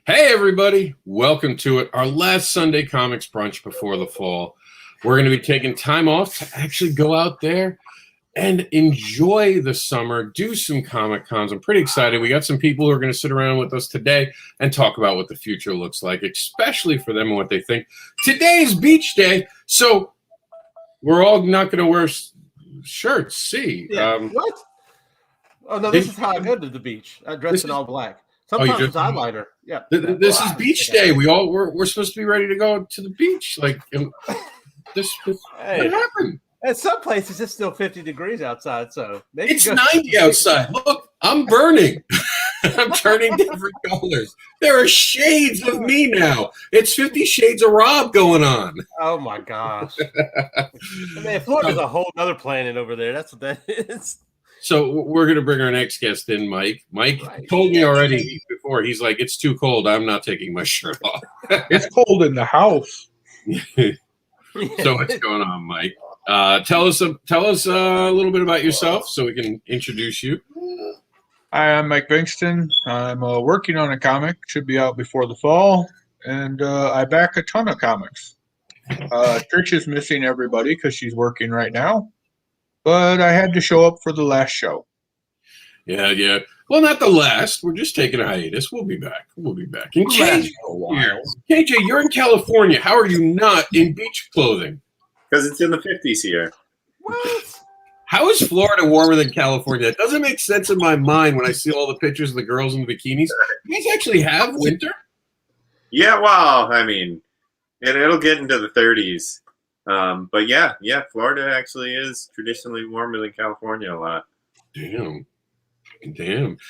Hey, everybody. Welcome to it. Our last Sunday comics brunch before the fall. We're going to be taking time off to actually go out there and enjoy the summer, do some Comic Cons. I'm pretty excited. We got some people who are going to sit around with us today and talk about what the future looks like, especially for them and what they think. Today is beach day, so we're all not going to wear shirts. See? Yeah. What? Oh, no, this is how I go to the beach. I dress in all black. Sometimes it's eyeliner. Yeah. This is beach day. We're supposed to be ready to go to the beach. Like, this what happened? At some places, it's still 50 degrees outside, so it's 90 outside. Look, I'm burning. I'm turning different colors. There are shades of me now. It's 50 Shades of Rob going on. Oh my gosh! I mean, Florida's a whole other planet over there. That's what that is. So we're going to bring our next guest in, Mike. Mike told me already before. He's like, it's too cold. I'm not taking my shirt off. It's cold in the house. So what's going on, Mike? Tell us a little bit about yourself so we can introduce you. Hi, I'm Mike Bankston. I'm working on a comic. Should be out before the fall. And I back a ton of comics. Trish is missing everybody because she's working right now. But I had to show up for the last show. Yeah. Well, not the last. We're just taking a hiatus. We'll be back. And KJ, you're in California. How are you not in beach clothing? Because it's in the 50s here. What? How is Florida warmer than California? It doesn't make sense in my mind when I see all the pictures of the girls in the bikinis. You guys actually have winter? Yeah, well, I mean, it'll get into the 30s. But yeah, Florida actually is traditionally warmer than California a lot. Damn.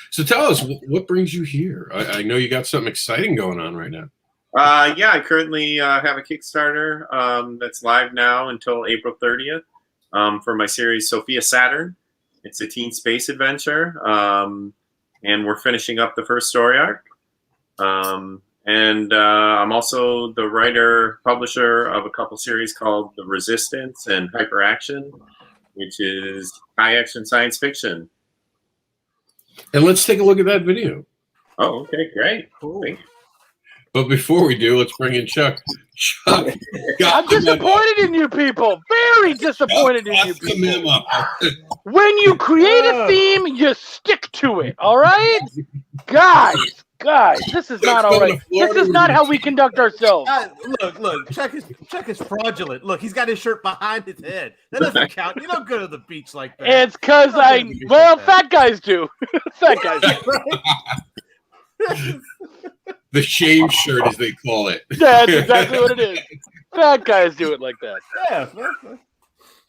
So tell us, what brings you here? I know you got something exciting going on right now. Yeah, I currently have a Kickstarter that's live now until April 30th for my series Sophia Saturn. It's a teen space adventure, and we're finishing up the first story arc. And I'm also the writer-publisher of a couple series called The Resistance and Hyperaction, which is high-action science fiction. And let's take a look at that video. Oh, okay, great. Cool. But before we do, let's bring in Chuck. Chuck, I'm disappointed in you people. Very disappointed in you people. When you create a theme, you stick to it. All right, guys, this is not all right. This is not how we conduct ourselves. Look, Chuck is fraudulent. Look, he's got his shirt behind his head. That doesn't count. You don't go to the beach like that. It's because fat guys do. Fat guys do. The shame shirt, as they call it. That's exactly what it is. Fat guys do it like that. Yeah.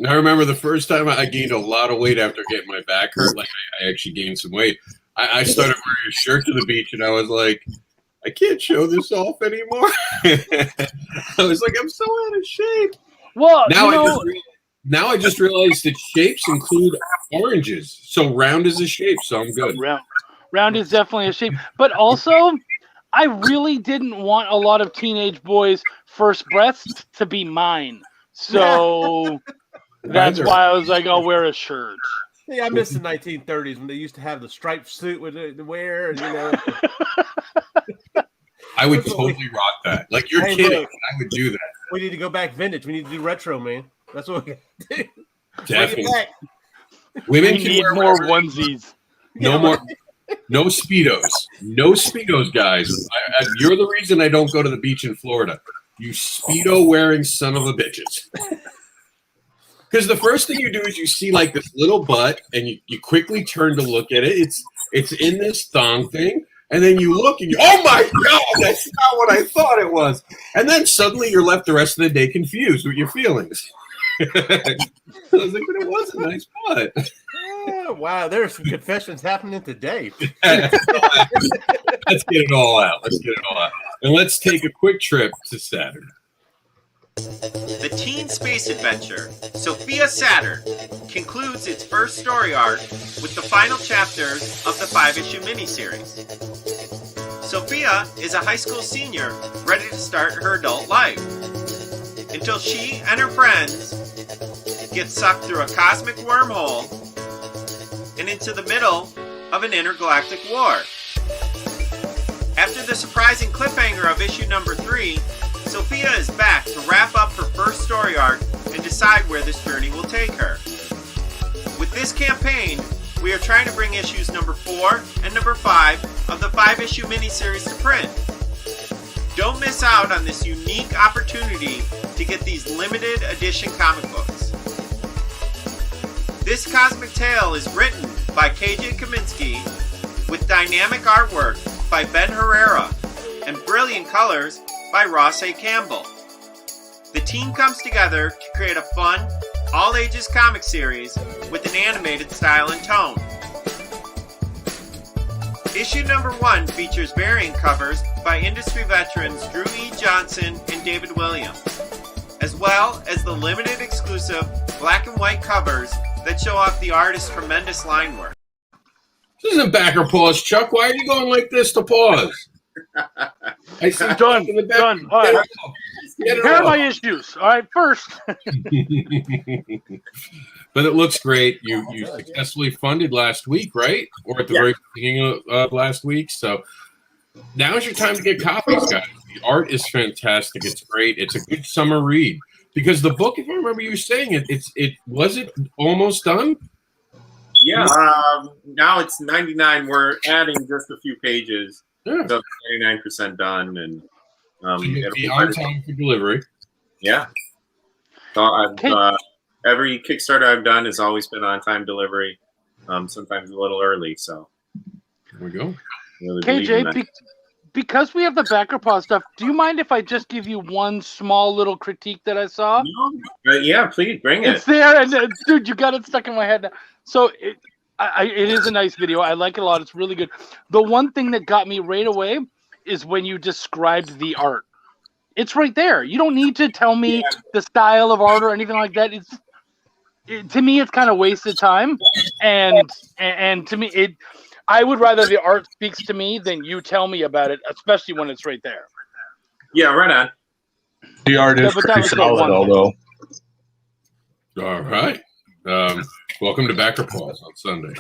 I remember the first time I gained a lot of weight after getting my back hurt. Like, I actually gained some weight. I started wearing a shirt to the beach, and I was like, I can't show this off anymore. I was like, I'm so out of shape. Well, now I just realized that shapes include oranges. So round is a shape, so I'm good. Round is definitely a shape. But also, I really didn't want a lot of teenage boys' first breaths to be mine. So that's why I was like, I'll wear a shirt. Yeah, I miss the 1930s when they used to have the striped suit with the wear, and I would totally rock that. Like, you're kidding. Look, I would do that. We need to go back vintage. We need to do retro, man. That's what we do. Definitely. Women can need wear more onesies. No Speedos, guys. You're the reason I don't go to the beach in Florida. You Speedo wearing son of a bitches. Because the first thing you do is you see like this little butt, and you quickly turn to look at it. It's in this thong thing, and then you look and oh my god, that's not what I thought it was. And then suddenly you're left the rest of the day confused with your feelings. I was like, but it was a nice butt. Oh, wow, there's some confessions happening today. Let's get it all out. And let's take a quick trip to Saturn. The teen space adventure, Sophia Saturn, concludes its first story arc with the final chapters of the 5-issue miniseries. Sophia is a high school senior ready to start her adult life, until she and her friends get sucked through a cosmic wormhole and into the middle of an intergalactic war. At After the surprising cliffhanger of issue number 3, Sophia is back to wrap up her first story arc and decide where this journey will take her. With this campaign, we are trying to bring issues number 4 and number 5 of the 5-issue miniseries to print. Don't miss out on this unique opportunity to get these limited edition comic books. This cosmic tale is written by KJ Kaminsky with dynamic artwork by Ben Herrera and brilliant colors by Ross A. Campbell. The team comes together to create a fun, all-ages comic series with an animated style and tone. Issue number 1 features variant covers by industry veterans Drew E. Johnson and David Williams, as well as the limited exclusive black and white covers that show off the artist's tremendous line work. This isn't backer pause, Chuck. Why are you going like this to pause? I see Done. in the back. Done. All right. Here are my issues. All right, first. But it looks great. You successfully funded last week, right? Or at the very beginning of last week. So now's your time to get copies, guys. The art is fantastic. It's great. It's a good summer read. Because the book, if I remember you saying it was it almost done? Yeah. Now it's 99. We're adding just a few pages. Yeah. So 99% done, and It'll be on time for delivery. Yeah. So I've every Kickstarter I've done has always been on time delivery. Sometimes a little early. So there we go. Really KJ, because we have the backer pause stuff, do you mind if I just give you one small little critique that I saw? Yeah, please bring it. It's there, and dude, you got it stuck in my head now. So it is a nice video. I like it a lot. It's really good. The one thing that got me right away is when you described the art. It's right there. You don't need to tell me the style of art or anything like that. To me, it's kind of wasted time, and to me, I would rather the art speaks to me than you tell me about it, especially when it's right there. Yeah, right on. The art is pretty solid, although. All right. Welcome to Backer Pause on Sunday.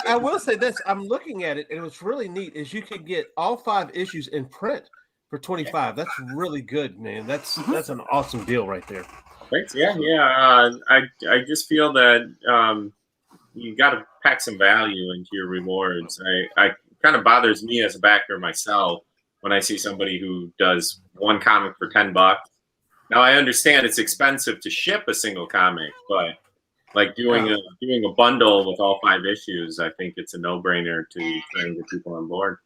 I will say this. I'm looking at it, and what's really neat is you can get all 5 issues in print for $25. That's really good, man. That's an awesome deal right there. Thanks. Yeah. I just feel that you got to pack some value into your rewards. I kind of bothers me as a backer myself when I see somebody who does one comic for $10. Now I understand it's expensive to ship a single comic, but like doing a bundle with all 5 issues, I think it's a no-brainer to try and get people on board.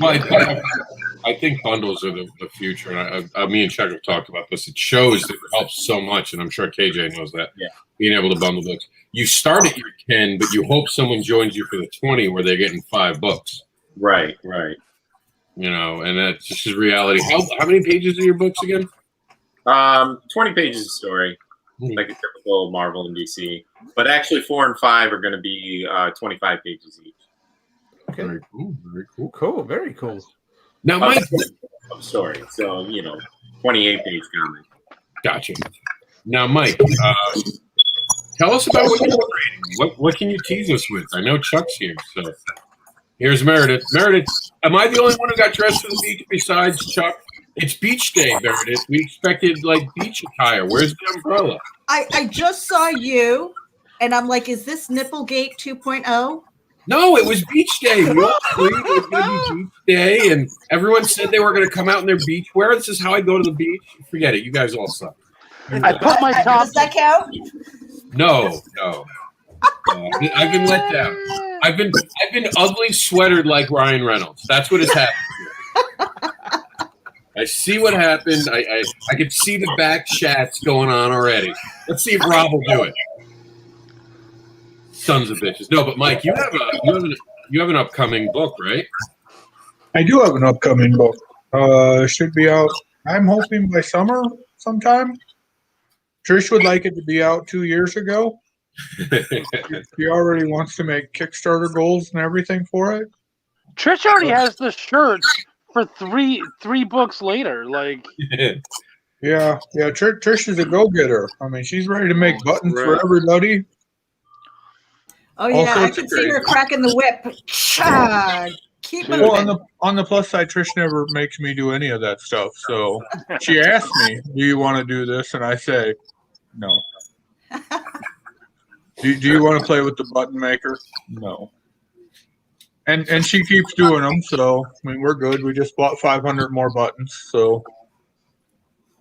Well, I think bundles are the future, and me and Chuck have talked about this. It shows that it helps so much, and I'm sure KJ knows that. Yeah, being able to bundle books. You start at your 10, but you hope someone joins you for the 20, where they're getting 5 books. Right. You know, and that's just reality. How many pages are your books again? 20 pages of story, like a typical Marvel and DC. But actually, 4 and 5 are going to be 25 pages each. Okay. Very cool. Very cool. Cool. Very cool. Now, Mike, story. So 28-page comic. Gotcha. Now, Mike, tell us about what you're reading. What can you tease us with? I know Chuck's here, so here's Meredith. Meredith, am I the only one who got dressed for the beach besides Chuck? It's beach day, Meredith. We expected beach attire. Where's the umbrella? I just saw you, and I'm like, is this Nipplegate 2.0? No, it was beach day. We all agreed it was going to be beach day, and everyone said they were going to come out in their beach wear. This is how I go to the beach. Forget it. You guys all suck. I put my top. Does that count? No. I've been let down. I've been ugly sweatered like Ryan Reynolds. That's what has happened. I see what happened. I could see the back chats going on already. Let's see if Rob will do it. Sons of bitches. No, but Mike, you have an upcoming book, right? I do have an upcoming book. Should be out, I'm hoping, by summer sometime. Trish would like it to be out 2 years ago. She already wants to make Kickstarter goals and everything for it. Trish already has the shirts for three books later. Yeah. Trish is a go-getter. I mean, she's ready to make buttons for everybody. Oh, yeah, I can see her cracking the whip. Keep Well, moving. on the plus side, Trish never makes me do any of that stuff. So she asked me, "Do you want to do this?" And I say, "No." Do you want to play with the button maker? No. And she keeps doing them. So I mean, we're good. We just bought 500 more buttons. So,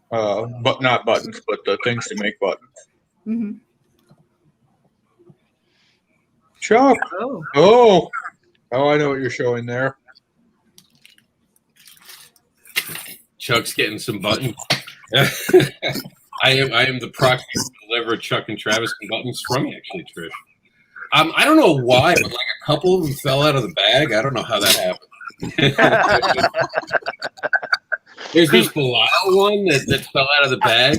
but not buttons, but the things to make buttons. Mm-hmm. Chuck. Oh. Oh, I know what you're showing there. Chuck's getting some buttons. I am the proxy to deliver Chuck and Travis some buttons from you, actually, Trish. I don't know why, but like a couple of them fell out of the bag. I don't know how that happened. There's this Bilal one that fell out of the bag.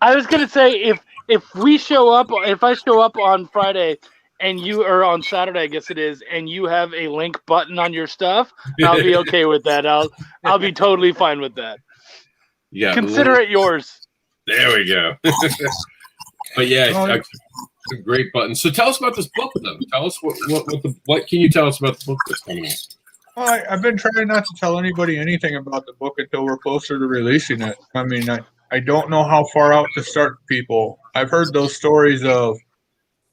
I was gonna say if I show up on Friday and you are on Saturday, I guess it is, and you have a link button on your stuff, I'll be okay with that. I'll be totally fine with that. Yeah, consider it yours. There we go. But yeah, a great button. So tell us about this book, though. Tell us what can you tell us about the book that's coming out? Well, I've been trying not to tell anybody anything about the book until we're closer to releasing it. I mean, I don't know how far out to start people. I've heard those stories of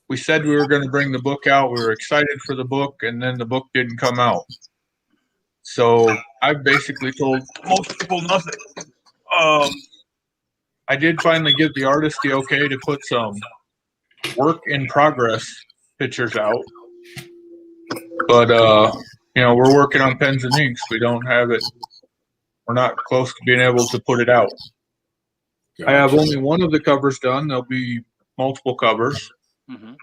we said we were going to bring the book out. We were excited for the book, and then the book didn't come out. So I've basically told most people nothing. I did finally give the artist the okay to put some work in progress pictures out. But, we're working on pens and inks. We don't have it. We're not close to being able to put it out. I have only one of the covers done. There'll be multiple covers. Mm-hmm.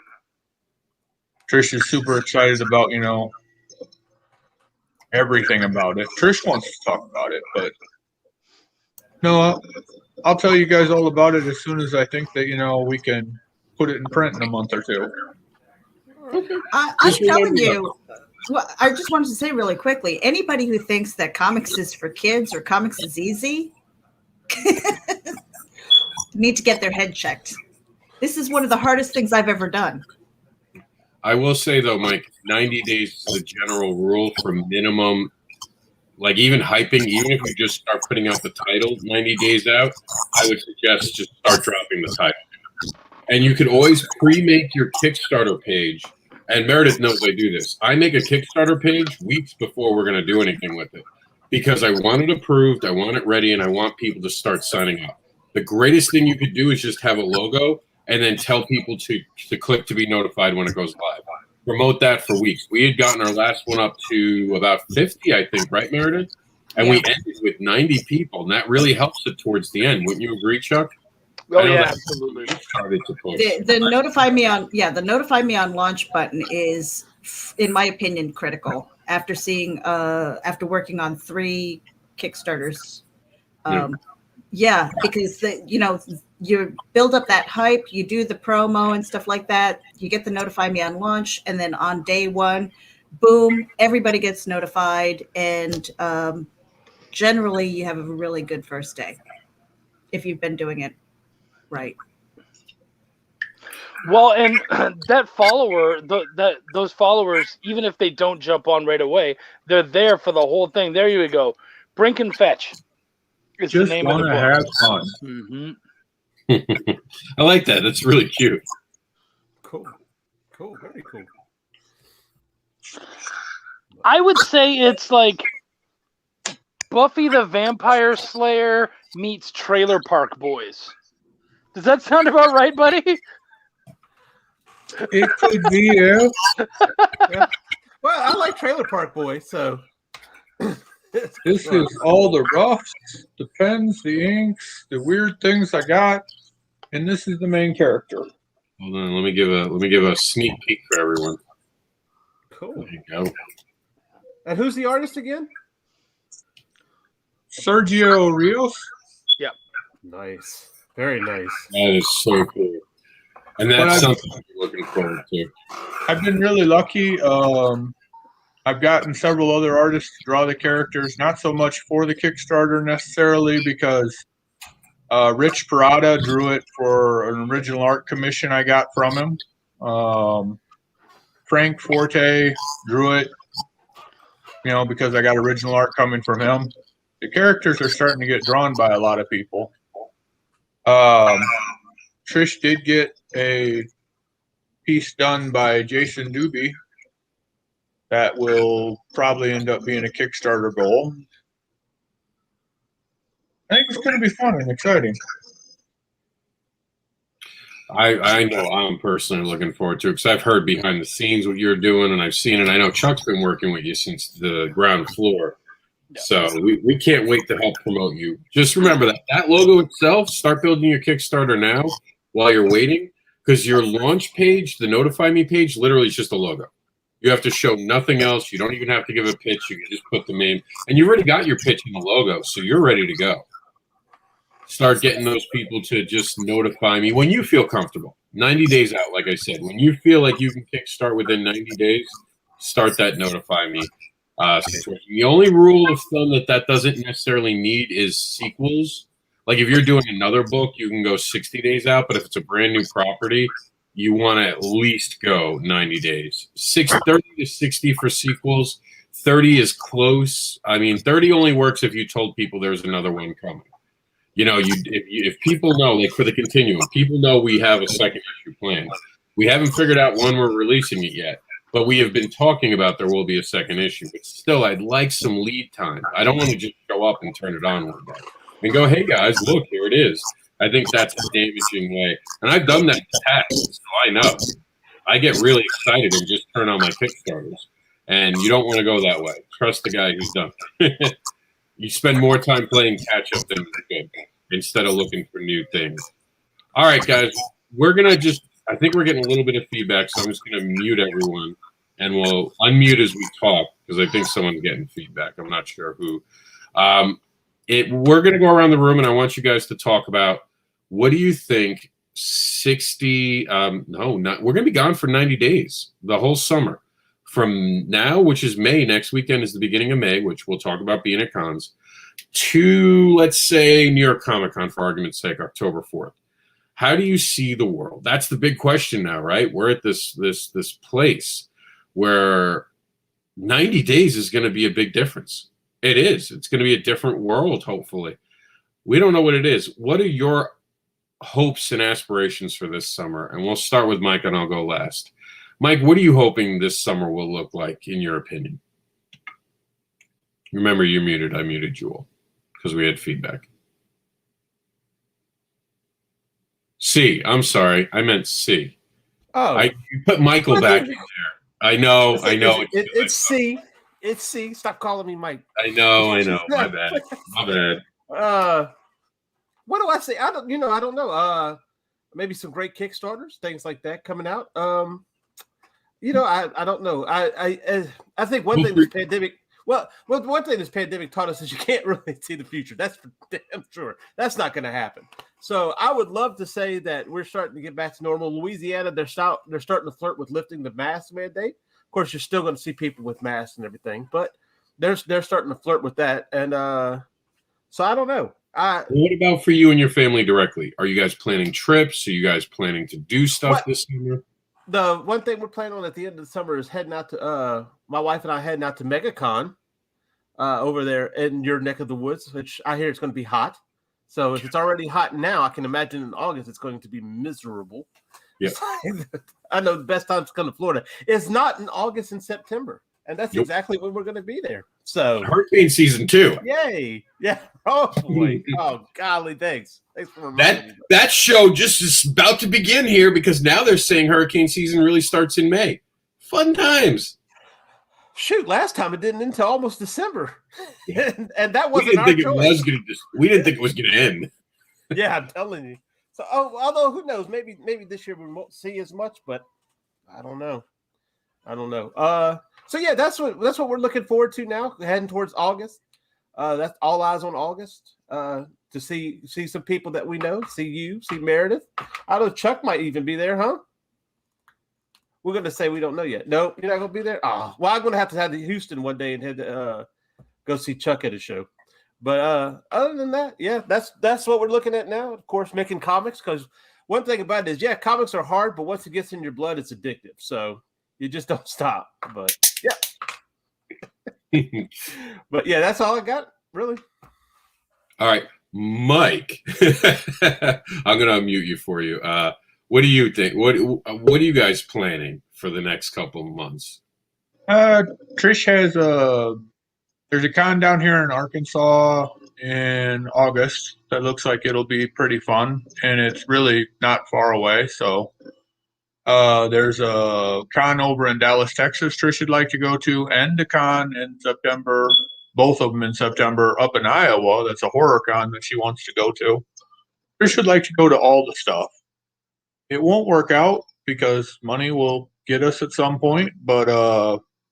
Trish is super excited about, everything about it. Trish wants to talk about it, but no, I'll tell you guys all about it as soon as I think that, we can put it in print in a month or two. I'm telling you, well, I just wanted to say really quickly, anybody who thinks that comics is for kids or comics is easy need to get their head checked. This is one of the hardest things I've ever done. I will say, though, Mike, 90 days is the general rule for minimum, like even hyping, even if you just start putting out the title 90 days out, I would suggest just start dropping the title. And you could always pre-make your Kickstarter page. And Meredith knows I do this. I make a Kickstarter page weeks before we're going to do anything with it because I want it approved, I want it ready, and I want people to start signing up. The greatest thing you could do is just have a logo and then tell people to click to be notified when it goes live. Promote that for weeks. We had gotten our last one up to about 50, I think, right, Meredith? And we ended with 90 people, and that really helps it towards the end. Wouldn't you agree, Chuck? Oh yeah, absolutely. The notify me on launch button is, in my opinion, critical. After seeing after working on 3 Kickstarters, because you build up that hype, you do the promo and stuff like that. You get the notify me on launch, and then on day 1, boom, everybody gets notified, and generally you have a really good first day if you've been doing it right. Well, and that follower, those followers, even if they don't jump on right away, they're there for the whole thing. There you go. Brink and Fetch is Just the name of the book. Have fun. Mm-hmm. I like that. That's really cute. Cool. Very cool. I would say it's like Buffy the Vampire Slayer meets Trailer Park Boys. Does that sound about right, buddy? It could be, yeah. Well, I like Trailer Park Boys, so This is all the roughs, the pens, the inks, the weird things I got, and this is the main character. Hold on, let me give a sneak peek for everyone. cool. There you go. And who's the artist again? Sergio Rios. Yep. Nice. Very nice. That is so cool. And that's something I'm looking forward to. I've been really lucky. I've gotten several other artists to draw the characters, not so much for the Kickstarter necessarily, because Rich Parada drew it for an original art commission I got from him. Frank Forte drew it, because I got original art coming from him. The characters are starting to get drawn by a lot of people. Trish did get a piece done by Jason Doobie that will probably end up being a Kickstarter goal. I think it's going to be fun and exciting. I know I'm personally looking forward to it because I've heard behind the scenes what you're doing, and I've seen it. I know Chuck's been working with you since the ground floor. So we can't wait to help promote you. Just remember that logo itself, start building your Kickstarter now while you're waiting, because your launch page, the Notify Me page, literally is just a logo. You have to show nothing else. You don't even have to give a pitch. You can just put the name. And you've already got your pitch in the logo, so you're ready to go. Start getting those people to just notify me when you feel comfortable. 90 days out, like I said. When you feel like you can kickstart within 90 days, start that notify me situation. The only rule of thumb that doesn't necessarily need is sequels. Like if you're doing another book, you can go 60 days out. But if it's a brand new property, you want to at least go 90 days. 30 to 60 for sequels. 30 is close. I mean, 30 only works if you told people there's another one coming. If people know, like for the Continuum, people know we have a second issue planned. We haven't figured out when we're releasing it yet, but we have been talking about there will be a second issue. But still, I'd like some lead time. I don't want to just show up and turn it on one day and go, hey guys, look, here it is. I think that's a damaging way. And I've done that in the past, so I know. I get really excited and just turn on my Kickstarters. And you don't want to go that way. Trust the guy who's done it. You spend more time playing catch-up than good instead of looking for new things. All right, guys. We're going to I think we're getting a little bit of feedback, so I'm just going to mute everyone. And we'll unmute as we talk, because I think someone's getting feedback. I'm not sure who. We're going to go around the room, and I want you guys to talk about, what do you think 60 we're going to be gone for 90 days, the whole summer. From now, which is May, next weekend is the beginning of May, which we'll talk about being at cons, to, let's say, New York Comic Con, for argument's sake, October 4th. How do you see the world? That's the big question now, right? We're at this place where 90 days is going to be a big difference. It is. It's going to be a different world, hopefully. We don't know what it is. What are your hopes and aspirations for this summer? And we'll start with Mike, and I'll go last. Mike, what are you hoping this summer will look like, in your opinion? Remember, you're muted. I muted Jewel because we had feedback. C. I'm sorry. I meant C. Oh. You put Michael back in there. I know. It's C. It's C. Stop calling me Mike. I know. My bad. What do I say? I don't know. Maybe some great Kickstarters, things like that coming out. I don't know. I think one thing this pandemic. Well, one thing this pandemic taught us is you can't really see the future. That's for damn sure. That's not going to happen. So I would love to say that we're starting to get back to normal. Louisiana, they're starting to flirt with lifting the mask mandate. Of course, you're still going to see people with masks and everything, but they're starting to flirt with that. And so I don't know. What about for you and your family directly? Are you guys planning trips? Are you guys planning to do stuff this summer? The one thing we're planning on at the end of the summer is heading out to my wife and I heading out to MegaCon over there in your neck of the woods, which I hear it's going to be hot. So if it's already hot now, I can imagine in August it's going to be miserable. Yeah, I know the best time to come to Florida. It's not in August and September, and that's exactly when we're going to be there. So hurricane season 2. Yay! Yeah. Oh boy. Oh golly, thanks. Thanks for reminding me. That show just is about to begin here, because now they're saying hurricane season really starts in May. Fun times. Shoot, last time it didn't until almost December, and that wasn't we didn't our think choice. We didn't think it was going to end. Yeah, I'm telling you. So, although who knows? Maybe this year we won't see as much, but I don't know. So yeah, that's what we're looking forward to now, heading towards August. That's all eyes on August. To see some people that we know, see Meredith. I know Chuck might even be there, huh? We're going to say we don't know yet. No, you're not going to be there? Oh, well, I'm going to have to Houston one day and head to go see Chuck at a show. But other than that, yeah, that's what we're looking at now. Of course, making comics, because one thing about it is, yeah, comics are hard, but once it gets in your blood, it's addictive. So you just don't stop. But yeah. But yeah, that's all I got, really. All right, Mike. I'm gonna unmute you for you. What do you think? What are you guys planning for the next couple of months? Trish has there's a con down here in Arkansas in August that looks like it'll be pretty fun, and it's really not far away. So there's a con over in Dallas, Texas, Trish would like to go to, and a con in September, both of them in September, up in Iowa. That's a horror con that she wants to go to. Trish would like to go to all the stuff. It won't work out because money will get us at some point, but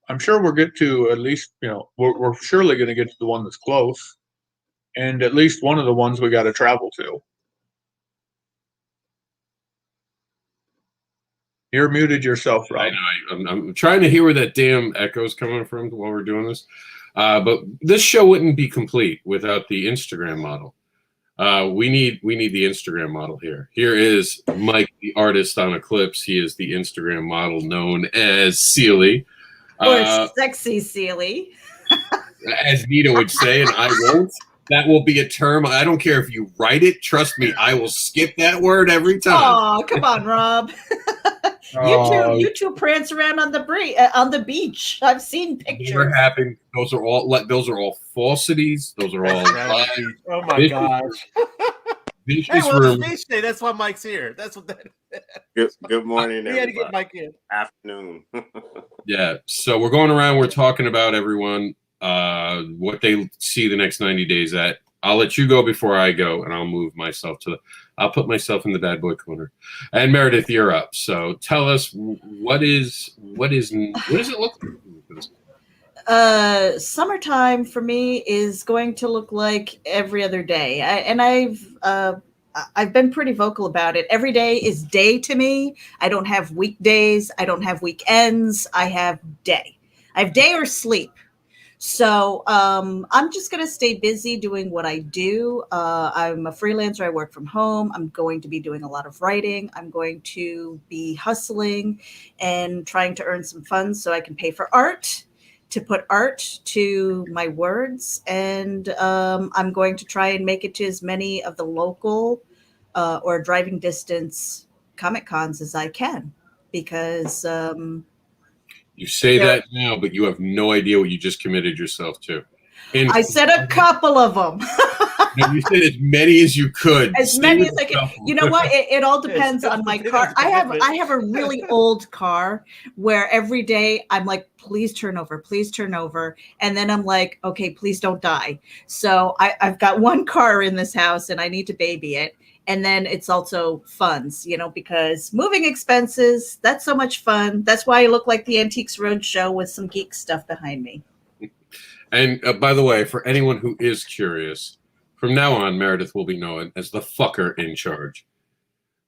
I'm sure we'll get to at least, we're surely going to get to the one that's close, and at least one of the ones we got to travel to. You're muted yourself, Rob. I know. I'm trying to hear where that damn echo's coming from while we're doing this. But this show wouldn't be complete without the Instagram model. We need the Instagram model here. Here is Mike, the artist on Eclipse. He is the Instagram model known as Sealy. Or sexy Sealy. As Nita would say, and I won't. That will be a term. I don't care if you write it. Trust me, I will skip that word every time. Oh, come on, Rob. You two prance around on the beach. I've seen pictures. Never happened. Those are all falsities. Those are all lies. Oh my gosh. Vicious Hey, well, rumors. it's Fish Day. That's why Mike's here. That's what that. Good morning, We had to get everybody. Mike in. Afternoon. Yeah. So we're going around. We're talking about everyone, what they see the next 90 days at. I'll let you go before I go, and I'll move myself I'll put myself in the bad boy corner. And Meredith, you're up. So tell us what does it look like? Summertime for me is going to look like every other day. I've been pretty vocal about it. Every day is day to me. I don't have weekdays. I don't have weekends. I have day. I have day or sleep. So I'm just going to stay busy doing what I do. I'm a freelancer. I work from home. I'm going to be doing a lot of writing. I'm going to be hustling and trying to earn some funds so I can pay for art, to put art to my words. And I'm going to try and make it to as many of the local or driving distance Comic Cons as I can, because You say that now, but you have no idea what you just committed yourself to. And I said a couple of them. you said as many as you could. As many as I can. You know what? It all depends on my car. I have a really old car where every day I'm like, please turn over, please turn over. And then I'm like, okay, please don't die. So I've got one car in this house and I need to baby it. And then it's also funds, because moving expenses, that's so much fun. That's why I look like the Antiques Roadshow with some geek stuff behind me. And by the way, for anyone who is curious, from now on, Meredith will be known as the fucker in charge.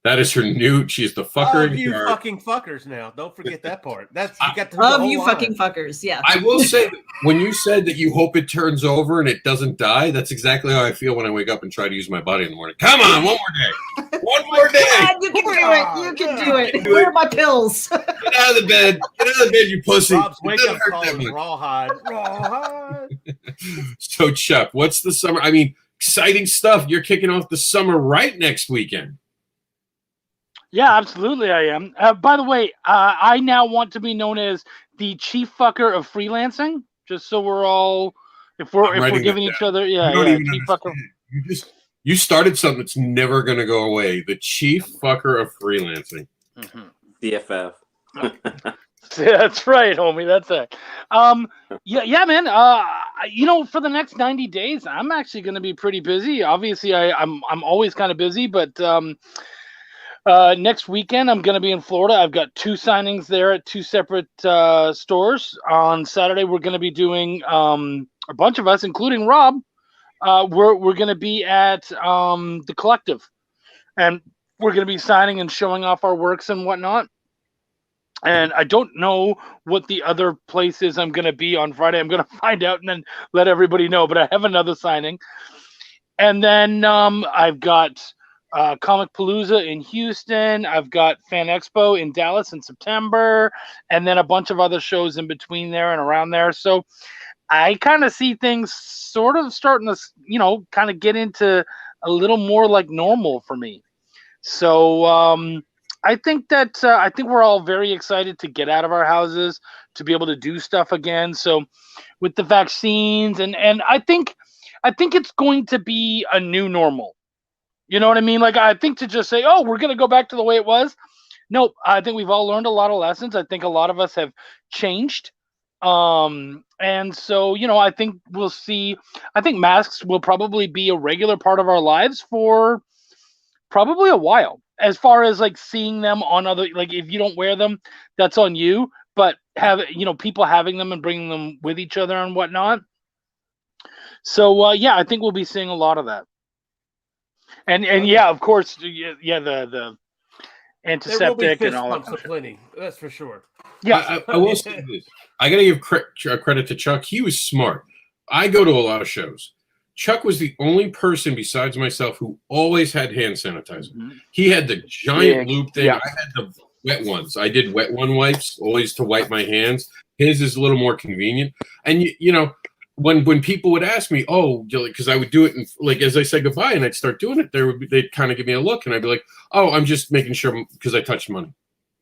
That is her new. She's the fucker in you charge. fucking fuckers now. Don't forget that part. That's you got to Of you fucking fuckers, yeah. I will say that when you said that you hope it turns over and it doesn't die, that's exactly how I feel when I wake up and try to use my body in the morning. Come on, one more day. One more day. God, you can do it. You can do it. Where are my pills? Get out of the bed. Get out of the bed, you pussy. Rob's wake It up doesn't call hurt that is much. rawhide. Rawhide. So, Chuck, what's the summer? I mean, exciting stuff. You're kicking off the summer right next weekend. Yeah, absolutely, I am. By the way, I now want to be known as the chief fucker of freelancing, just so we're all, if we're giving each other, chief fucker. You started something that's never going to go away. The chief fucker of freelancing. Mm-hmm. CFF. Yeah, that's right, homie. That's it. Yeah, man. For the next 90 days, I'm actually going to be pretty busy. Obviously, I'm always kind of busy, but next weekend I'm going to be in Florida. I've got 2 signings there at 2 separate stores. On Saturday, we're going to be doing a bunch of us, including Rob. We're going to be at the Collective, and we're going to be signing and showing off our works and whatnot. And I don't know what the other place is I'm going to be on Friday. I'm going to find out and then let everybody know. But I have another signing. And then I've got Comic Palooza in Houston. I've got Fan Expo in Dallas in September. And then a bunch of other shows in between there and around there. So I kind of see things sort of starting to, kind of get into a little more like normal for me. So I think we're all very excited to get out of our houses, to be able to do stuff again. So with the vaccines and I think it's going to be a new normal. You know what I mean? Like, I think to just say, oh, we're going to go back to the way it was. Nope. I think we've all learned a lot of lessons. I think a lot of us have changed. And so, I think we'll see. I think masks will probably be a regular part of our lives for probably a while. As far as like seeing them on other, like if you don't wear them, that's on you. But people having them and bringing them with each other and whatnot. So yeah, I think we'll be seeing a lot of that. And yeah, of course, yeah, the antiseptic and all that. There will be fist bumps aplenty. That's for sure. Yeah, I will say this. I got to give credit to Chuck. He was smart. I go to a lot of shows. Chuck was the only person besides myself who always had hand sanitizer. Mm-hmm. He had the giant loop thing. Yeah. I had the wet ones. I did wet one wipes always to wipe my hands. His is a little more convenient. And when people would ask me, because I would do it and like as I said goodbye and I'd start doing it, they'd kind of give me a look and I'd be like, oh, I'm just making sure because I touched money.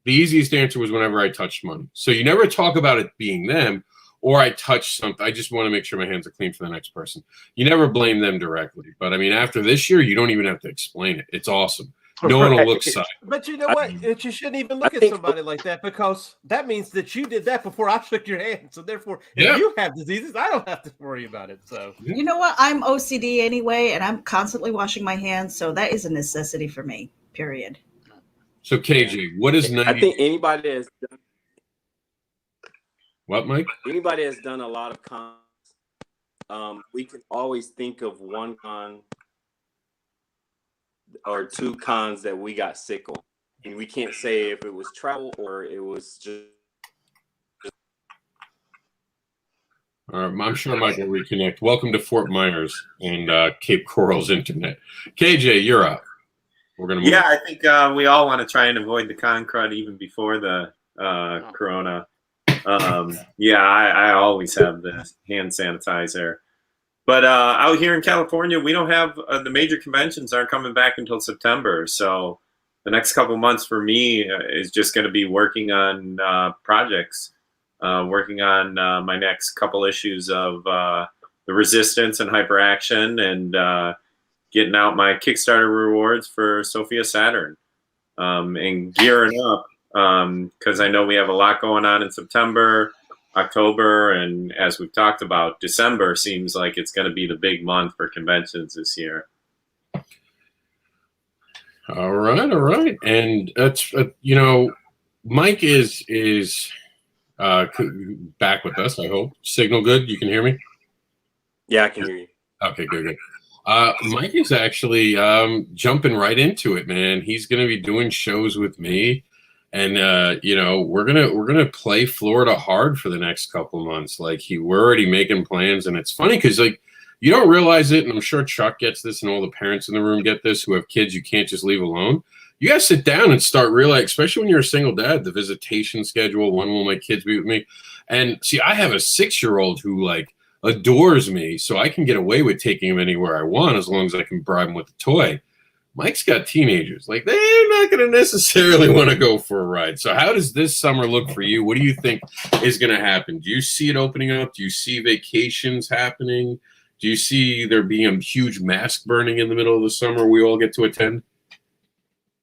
The easiest answer was whenever I touched money. So you never talk about it being them or I touched something. I just want to make sure my hands are clean for the next person. You never blame them directly. But I mean, after this year, you don't even have to explain it. It's awesome. No one will look side. But you know what? You shouldn't even look at somebody like that because that means that you did that before I shook your hand. So therefore, if you have diseases, I don't have to worry about it. So you know what? I'm OCD anyway, and I'm constantly washing my hands. So that is a necessity for me, period. So KJ, what is 90? I think anybody has done. What, Mike? Anybody has done a lot of cons. We can always think of one con or two cons that we got sick on. And we can't say if it was travel or it was just. I'm sure Mike will reconnect. Welcome to Fort Myers and Cape Coral's internet. KJ, you're up. We're gonna move. Yeah, I think we all want to try and avoid the con crud even before the corona. I always have the hand sanitizer. But out here in California, we don't have the major conventions aren't coming back until September. So the next couple months for me is just going to be working on projects, working on my next couple issues of the Resistance and Hyperaction and getting out my Kickstarter rewards for Sophia Saturn and gearing up because I know we have a lot going on in September, October, and as we've talked about, December seems like it's going to be the big month for conventions this year. All right. And that's, Mike is back with us, I hope. Signal good? You can hear me? Yeah, I can hear you. Okay, good. Mike is actually jumping right into it, man. He's going to be doing shows with me. And we're gonna play Florida hard for the next couple months. Like we're already making plans, and it's funny because like you don't realize it, and I'm sure Chuck gets this, and all the parents in the room get this who have kids you can't just leave alone. You gotta sit down and start realizing, especially when you're a single dad, the visitation schedule. When will my kids be with me? And see, I have a 6-year-old who like adores me, so I can get away with taking him anywhere I want as long as I can bribe him with a toy. Mike's got teenagers. Like, they're not going to necessarily want to go for a ride. So how does this summer look for you? What do you think is going to happen? Do you see it opening up? Do you see vacations happening? Do you see there being a huge mask burning in the middle of the summer we all get to attend?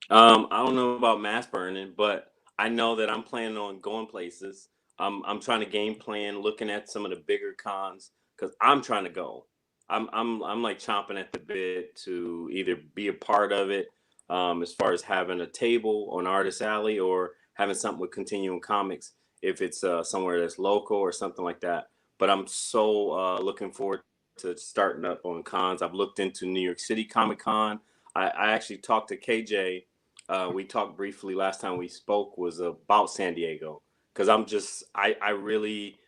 I don't know about mask burning, but I know that I'm planning on going places. I'm trying to game plan, looking at some of the bigger cons because I'm trying to go. I'm like chomping at the bit to either be a part of it as far as having a table on Artist Alley or having something with Continuum Comics if it's somewhere that's local or something like that. But I'm so looking forward to starting up on cons. I've looked into New York City Comic Con. I actually talked to KJ. We talked briefly last time we spoke was about San Diego because I really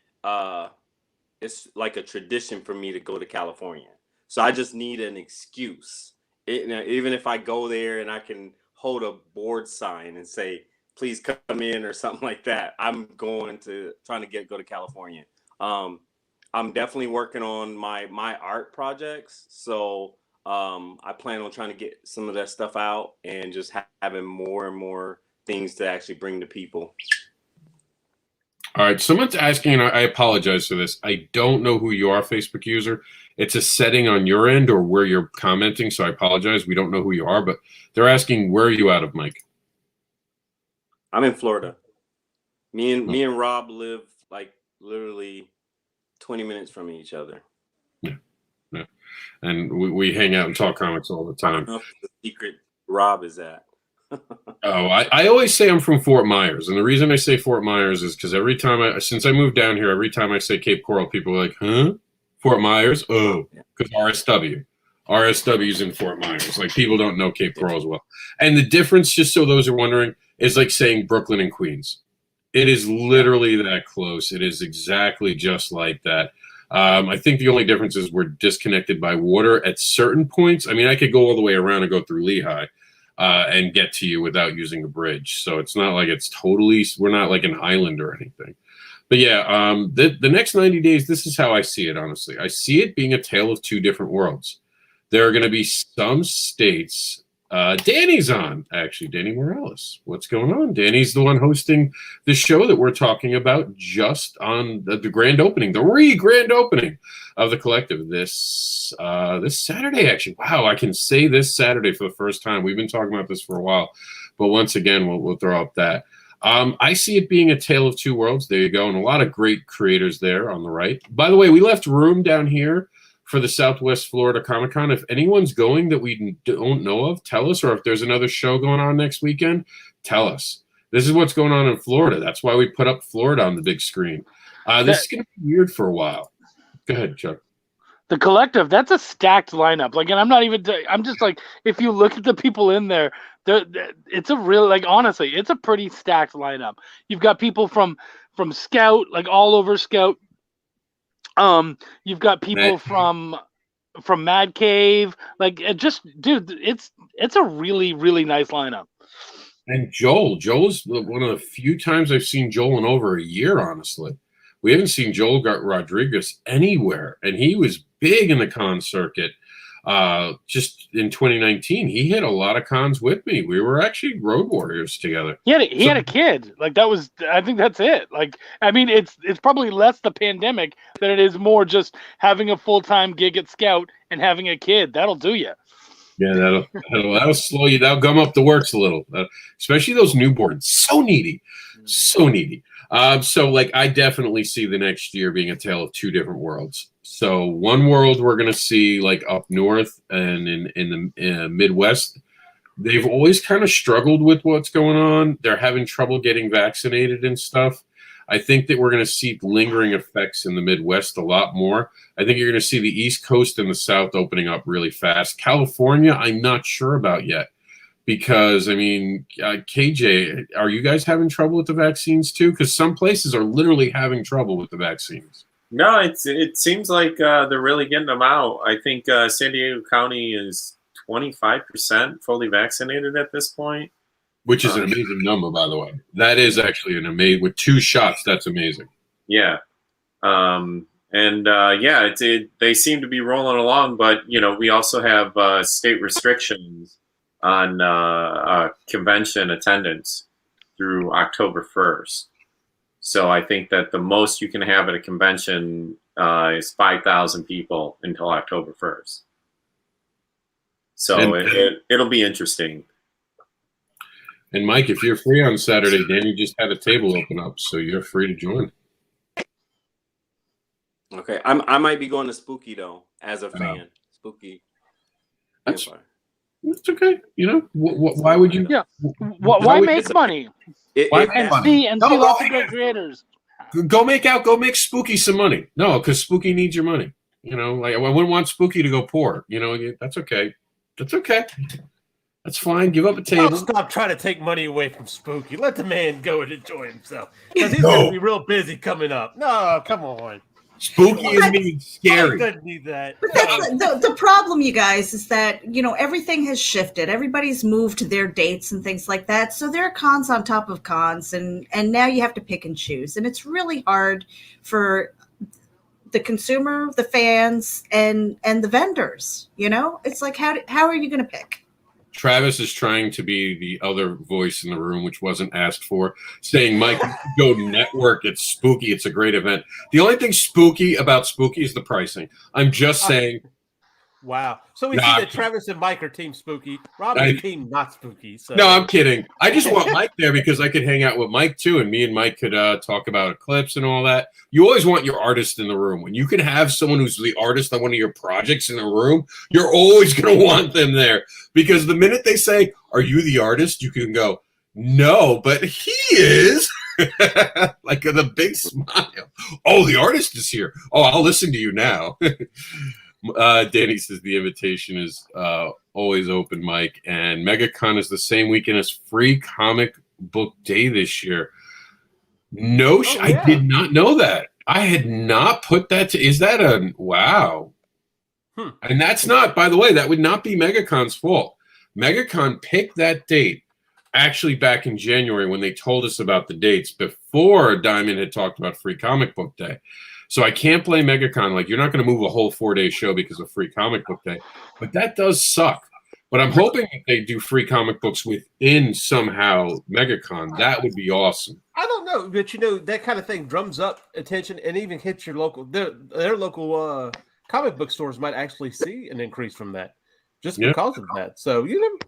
it's like a tradition for me to go to California. So I just need an excuse. Even if I go there and I can hold a board sign and say, please come in or something like that, I'm going to trying to go to California. I'm I'm definitely working on my art projects. So I plan on trying to get some of that stuff out and just having more and more things to actually bring to people. All right, someone's asking, and I apologize for this. I don't know who you are, Facebook user. It's a setting on your end or where you're commenting, so I apologize. We don't know who you are, but they're asking, where are you out of, Mike? I'm in Florida. Me and Rob live like literally 20 minutes from each other. Yeah. And we hang out and talk comics all the I time. don't know if the secret Rob is at. Oh, I always say I'm from Fort Myers, and the reason I say Fort Myers is because every time since I moved down here, every time I say Cape Coral, people are like, "Huh, Fort Myers?" Oh, because RSW's in Fort Myers. Like, people don't know Cape Coral as well. And the difference, just so those are wondering, is like saying Brooklyn and Queens. It is literally that close. It is exactly just like that. I think the only difference is we're disconnected by water at certain points. I mean, I could go all the way around and go through Lehigh. And get to you without using a bridge. So it's not like we're not like an island or anything. But yeah, the next 90 days, this is how I see it, honestly. I see it being a tale of two different worlds. There are going to be some states. Danny's on, actually. Danny Morales. What's going on? Danny's the one hosting the show that we're talking about just on the grand opening, the grand opening of the collective this Saturday, actually. Wow, I can say this Saturday for the first time. We've been talking about this for a while, but once again, we'll throw up that. I see it being a tale of two worlds. There you go, and a lot of great creators there on the right. By the way, we left room down here for the Southwest Florida Comic Con. If anyone's going that we don't know of, tell us. Or if there's another show going on next weekend, tell us. This is what's going on in Florida. That's why we put up Florida on the big screen. This is going to be weird for a while. Go ahead, Chuck. The collective, that's a stacked lineup. Like, and I'm just like, if you look at the people in there, it's a real, like, honestly, it's a pretty stacked lineup. You've got people from Scout, like all over Scout. You've got people from Mad Cave, like, dude, it's a really, really nice lineup. And Joel's one of the few times I've seen Joel in over a year, honestly. We haven't seen Joel Rodriguez anywhere, and he was big in the con circuit. Just in 2019, he hit a lot of cons with me. We were actually road warriors together. He had a kid. Like, I think that's it. Like, I mean, it's probably less the pandemic than it is more just having a full-time gig at Scout and having a kid. That'll do you. Yeah, that'll slow you. That'll gum up the works a little, especially those newborns. So needy. So, like, I definitely see the next year being a tale of two different worlds. So one world we're going to see, like, up north and in the Midwest, they've always kind of struggled with what's going on. They're having trouble getting vaccinated and stuff. I think that we're going to see lingering effects in the Midwest a lot more. I think you're going to see the East Coast and the South opening up really fast. California, I'm not sure about yet. Because, I mean, KJ, are you guys having trouble with the vaccines too? Because some places are literally having trouble with the vaccines. No, it seems like they're really getting them out. I think San Diego County is 25% fully vaccinated at this point. Which is an amazing number, by the way. That is actually an amazing, with 2 shots, that's amazing. Yeah. They seem to be rolling along, but, you know, we also have state restrictions on convention attendance through October 1st. So I think that the most you can have at a convention is 5,000 people until October 1st. So it'll be interesting. And Mike, if you're free on Saturday, Danny just had a table open up, so you're free to join. Okay, I might be going to Spooky though, as a fan. Spooky. It's okay. You know, why would you? Yeah. Why make money? See lots of great creators. Go make Spooky some money. No, because Spooky needs your money. You know, like, I wouldn't want Spooky to go poor. You know, that's okay. That's okay. That's fine. Give up a table. Don't stop trying to take money away from Spooky. Let the man go and enjoy himself. Because he's going to be real busy coming up. No, come on. Spooky is being scary. I couldn't need that. But that's the problem, you guys, is that, you know, everything has shifted. Everybody's moved to their dates and things like that. So there are cons on top of cons, and now you have to pick and choose. And it's really hard for the consumer, the fans, and the vendors. You know, it's like how are you going to pick? Travis is trying to be the other voice in the room, which wasn't asked for, saying, Mike, you should go network. It's spooky. It's a great event. The only thing spooky about spooky is the pricing. I'm just saying. Wow. So we see that Travis and Mike are team spooky. Rob is team not spooky. So. No, I'm kidding. I just want Mike there because I could hang out with Mike too, and me and Mike could talk about Eclipse and all that. You always want your artist in the room. When you can have someone who's the artist on one of your projects in the room, you're always going to want them there. Because the minute they say, "Are you the artist?" you can go, "No, but he is." Like with a big smile. Oh, the artist is here. Oh, I'll listen to you now. Danny says the invitation is always open, Mike. And MegaCon is the same weekend as Free Comic Book Day this year. No, I did not know that. I had not put that to. Is that a wow? And that's not, by the way, that would not be MegaCon's fault. MegaCon picked that date actually back in January when they told us about the dates before Diamond had talked about Free Comic Book Day. So I can't blame MegaCon. Like, you're not going to move a whole 4-day show because of Free Comic Book Day. But that does suck. But I'm hoping that they do free comic books within somehow MegaCon. That would be awesome. I don't know, but you know, that kind of thing drums up attention and even hits your local, their local comic book stores might actually see an increase from that just because of that. So, you know,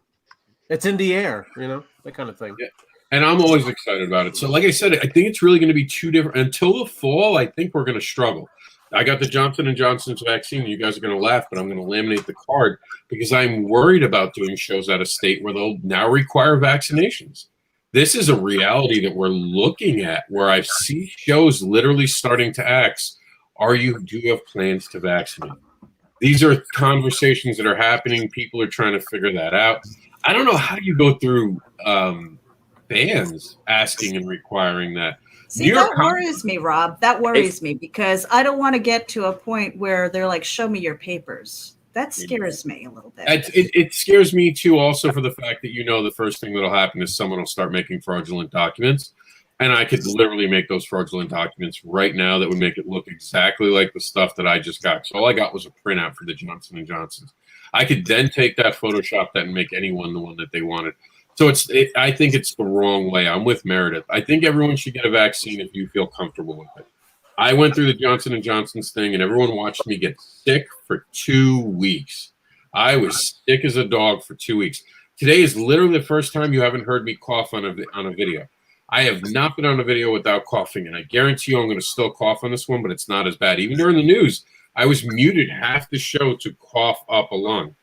it's in the air, you know, that kind of thing. Yeah. And I'm always excited about it. So, like I said, I think it's really going to be two different. Until the fall, I think we're going to struggle. I got the Johnson & Johnson's vaccine. You guys are going to laugh, but I'm going to laminate the card because I'm worried about doing shows out of state where they'll now require vaccinations. This is a reality that we're looking at where I see shows literally starting to ask, do you have plans to vaccinate? These are conversations that are happening. People are trying to figure that out. I don't know how you go through fans asking and requiring that. See, that worries me, Rob. That worries me because I don't want to get to a point where they're like, show me your papers. That scares me a little bit. It scares me, too, also for the fact that, you know, the first thing that will happen is someone will start making fraudulent documents. And I could literally make those fraudulent documents right now that would make it look exactly like the stuff that I just got. So all I got was a printout for the Johnson & Johnson's. I could then take that, Photoshop that, and make anyone the one that they wanted. So I think it's the wrong way. I'm with Meredith. I think everyone should get a vaccine if you feel comfortable with it. I went through the Johnson & Johnson's thing, and everyone watched me get sick for 2 weeks. I was sick as a dog for 2 weeks. Today is literally the first time you haven't heard me cough on a video. I have not been on a video without coughing, and I guarantee you I'm going to still cough on this one, but it's not as bad. Even during the news, I was muted half the show to cough up a lung.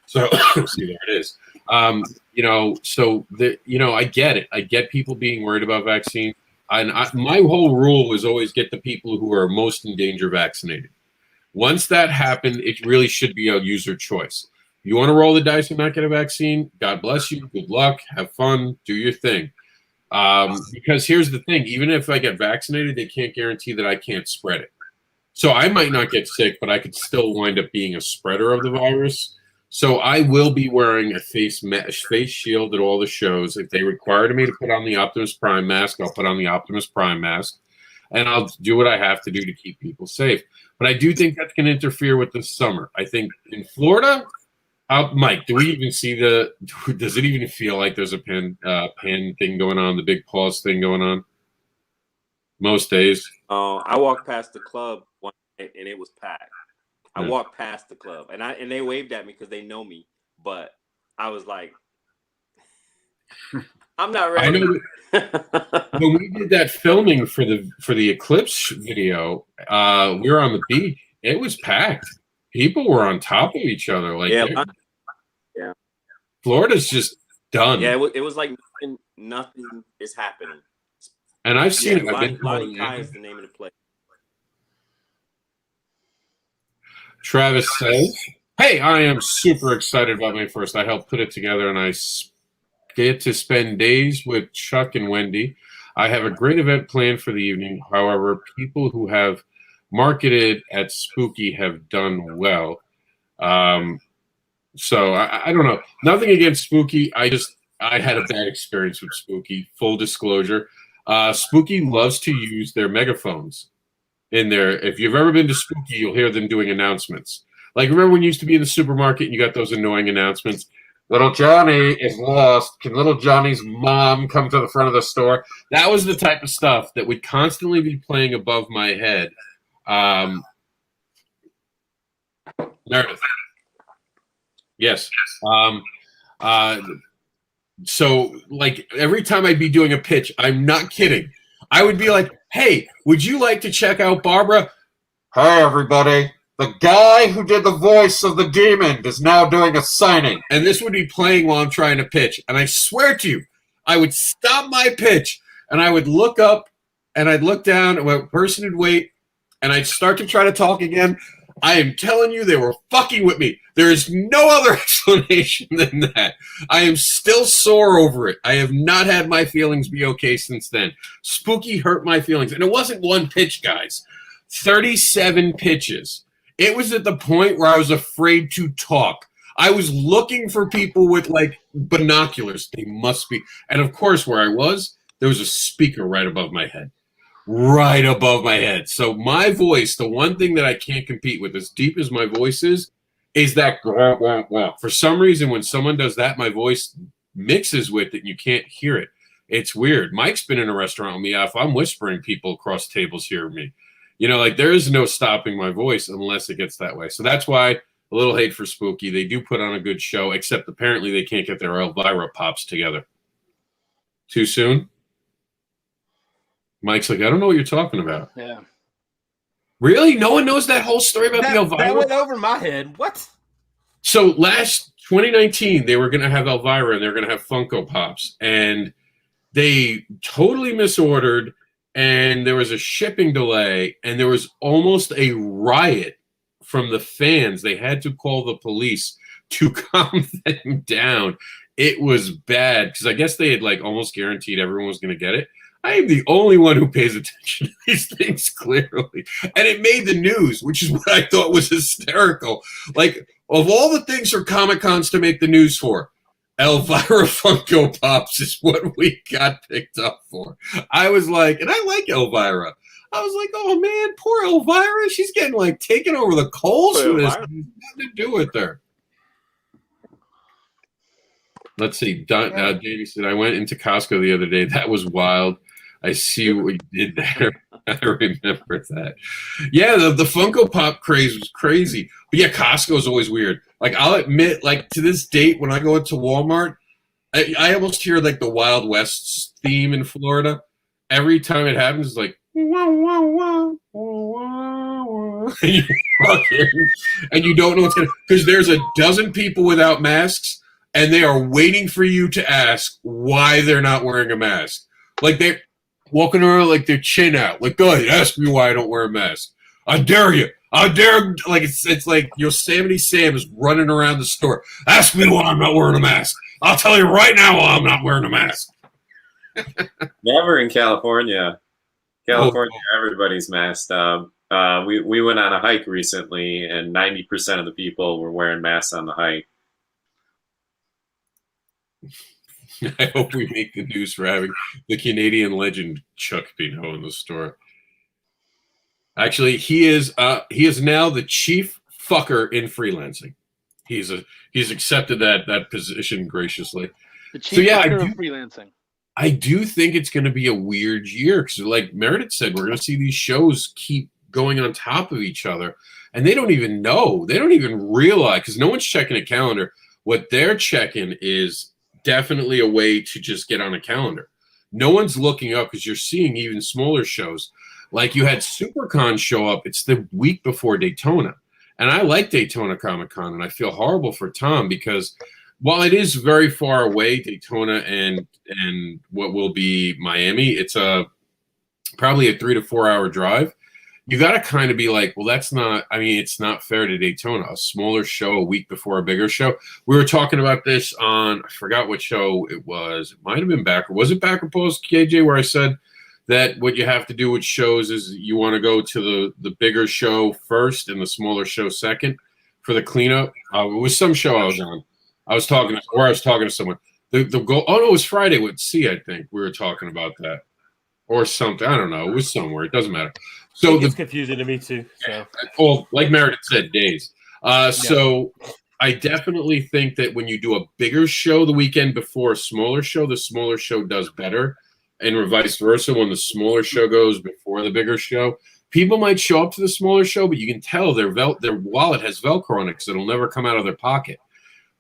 So, see, there it is. You know, so I get it. I get people being worried about vaccine. And my whole rule was always get the people who are most in danger vaccinated. Once that happened, it really should be a user choice. You want to roll the dice and not get a vaccine? God bless you. Good luck. Have fun. Do your thing. Because here's the thing. Even if I get vaccinated, they can't guarantee that I can't spread it. So I might not get sick, but I could still wind up being a spreader of the virus. So I will be wearing a face shield at all the shows. If they require me to put on the Optimus Prime mask, I'll put on the Optimus Prime mask. And I'll do what I have to do to keep people safe. But I do think that's going to interfere with the summer. I think in Florida, Mike, do we even see does it even feel like there's a pen thing going on, the big pause thing going on? Most days. I walked past the club one day and it was packed. I walked past the club and they waved at me because they know me, but I was like, I'm not ready. I know when we did that filming for the Eclipse video, we were on the beach. It was packed. People were on top of each other. Like, yeah. Florida's just done. Yeah, it was like nothing is happening. And I've seen it. Lottie Kai is the name of the place. Travis says, hey, I am super excited about May 1st. I helped put it together, and I get to spend days with Chuck and Wendy. I have a great event planned for the evening. However, people who have marketed at Spooky have done well. So I don't know. Nothing against Spooky. I had a bad experience with Spooky. Full disclosure. Spooky loves to use their megaphones. in there. If you've ever been to Spooky, you'll hear them doing announcements. Like, remember when you used to be in the supermarket and you got those annoying announcements? Little Johnny is lost. Can little Johnny's mom come to the front of the store? That was the type of stuff that would constantly be playing above my head. Meredith. Yes. So, like, every time I'd be doing a pitch, I'm not kidding, I would be like, hey, would you like to check out Barbara? Hey, everybody. The guy who did the voice of the demon is now doing a signing. And this would be playing while I'm trying to pitch. And I swear to you, I would stop my pitch, and I would look up, and I'd look down, and a person would wait, and I'd start to try to talk again. I am telling you, they were fucking with me. There is no other explanation than that. I am still sore over it. I have not had my feelings be okay since then. Spooky hurt my feelings. And it wasn't one pitch, guys. 37 pitches. It was at the point where I was afraid to talk. I was looking for people with, like, binoculars. They must be. And, of course, where I was, there was a speaker right above my head. Right above my head. So my voice, the one thing that I can't compete with, as deep as my voice is that wah, wah, wah. For some reason, when someone does that, my voice mixes with it and you can't hear it. It's weird. Mike's been in a restaurant with me. If I'm whispering, people across tables hear me. You know, like, there is no stopping my voice unless it gets that way. So that's why a little hate for Spooky. They do put on a good show, except apparently they can't get their Elvira pops together. Too soon? Mike's like, I don't know what you're talking about. Yeah. Really? No one knows that whole story about the Elvira? That went over my head. What? So last 2019, they were going to have Elvira and they were going to have Funko Pops. And they totally misordered. And there was a shipping delay. And there was almost a riot from the fans. They had to call the police to calm them down. It was bad because I guess they had, like, almost guaranteed everyone was going to get it. I am the only one who pays attention to these things, clearly. And it made the news, which is what I thought was hysterical. Like, of all the things for Comic-Cons to make the news for, Elvira Funko Pops is what we got picked up for. I was like, and I like Elvira. I was like, oh, man, poor Elvira. She's getting, like, taken over the coals for this. Nothing to do with her. Let's see. Davey said, I went into Costco the other day. That was wild. I see what you did there. I remember that. Yeah, the Funko Pop craze was crazy. But yeah, Costco is always weird. Like, I'll admit, like, to this date, when I go into Walmart, I almost hear, like, the Wild West theme in Florida. Every time it happens, it's like, wah, wah, wah, wah, wah. And you don't know what's going to, because there's a dozen people without masks, and they are waiting for you to ask why they're not wearing a mask. Like, they're walking around like their chin out. Like, go ahead, ask me why I don't wear a mask. I dare you. I dare. Like, it's like Yosemite Sam is running around the store. Ask me why I'm not wearing a mask. I'll tell you right now why I'm not wearing a mask. Never in California. California, everybody's masked up. We went on a hike recently, and 90% of the people were wearing masks on the hike. I hope we make the news for having the Canadian legend Chuck Pinot in the store. Actually, he is now the chief fucker in freelancing. He's accepted that position graciously. The chief fucker of freelancing. I do think it's going to be a weird year because, like Meredith said, we're going to see these shows keep going on top of each other, and they don't even know. They don't even realize because no one's checking a calendar. What they're checking is definitely a way to just get on a calendar. No one's looking up because you're seeing even smaller shows. Like you had SuperCon show up. It's the week before Daytona. And I like Daytona Comic-Con, and I feel horrible for Tom because while it is very far away, Daytona and what will be Miami, it's probably a 3 to 4 hour drive. You got to kind of be like, well, it's not fair to Daytona, a smaller show a week before a bigger show. We were talking about this on, I forgot what show it was. It might have been Backer. Was it Backer Post, KJ, where I said that what you have to do with shows is you want to go to the bigger show first and the smaller show second for the cleanup? It was some show I was on. I was talking to someone. The goal, oh, no, it was Friday with C, I think. We were talking about that. Or something. I don't know. It was somewhere. It doesn't matter. So It's confusing to me too. So, well, like Meredith said, days. So I definitely think that when you do a bigger show the weekend before a smaller show, the smaller show does better, and vice versa. When the smaller show goes before the bigger show, people might show up to the smaller show, but you can tell their wallet has Velcro on it because it'll never come out of their pocket.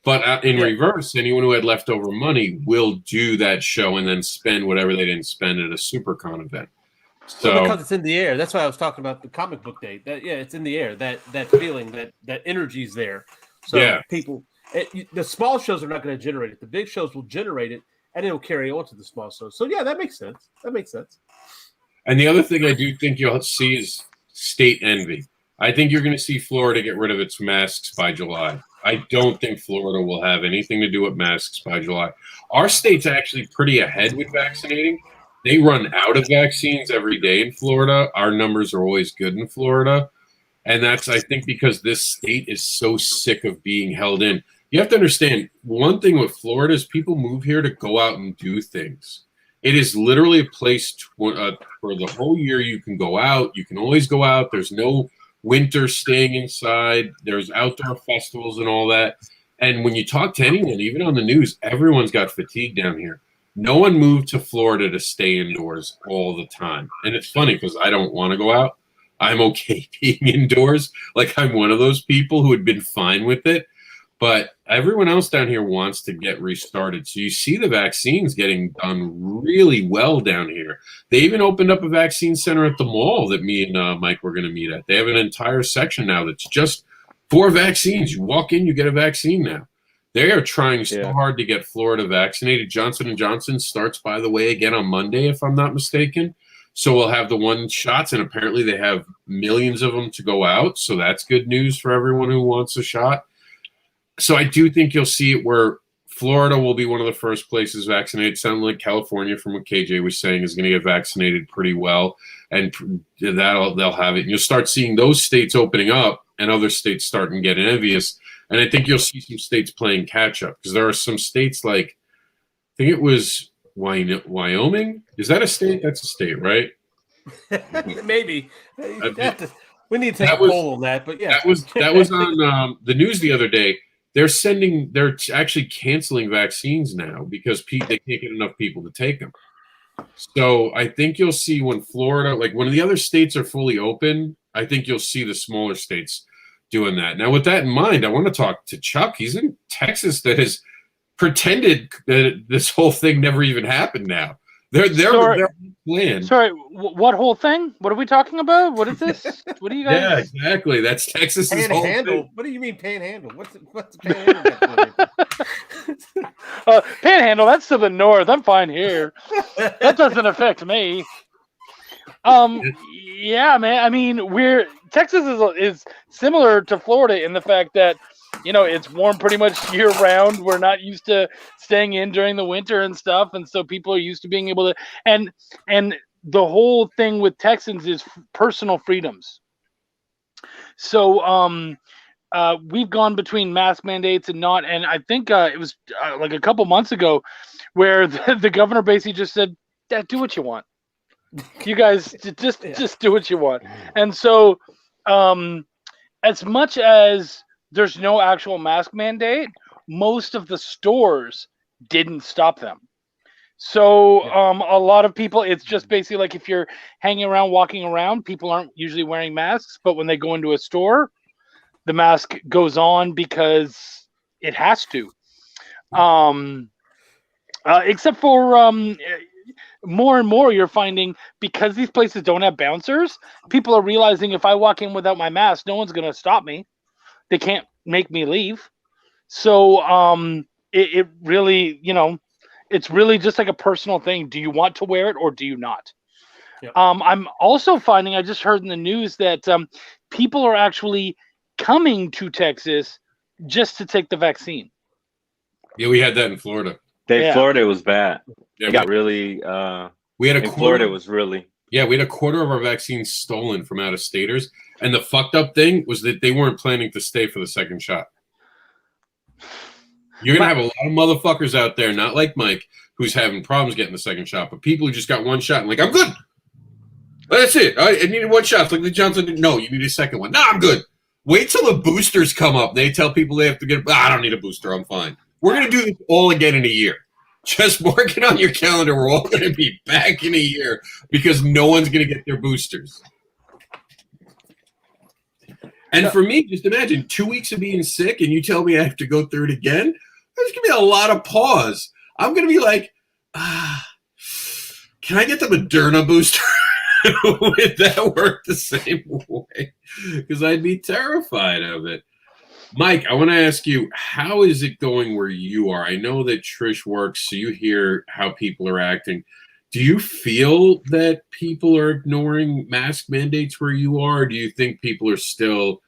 But in reverse, anyone who had leftover money will do that show and then spend whatever they didn't spend at a SuperCon event. So because it's in the air. That's why I was talking about the comic book day. It's in the air. That feeling, that energy's there. So people, the small shows are not going to generate it. The big shows will generate it, and it'll carry on to the small shows. So yeah, that makes sense. And the other thing I do think you'll see is state envy. I think you're going to see Florida get rid of its masks by July. I don't think Florida will have anything to do with masks by July. Our state's actually pretty ahead with vaccinating. They run out of vaccines every day in Florida. Our numbers are always good in Florida. And that's, I think, because this state is so sick of being held in. You have to understand, one thing with Florida is people move here to go out and do things. It is literally a place for the whole year you can go out. You can always go out. There's no winter staying inside. There's outdoor festivals and all that. And when you talk to anyone, even on the news, everyone's got fatigue down here. No one moved to Florida to stay indoors all the time. And it's funny because I don't want to go out. I'm okay being indoors. Like, I'm one of those people who had been fine with it. But everyone else down here wants to get restarted. So you see the vaccines getting done really well down here. They even opened up a vaccine center at the mall that me and Mike were going to meet at. They have an entire section now that's just for vaccines. You walk in, you get a vaccine now. They are trying so hard to get Florida vaccinated. Johnson & Johnson starts, by the way, again on Monday, if I'm not mistaken. So we'll have the 1 shots, and apparently they have millions of them to go out. So that's good news for everyone who wants a shot. So I do think you'll see it where Florida will be one of the first places vaccinated. It sounds like California, from what KJ was saying, is going to get vaccinated pretty well, and they'll have it. And you'll start seeing those states opening up and other states starting to get envious. And I think you'll see some states playing catch up because there are some states like, I think it was Wyoming. Is that a state? That's a state, right? Maybe. We need to take a poll on that. But yeah, that was on the news the other day. They're actually canceling vaccines now because they can't get enough people to take them. So I think you'll see when Florida, like when the other states are fully open, I think you'll see the smaller states doing that. Now, with that in mind, I want to talk to Chuck. He's in Texas that has pretended that this whole thing never even happened now. They're playing. Sorry, what whole thing? What are we talking about? What is this? What are you guys? Yeah, exactly. That's Texas's whole thing. What do you mean panhandle? What's panhandle? Panhandle, that's to the north. I'm fine here. That doesn't affect me. Yeah, man. I mean, Texas is similar to Florida in the fact that, you know, it's warm pretty much year round. We're not used to staying in during the winter and stuff, and so people are used to being able to. And the whole thing with Texans is personal freedoms. So we've gone between mask mandates and not, and I think it was like a couple months ago where the governor basically just said, "Do what you want. You guys just do what you want." And so, as much as there's no actual mask mandate, most of the stores didn't stop them. So a lot of people, it's just basically like if you're hanging around, walking around, people aren't usually wearing masks, but when they go into a store, the mask goes on because it has to. Except for more and more you're finding, because these places don't have bouncers, people are realizing if I walk in without my mask, no one's going to stop me. They can't make me leave. So it really, you know, it's really just like a personal thing. Do you want to wear it or do you not? Yep. I'm also finding, I just heard in the news that people are actually coming to Texas just to take the vaccine. Yeah, we had that in Florida. Florida was bad. Yeah, it got really. We had a Florida was really. Yeah, we had a quarter of our vaccines stolen from out-of-staters. And the fucked up thing was that they weren't planning to stay for the second shot. You're going to have a lot of motherfuckers out there, not like Mike, who's having problems getting the second shot, but people who just got one shot and like, I'm good. That's it. I needed one shot. It's like the Johnson. No, you need a second one. No, I'm good. Wait till the boosters come up. They tell people they have to get. I don't need a booster. I'm fine. We're gonna do this all again in a year. Just mark it on your calendar. We're all gonna be back in a year because no one's gonna get their boosters. And for me, just imagine 2 weeks of being sick, and you tell me I have to go through it again. There's gonna be a lot of pause. I'm gonna be like, can I get the Moderna booster? Would that work the same way? Because I'd be terrified of it. Mike, I want to ask you, how is it going where you are? I know that Trish works, so you hear how people are acting. Do you feel that people are ignoring mask mandates where you are? Or do you think people are still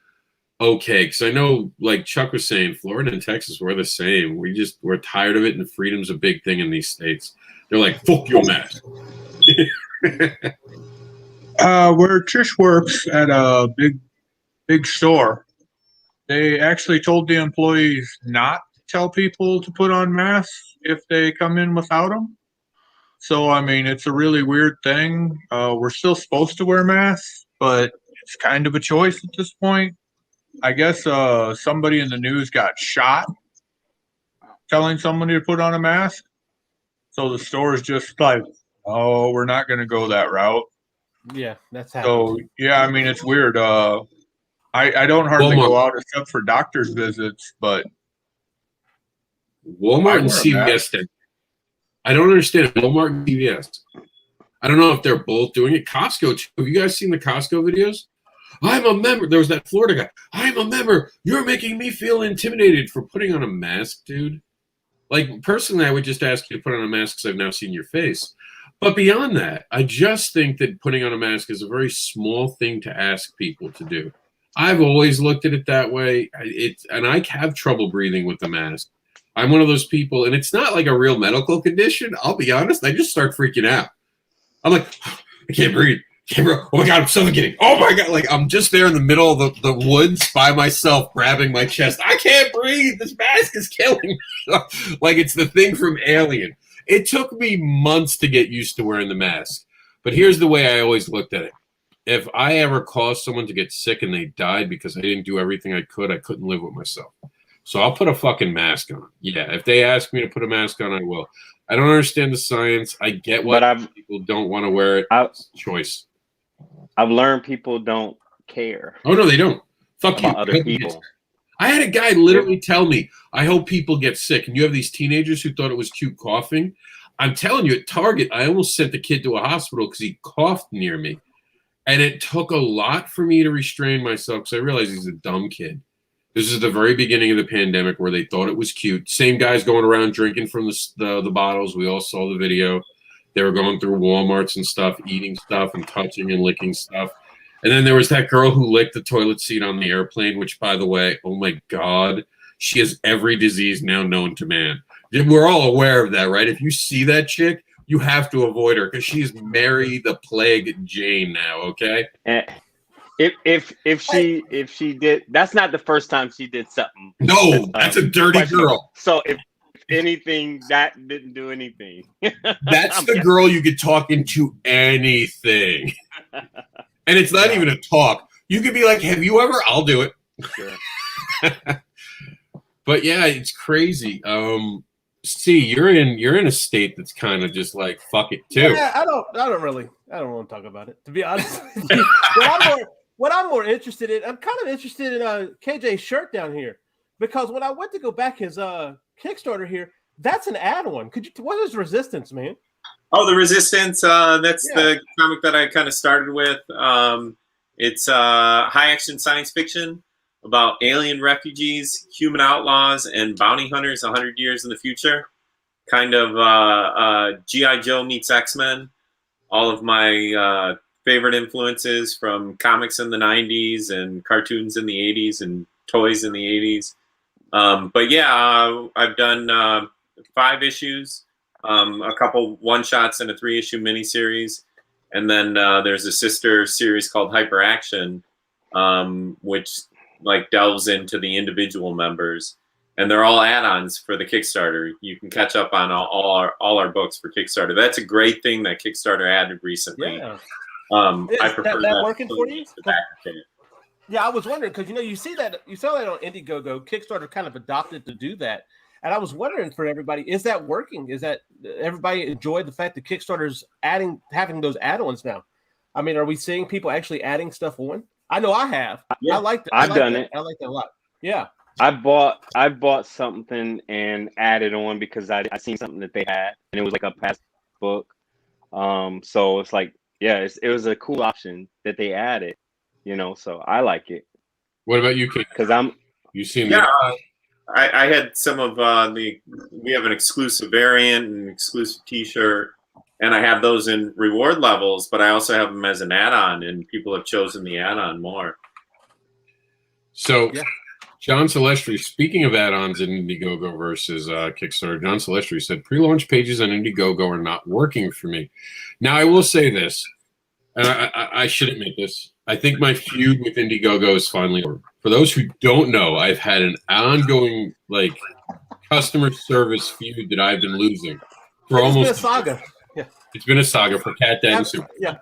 okay? Because I know, like Chuck was saying, Florida and Texas, we're the same. We're tired of it, and freedom's a big thing in these states. They're like, fuck your mask. Where Trish works at a big store, they actually told the employees not to tell people to put on masks if they come in without them. So, I mean, it's a really weird thing. We're still supposed to wear masks, but it's kind of a choice at this point. I guess somebody in the news got shot telling somebody to put on a mask. So the store is just like, oh, we're not going to go that route. Yeah, that's happening. So, yeah, I mean, it's weird. I don't hardly go out except for doctor's visits, but Walmart and CVS. I don't understand Walmart and CVS. I don't know if they're both doing it. Costco too. Have you guys seen the Costco videos? I'm a member. There was that Florida guy. I'm a member. You're making me feel intimidated for putting on a mask, dude. Like, personally, I would just ask you to put on a mask because I've now seen your face. But beyond that, I just think that putting on a mask is a very small thing to ask people to do. I've always looked at it that way. And I have trouble breathing with the mask. I'm one of those people, and it's not like a real medical condition. I'll be honest. I just start freaking out. I'm like, I can't breathe. Oh my God, I'm suffocating. Oh my God. Like, I'm just there in the middle of the woods by myself, grabbing my chest. I can't breathe. This mask is killing me. Like, it's the thing from Alien. It took me months to get used to wearing the mask. But here's the way I always looked at it. If I ever caused someone to get sick and they died because I didn't do everything I couldn't live with myself. So I'll put a fucking mask on. Yeah, if they ask me to put a mask on, I will. I don't understand the science. I get why people don't want to wear it. It's a choice. I've learned people don't care. Oh, no, they don't. Fuck you. Other people. I had a guy literally tell me, I hope people get sick. And you have these teenagers who thought it was cute coughing. I'm telling you, at Target, I almost sent the kid to a hospital because he coughed near me. And it took a lot for me to restrain myself because I realized he's a dumb kid. This is the very beginning of the pandemic where they thought it was cute. Same guys going around drinking from the bottles. We all saw the video. They were going through Walmarts and stuff, eating stuff and touching and licking stuff. And then there was that girl who licked the toilet seat on the airplane, which, by the way, oh my God, she has every disease now known to man. We're all aware of that, right? If you see that chick, you have to avoid her because she's Mary the Plague Jane now, okay? If she did, that's not the first time she did something. No, that's a dirty girl. So if anything, that didn't do anything. That's the girl you could talk into anything. And it's not even a talk. You could be like, have you ever? I'll do it. Sure. But yeah, it's crazy. See, you're in a state that's kind of just like fuck it too. Yeah, I don't want to talk about it, to be honest with you. What I'm more interested in, I'm kind of interested in KJ's shirt down here, because when I went to go back his Kickstarter here, that's an add-on. What is Resistance, man? Oh, the Resistance. That's the comic that I kind of started with. It's high action science fiction about alien refugees, human outlaws, and bounty hunters 100 years in the future. Kind of G.I. Joe meets X-Men. All of my favorite influences from comics in the 90s and cartoons in the 80s and toys in the 80s. But yeah, I've done 5 issues, a couple one-shots and a 3-issue miniseries. And then there's a sister series called Hyperaction, which like delves into the individual members. And they're all add-ons for the Kickstarter. You can catch up on all our books for Kickstarter. That's a great thing that Kickstarter added recently. Yeah. I prefer that working for you? The back page. Yeah, I was wondering because you saw that on Indiegogo. Kickstarter kind of adopted to do that, and I was wondering for everybody, is that working? Is that everybody enjoyed the fact that Kickstarter's having those add-ons now? I mean, are we seeing people actually adding stuff on? I know I have. Yeah, I like that. I've done it. I like that a lot. Yeah. I bought something and added on because I seen something that they had and it was like a past book. So it's like, yeah, it was a cool option that they added, you know, so I like it. What about you, Kate? Because you seen that? I had some of we have an exclusive variant and exclusive t-shirt, and I have those in reward levels, but I also have them as an add-on, and people have chosen the add-on more. So yeah. John Celestri, speaking of add-ons in Indiegogo versus Kickstarter, John Celestri said, pre-launch pages on Indiegogo are not working for me. Now, I will say this, and I should admit this. I think my feud with Indiegogo is finally over. For those who don't know, I've had an ongoing, like, customer service feud that I've been losing for almost been a saga. Yeah. It's been a saga for Cat Dad and Super. Yeah.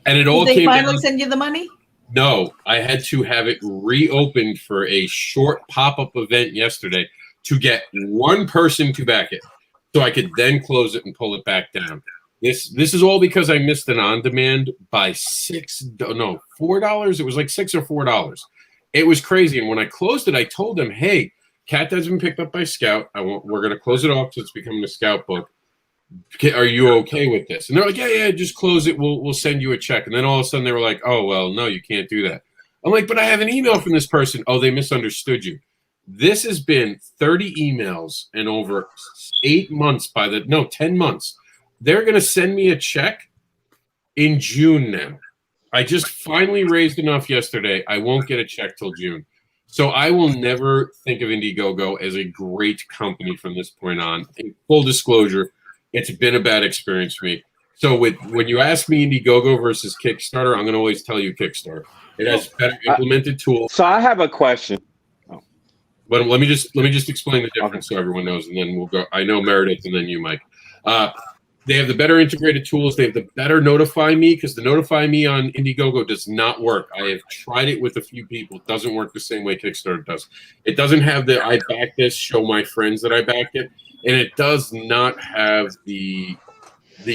And it all Did they came finally down. send you the money? No, I had to have it reopened for a short pop-up event yesterday to get one person to back it, so I could then close it and pull it back down. This is all because I missed an on-demand by $4. It was like $6 or $4. It was crazy. And when I closed it, I told them, "Hey, Cat Dad's been picked up by Scout. We're going to close it off, so it's becoming a Scout book. Are you okay with this?" And they're like, yeah, just close it. We'll send you a check. And then all of a sudden they were like, oh, well, no, you can't do that. I'm like, but I have an email from this person. Oh, they misunderstood you. This has been 30 emails and over 10 months. They're going to send me a check in June now. I just finally raised enough yesterday. I won't get a check till June. So I will never think of Indiegogo as a great company from this point on. In full disclosure, it's been a bad experience for me. So when you ask me Indiegogo versus Kickstarter, I'm going to always tell you Kickstarter. It has better implemented tools. So I have a question. But let me just explain the difference so everyone knows, and then we'll go. I know Meredith, and then you, Mike. They have the better integrated tools. They have the better Notify Me, because the Notify Me on Indiegogo does not work. I have tried it with a few people. It doesn't work the same way Kickstarter does. It doesn't have the I backed this, show my friends that I backed it, and it does not have the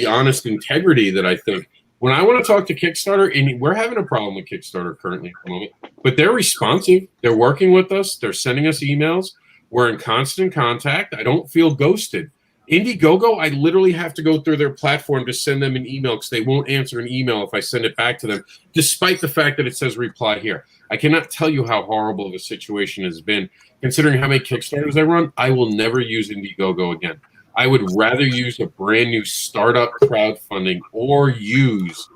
honest integrity that I think. When I want to talk to Kickstarter, and we're having a problem with Kickstarter currently at the moment, but they're responsive. They're working with us. They're sending us emails. We're in constant contact. I don't feel ghosted. Indiegogo, I literally have to go through their platform to send them an email because they won't answer an email if I send it back to them, despite the fact that it says reply here. I cannot tell you how horrible of a situation has been. Considering how many Kickstarters I run, I will never use Indiegogo again. I would rather use a brand new startup crowdfunding or use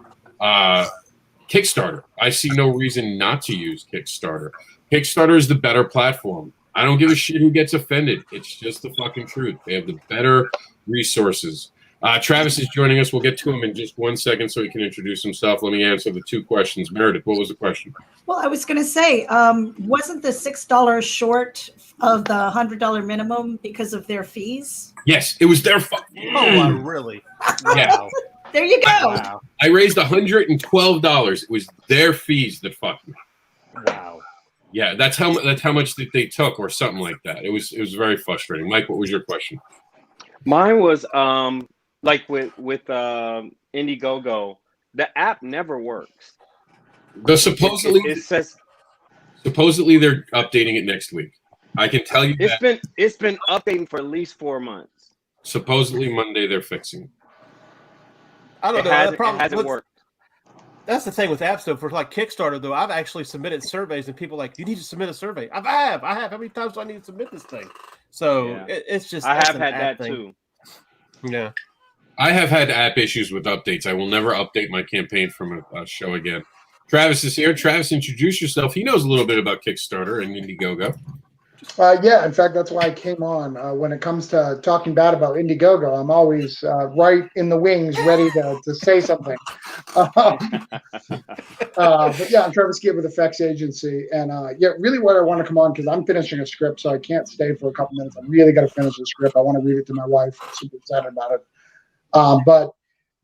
Kickstarter. I see no reason not to use Kickstarter. Kickstarter is the better platform. I don't give a shit who gets offended. It's just the fucking truth. They have the better resources. Travis is joining us. We'll get to him in just 1 second so he can introduce himself. Let me answer the two questions. Meredith, what was the question? Well, I was going to say, wasn't the $6 short of the $100 minimum because of their fees? Yes, it was their Oh, really? Yeah. Wow. There you go. Wow. I raised $112. It was their fees that fucked me. Wow. Yeah, that's how much that they took, or something like that. It was very frustrating. Mike, what was your question? Mine was like with Indiegogo, the app never works. The supposedly it says supposedly they're updating it next week. I can tell you it's been updating for at least 4 months. Supposedly Monday they're fixing it. I don't know. It hasn't worked. That's the thing with apps, though. For like Kickstarter, though, I've actually submitted surveys, and people are like, you need to submit a survey. I have. How many times do I need to submit this thing? So Yeah. it's just. I have had that thing. too. Yeah. I have had app issues with updates. I will never update my campaign from a show again. Travis is here. Travis, introduce yourself. He knows a little bit about Kickstarter and Indiegogo. Yeah, in fact, that's why I came on. When it comes to talking bad about Indiegogo, I'm always right in the wings, ready to say something. But yeah, I'm Travis Gibb with Effects Agency. And yeah, really what I want to come on, because I'm finishing a script, so I can't stay for a couple minutes. I really got to finish the script. I want to read it to my wife. I'm super excited about it. But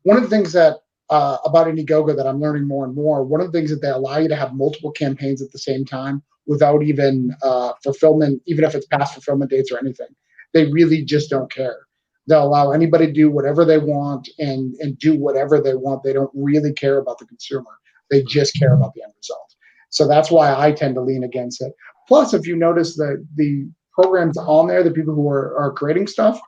one of the things that about Indiegogo that I'm learning more and more. One of the things that they allow you to have multiple campaigns at the same time without even fulfillment, even if it's past fulfillment dates or anything. They really just don't care. They'll allow anybody to do whatever they want and do whatever they want. They don't really care about the consumer. They just care about the end result. So that's why I tend to lean against it. Plus, if you notice the programs on there, the people who are creating stuff,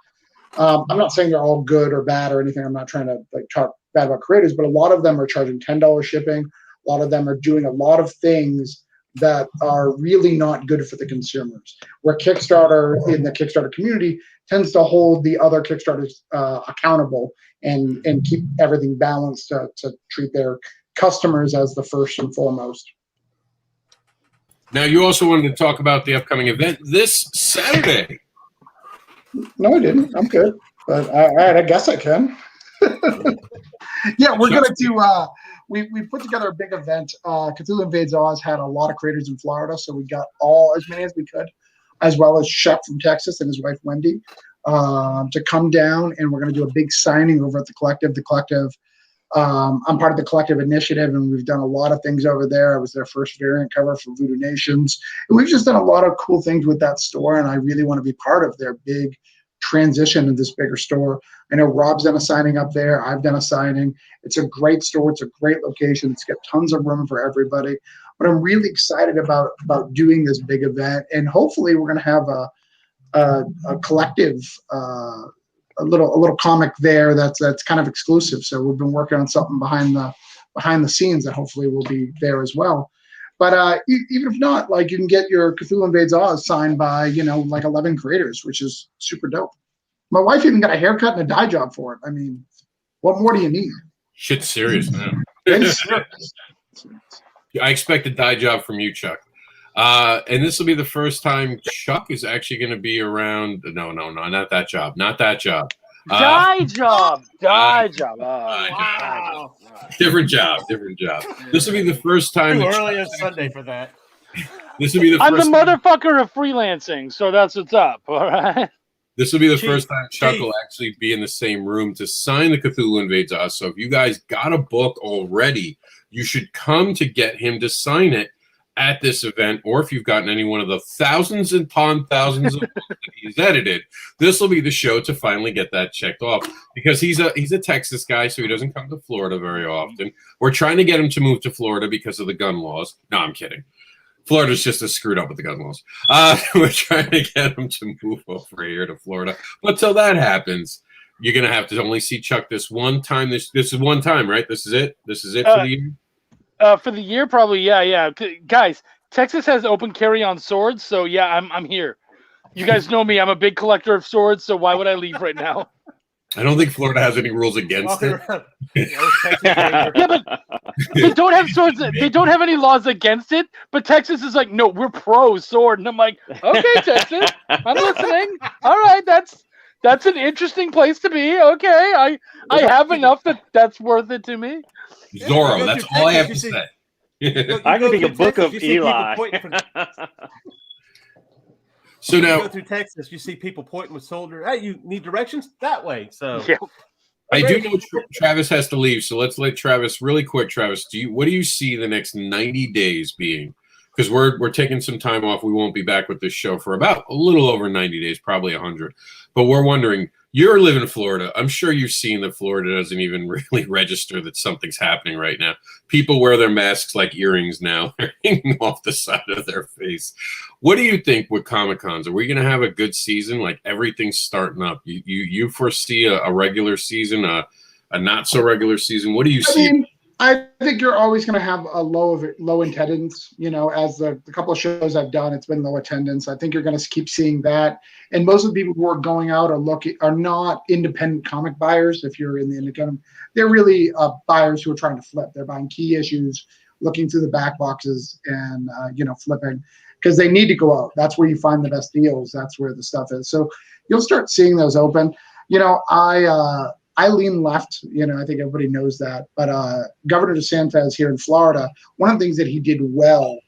I'm not saying they're all good or bad or anything. I'm not trying to like talk bad about creators, but a lot of them are charging $10 shipping. A lot of them are doing a lot of things that are really not good for the consumers. Where Kickstarter in the Kickstarter community tends to hold the other Kickstarters accountable and keep everything balanced to treat their customers as the first and foremost. Now, you also wanted to talk about the upcoming event this Saturday. No, I didn't. I'm good. But all right, I guess I can. Yeah, we're going to do we put together a big event. Cthulhu Invades Oz had a lot of creators in Florida, so we got as many as we could, as well as Shep from Texas and his wife Wendy, to come down, and we're going to do a big signing over at the Collective. The Collective, I'm part of the Collective initiative, and we've done a lot of things over there. I was their first variant cover for Voodoo Nations, and we've just done a lot of cool things with that store, and I really want to be part of their big transition to this bigger store. I know Rob's done a signing up there. I've done a signing. It's a great store. It's a great location. It's got tons of room for everybody. But I'm really excited about doing this big event, and hopefully we're going to have a collective, a little comic there that's kind of exclusive. So we've been working on something behind the scenes that hopefully will be there as well. But even if not, like, you can get your Cthulhu Invades Oz signed by, like 11 creators, which is super dope. My wife even got a haircut and a dye job for it. I mean, what more do you need? Shit's serious now. It's serious. I expect a dye job from you, Chuck. And this will be the first time Chuck is actually going to be around. No, not that job. Not that job. Dye job. Wow. Different job. This will be the first time. Too early on Sunday for that. This will be the I'm first the motherfucker of freelancing, so that's what's up. All right. This will be the first time Chuck will actually be in the same room to sign the Cthulhu Invades Us. So if you guys got a book already, you should come to get him to sign it at this event. Or if you've gotten any one of the thousands upon thousands of books that he's edited, this will be the show to finally get that checked off. Because he's a Texas guy, so he doesn't come to Florida very often. We're trying to get him to move to Florida because of the gun laws. No, I'm kidding. Florida's just as screwed up with the gun laws. We're trying to get him to move over here to Florida. But till that happens, you're going to have to only see Chuck this one time. This is one time, right? This is it? This is it for the year? For the year, probably, yeah. Guys, Texas has open carry on swords, so yeah, I'm here. You guys know me. I'm a big collector of swords, so why would I leave right now? I don't think Florida has any rules against it. Yeah, but they don't have swords. They don't have any laws against it. But Texas is like, no, we're pro sword, and I'm like, okay, Texas, I'm listening. All right, that's an interesting place to be. Okay, I have enough that's worth it to me. Zorro, that's all I have to say. I can make a book of Eli. So now, you go through Texas, you see people pointing with soldier. Hey, you need directions that way. So yeah. I do know Travis has to leave, so let's let Travis really quick. Travis, what do you see the next 90 days being? Because we're taking some time off. We won't be back with this show for about a little over 90 days, probably 100. But we're wondering, you're living in Florida. I'm sure you've seen that Florida doesn't even really register that something's happening right now. People wear their masks like earrings now. They're hanging off the side of their face. What do you think with Comic-Cons? Are we going to have a good season? Like, everything's starting up. You foresee a regular season, a not so regular season? What do you see? I think you're always going to have a low attendance. As the couple of shows I've done, it's been low attendance. I think you're going to keep seeing that. And most of the people who are going out are not independent comic buyers. If you're in the independent, they're really buyers who are trying to flip. They're buying key issues, looking through the back boxes, and flipping because they need to go out. That's where you find the best deals. That's where the stuff is. So you'll start seeing those open. I lean left, I think everybody knows that. But Governor DeSantis here in Florida, one of the things that he did well,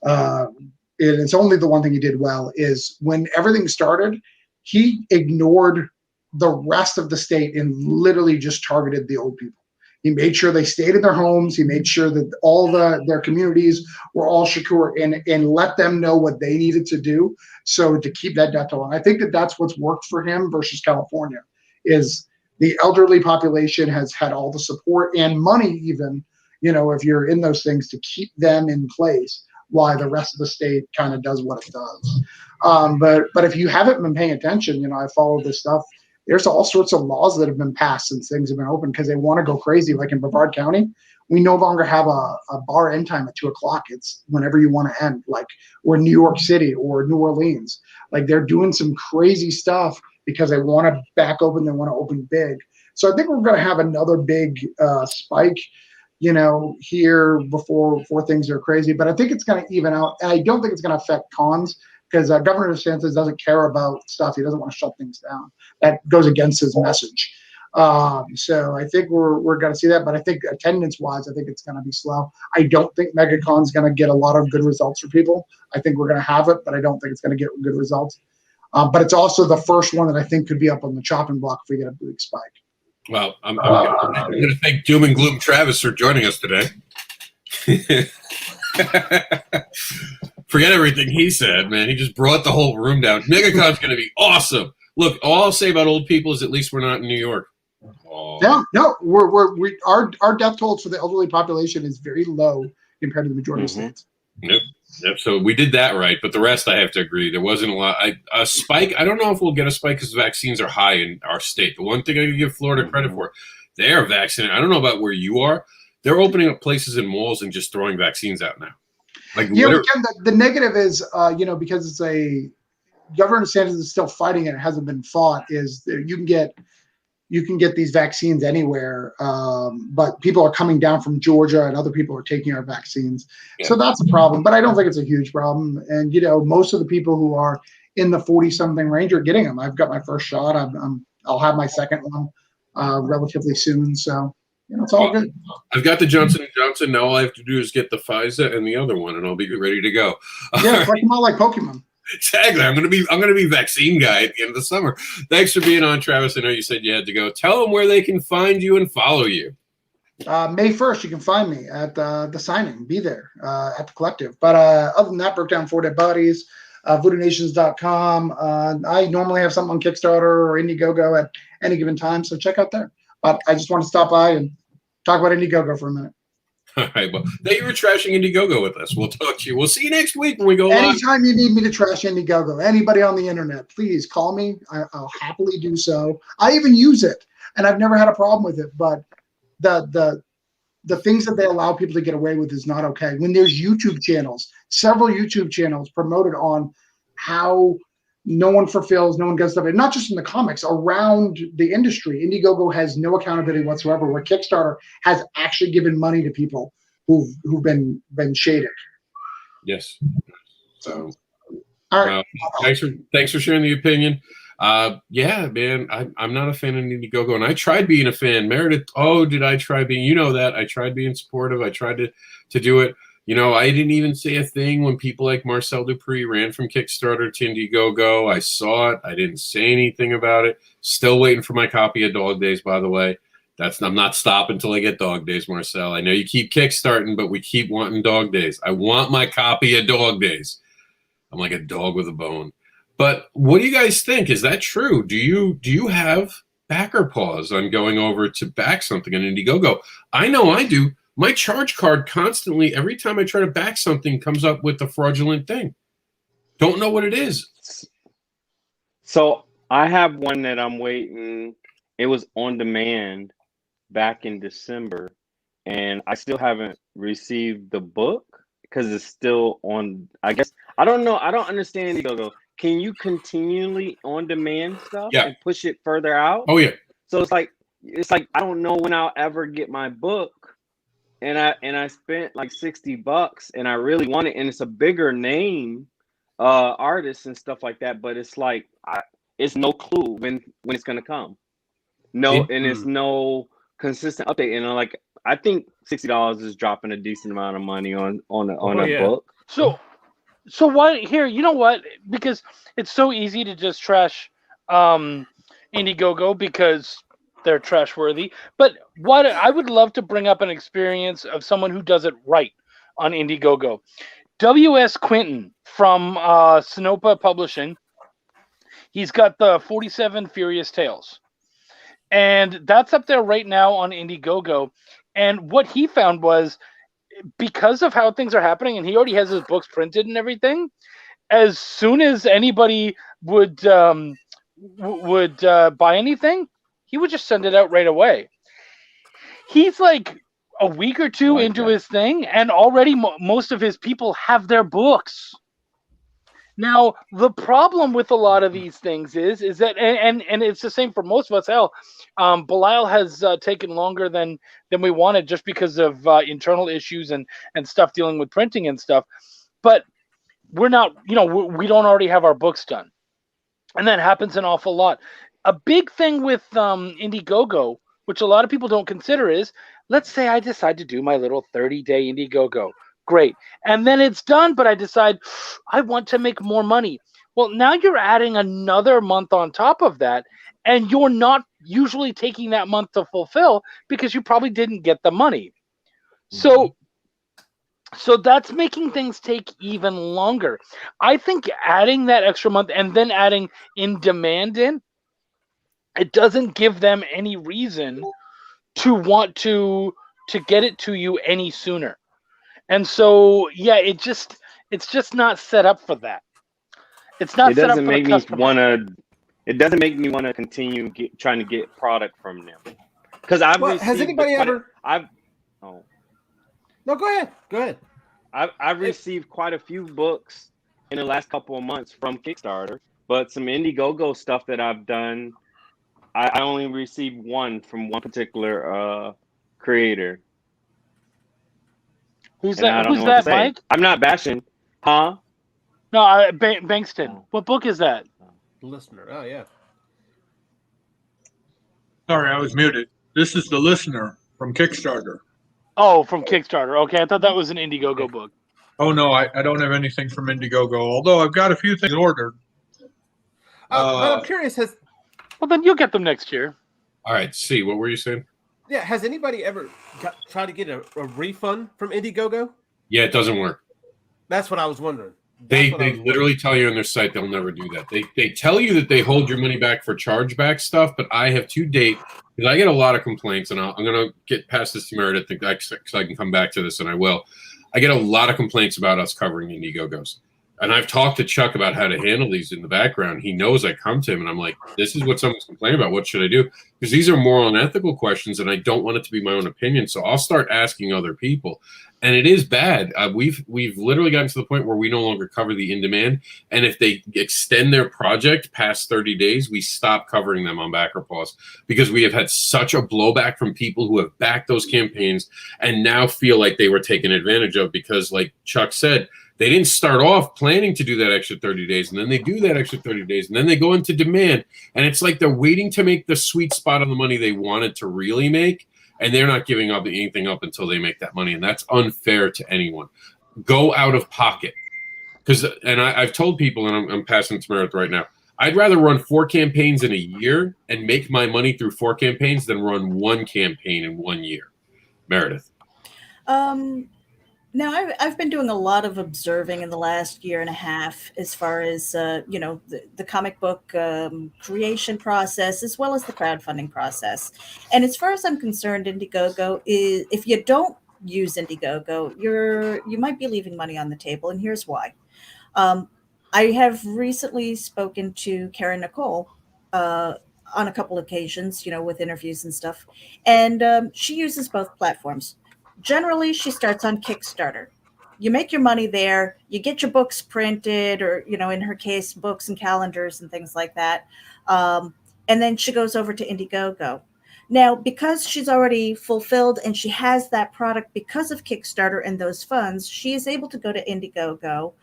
and it's only the one thing he did well, is when everything started, he ignored the rest of the state and literally just targeted the old people. He made sure they stayed in their homes. He made sure that all their communities were all secure and let them know what they needed to do so to keep that death toll. And I think that that's what's worked for him versus California is the elderly population has had all the support and money even, if you're in those things to keep them in place while the rest of the state kind of does what it does. But if you haven't been paying attention, I follow this stuff. There's all sorts of laws that have been passed since things have been open because they want to go crazy. Like in Brevard County, we no longer have a bar end time at 2:00. It's whenever you want to end, or New York City or New Orleans. Like they're doing some crazy stuff because they want to back open. They want to open big. So I think we're going to have another big spike, here before things are crazy. But I think it's going to even out. And I don't think it's going to affect cons. Because Governor DeSantis doesn't care about stuff. He doesn't want to shut things down. That goes against his message. So I think we're going to see that. But I think attendance-wise, I think it's going to be slow. I don't think MegaCon's going to get a lot of good results for people. I think we're going to have it, but I don't think it's going to get good results. But it's also the first one that I think could be up on the chopping block if we get a big spike. Well, I'm going to thank Doom and Gloom Travis for joining us today. Forget everything he said, man. He just brought the whole room down. MegaCon's going to be awesome. Look, all I'll say about old people is at least we're not in New York. Oh. No, our death tolls for the elderly population is very low compared to the majority of states. Yep. So we did that right, but the rest I have to agree. There wasn't a lot. A spike. I don't know if we'll get a spike because vaccines are high in our state. The one thing I can give Florida credit for, they are vaccinated. I don't know about where you are. They're opening up places in malls and just throwing vaccines out now. The negative is, because it's Governor DeSantis is still fighting and it hasn't been fought. Is you can get these vaccines anywhere, but people are coming down from Georgia and other people are taking our vaccines. Yeah. So that's a problem, but I don't think it's a huge problem. And most of the people who are in the 40-something range are getting them. I've got my first shot. I'll have my second one relatively soon. So. It's all good. I've got the Johnson & Johnson. Now all I have to do is get the Pfizer and the other one, and I'll be ready to go. Yeah, it's like Pokemon. Exactly. I'm gonna be vaccine guy at the end of the summer. Thanks for being on, Travis. I know you said you had to go. Tell them where they can find you and follow you. May 1st, you can find me at the signing. Be there at the Collective. But other than that, broke down 4 Dead Bodies, VoodooNations.com. I normally have something on Kickstarter or Indiegogo at any given time, so check out there. But I just want to stop by and talk about Indiegogo for a minute. All right. Well, thank you for trashing Indiegogo with us. We'll talk to you. We'll see you next week when we go live. Anytime you need me to trash Indiegogo, anybody on the internet, please call me. I'll happily do so. I even use it, and I've never had a problem with it. But the things that they allow people to get away with is not okay. When there's YouTube channels, several YouTube channels promoted on how no one fulfills, no one does stuff, and not just in the comics, around the industry. Indiegogo has no accountability whatsoever, where Kickstarter has actually given money to people who've been shaded. Yes. So, all right. Thanks for sharing the opinion. Yeah, man, I'm not a fan of Indiegogo, and I tried being a fan. Meredith, did I try being? You know that I tried being supportive. I tried to do it. I didn't even say a thing when people like Marcel Dupree ran from Kickstarter to Indiegogo. I saw it. I didn't say anything about it. Still waiting for my copy of Dog Days, by the way. I'm not stopping until I get Dog Days, Marcel. I know you keep kickstarting, but we keep wanting Dog Days. I want my copy of Dog Days. I'm like a dog with a bone. But what do you guys think? Is that true? Do you have backer pause on going over to back something on Indiegogo? I know I do. My charge card constantly, every time I try to back something, comes up with a fraudulent thing. Don't know what it is. So I have one that I'm waiting. It was on demand back in December, and I still haven't received the book because it's still on. I guess I don't know. I don't understand Indiegogo. Can you continually on demand stuff and push it further out? Oh yeah. So it's like I don't know when I'll ever get my book. And I spent like $60 and I really want it, and it's a bigger name artist and stuff like that, but it's like it's no clue when it's gonna come. And it's no consistent update. And I think $60 is dropping a decent amount of money on a book. So why here, you know what? Because it's so easy to just trash Indiegogo because they're trash worthy. But what I would love to bring up an experience of someone who does it right on Indiegogo. W.S. Quinton from Sinopa Publishing. He's got the 47 Furious Tales. And that's up there right now on Indiegogo. And what he found was, because of how things are happening, and he already has his books printed and everything, as soon as anybody would buy anything, he would just send it out right away. He's like a week or two into his thing, and already most of his people have their books. Now, the problem with a lot of these things is that, and it's the same for most of us. Hell, Belial has taken longer than we wanted just because of internal issues and stuff dealing with printing and stuff. But we're not, we don't already have our books done. And that happens an awful lot. A big thing with Indiegogo, which a lot of people don't consider, is, let's say I decide to do my little 30-day Indiegogo. Great. And then it's done, but I decide I want to make more money. Well, now you're adding another month on top of that, and you're not usually taking that month to fulfill because you probably didn't get the money. So that's making things take even longer. I think adding that extra month and then adding in demand in, it doesn't give them any reason to want to get it to you any sooner. And so, yeah, it's just not set up for that. It's not set up for the customer. It doesn't make me want to continue trying to get product from them. Because has anybody ever? No, go ahead. I've received quite a few books in the last couple of months from Kickstarter, but some Indiegogo stuff that I've done, I only received one from one particular creator. Who's that, Mike? I'm not bashing, huh? No, Bankston. What book is that? The Listener. Oh, yeah. Sorry, I was muted. This is The Listener from Kickstarter. Oh, from Kickstarter. Okay, I thought that was an Indiegogo book. Oh, no, I don't have anything from Indiegogo, although I've got a few things ordered. But I'm curious, well, then you'll get them next year. All right, see, what were you saying? Yeah, has anybody ever tried to get a refund from Indiegogo? Yeah, it doesn't work. That's what I was wondering. They literally tell you on their site they'll never do that. They tell you that they hold your money back for chargeback stuff, but I have to date, because I get a lot of complaints, and I'm going to get past this to Meredith because I can come back to this, and I will. I get a lot of complaints about us covering Indiegogos. And I've talked to Chuck about how to handle these in the background. He knows I come to him, and I'm like, this is what someone's complaining about. What should I do? Because these are moral and ethical questions, and I don't want it to be my own opinion. So I'll start asking other people. And it is bad. We've literally gotten to the point where we no longer cover the in-demand. And if they extend their project past 30 days, we stop covering them on Backer Pause, because we have had such a blowback from people who have backed those campaigns and now feel like they were taken advantage of because, like Chuck said, they didn't start off planning to do that extra 30 days, and then they do that extra 30 days, and then they go into demand. And it's like they're waiting to make the sweet spot on the money they wanted to really make, and they're not giving up anything up until they make that money. And that's unfair to anyone. Go out of pocket. And I've told people, and I'm passing it to Meredith right now, I'd rather run 4 campaigns in a year and make my money through 4 campaigns than run 1 campaign in 1 year. Meredith. Now, I've been doing a lot of observing in the last year and a half as far as, the comic book creation process, as well as the crowdfunding process. And as far as I'm concerned, Indiegogo is, if you don't use Indiegogo, you might be leaving money on the table. And here's why. I have recently spoken to Karen Nicole on a couple occasions, with interviews and stuff. And she uses both platforms. Generally, she starts on Kickstarter. You make your money there. You get your books printed, or, in her case, books and calendars and things like that. And then she goes over to Indiegogo. Now, because she's already fulfilled and she has that product because of Kickstarter and those funds, she is able to go to Indiegogo,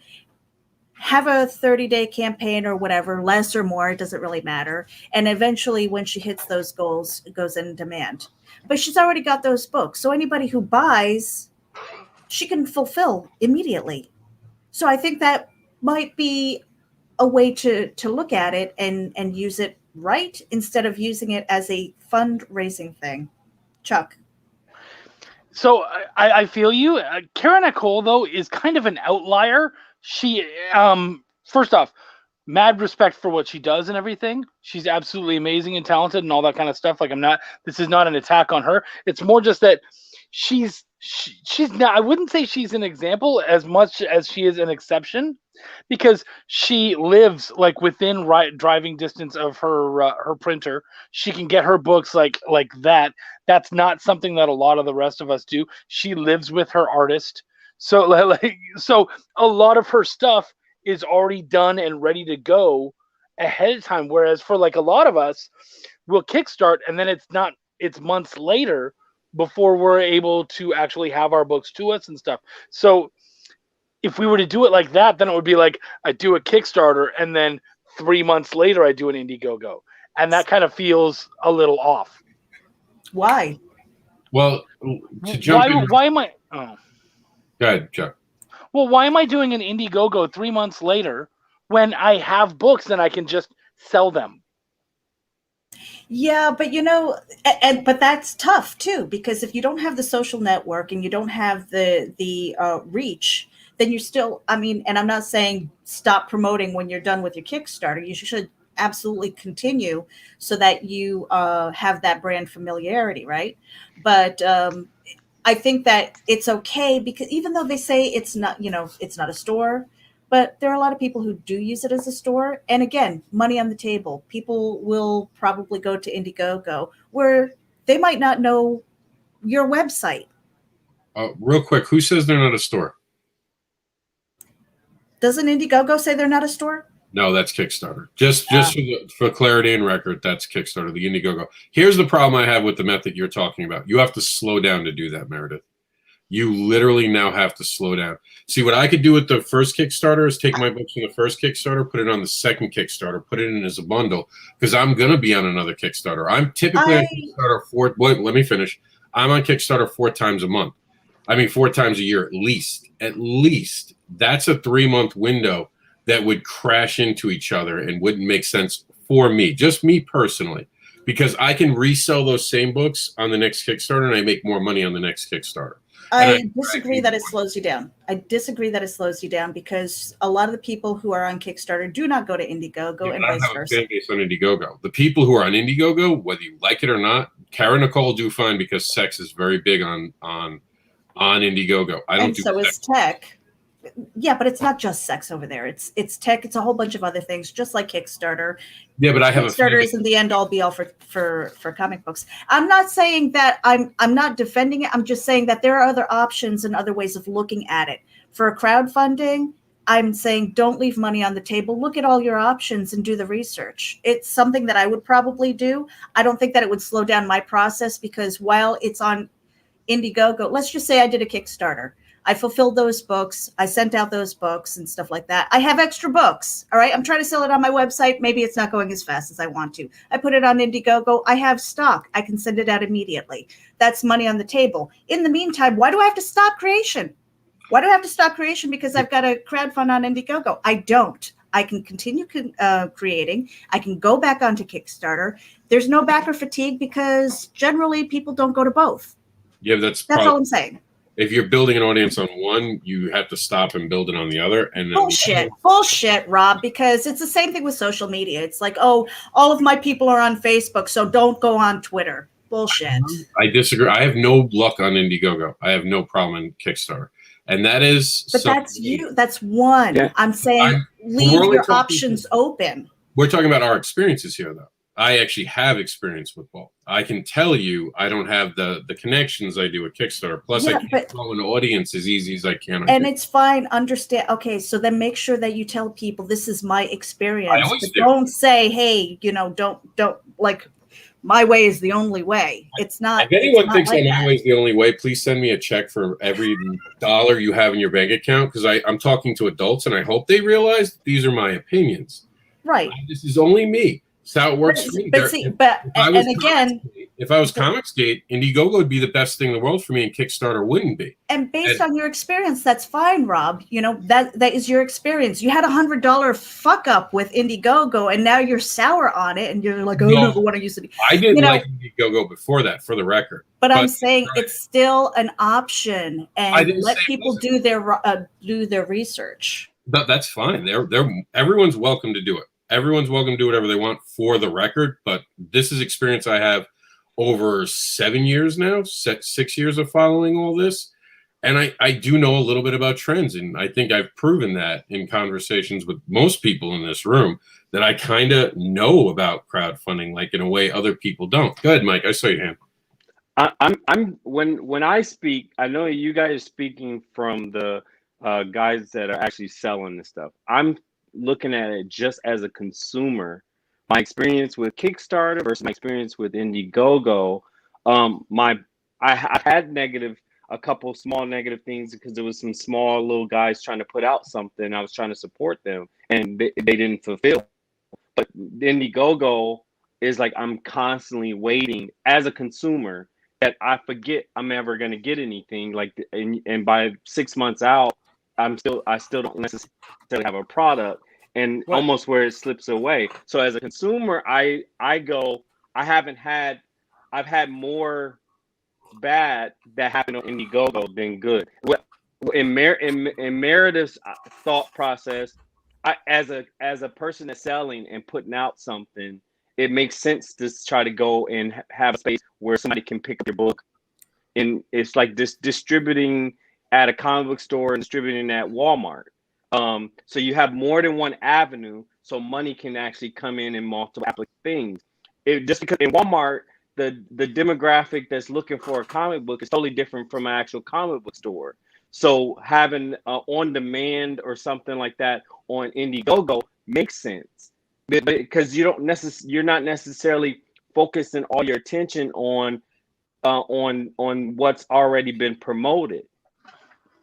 have a 30-day campaign or whatever, less or more, it doesn't really matter. And eventually, when she hits those goals, it goes in demand. But she's already got those books. So anybody who buys, she can fulfill immediately. So I think that might be a way to look at it and use it right instead of using it as a fundraising thing. Chuck. So I feel you. Kara Nicole, though, is kind of an outlier. She, first off, mad respect for what she does and everything. She's absolutely amazing and talented and all that kind of stuff. Like, this is not an attack on her. It's more just that she's not, I wouldn't say she's an example as much as she is an exception, because she lives like within driving distance of her printer. She can get her books like that. That's not something that a lot of the rest of us do. She lives with her artist. So so a lot of her stuff is already done and ready to go ahead of time. Whereas for like a lot of us, we'll kickstart and then it's months later before we're able to actually have our books to us and stuff. So if we were to do it like that, then it would be like I do a Kickstarter and then 3 months later I do an Indiegogo. And that kind of feels a little off. Why? Well, to jump in. Why am I? Oh. Go ahead, Chuck. Well, why am I doing an Indiegogo 3 months later when I have books and I can just sell them? Yeah, but but that's tough too, because if you don't have the social network and you don't have the reach, then you're still, and I'm not saying stop promoting when you're done with your Kickstarter. You should absolutely continue so that you have that brand familiarity, right? But I think that it's okay, because even though they say it's not, it's not a store, but there are a lot of people who do use it as a store. And again, money on the table. People will probably go to Indiegogo where they might not know your website. Real quick, who says they're not a store? Doesn't Indiegogo say they're not a store? No, that's Kickstarter. Just for clarity and record, that's Kickstarter, the Indiegogo. Here's the problem I have with the method you're talking about. You have to slow down to do that, Meredith. You literally now have to slow down. See, what I could do with the first Kickstarter is take my books from the first Kickstarter, put it on the second Kickstarter, put it in as a bundle, because I'm going to be on another Kickstarter. I'm typically on Kickstarter let me finish. I'm on Kickstarter 4 times a month. 4 times a year at least. At least. That's a 3-month window that would crash into each other and wouldn't make sense for me, just me personally, because I can resell those same books on the next Kickstarter and I make more money on the next Kickstarter. I disagree that it slows you down. I disagree that it slows you down, because a lot of the people who are on Kickstarter do not go to Indiegogo and vice versa. Fan base on Indiegogo. The people who are on Indiegogo, whether you like it or not, Kara Nicole do fine, because sex is very big on Indiegogo. I don't. And so is tech. Yeah, but it's not just sex over there. It's tech. It's a whole bunch of other things, just like Kickstarter. Yeah, but I have Kickstarter isn't the end all be all for comic books. I'm not saying that I'm not defending it. I'm just saying that there are other options and other ways of looking at it. For crowdfunding, I'm saying don't leave money on the table. Look at all your options and do the research. It's something that I would probably do. I don't think that it would slow down my process, because while it's on Indiegogo, let's just say I did a Kickstarter. I fulfilled those books. I sent out those books and stuff like that. I have extra books. All right. I'm trying to sell it on my website. Maybe it's not going as fast as I want to. I put it on Indiegogo. I have stock. I can send it out immediately. That's money on the table. In the meantime, why do I have to stop creation? Why do I have to stop creation because I've got a crowdfund on Indiegogo? I don't. I can continue creating. I can go back onto Kickstarter. There's no backer fatigue, because generally people don't go to both. Yeah, that's all I'm saying. If you're building an audience on one, you have to stop and build it on the other. And then bullshit, Rob, because it's the same thing with social media. It's like, oh, all of my people are on Facebook, so don't go on Twitter. Bullshit. I disagree. I have no luck on Indiegogo. I have no problem in Kickstarter. And that is... But that's you. That's one. Yeah. I'm saying leave your options open. We're talking about our experiences here, though. I actually have experience with both. I can tell you I don't have the connections I do with Kickstarter. Plus, I can't grow an audience as easy as I can. And it's fine. Understand. Okay, so then make sure that you tell people this is my experience. But don't say, hey, don't like my way is the only way. It's not. If anyone thinks that my way is the only way, please send me a check for every dollar you have in your bank account, because I'm talking to adults and I hope they realize these are my opinions. Right. This is only me. That's how it works for me. But again, If I was Comicsgate, Indiegogo would be the best thing in the world for me, and Kickstarter wouldn't be. And based on your experience, that's fine, Rob. You know, that is your experience. You had $100 fuck up with Indiegogo, and now you're sour on it, and you're like, oh, No, no, what are you saying? I didn't like Indiegogo before that, for the record. But I'm saying it's still an option, and let people do their research. But that's fine. Everyone's welcome to do it. Everyone's welcome to do whatever they want, for the record. But this is experience I have over 7 years now, 6 years of following all this. And I do know a little bit about trends. And I think I've proven that in conversations with most people in this room, that I kind of know about crowdfunding, like in a way other people don't. Go ahead, Mike. I saw your hand. When I speak, I know you guys are speaking from the guys that are actually selling this stuff. I'm looking at it just as a consumer. My experience with Kickstarter versus my experience with Indiegogo, I've had a couple small negative things, because there was some small little guys trying to put out something. I was trying to support them, and they didn't fulfill. But Indiegogo is like, I'm constantly waiting as a consumer, that I forget I'm ever going to get anything. Like, and by 6 months out, I still don't necessarily have a product. And almost where it slips away. So as a consumer, I've had more bad that happened on Indiegogo than good. In Meredith's thought process, as a person that's selling and putting out something, it makes sense to try to go and have a space where somebody can pick up your book. And it's like distributing at a comic book store and distributing at Walmart. So you have more than one avenue, so money can actually come in multiple things. Just because in Walmart, the demographic that's looking for a comic book is totally different from an actual comic book store. So having on demand or something like that on Indiegogo makes sense, because you're not necessarily focusing all your attention on what's already been promoted.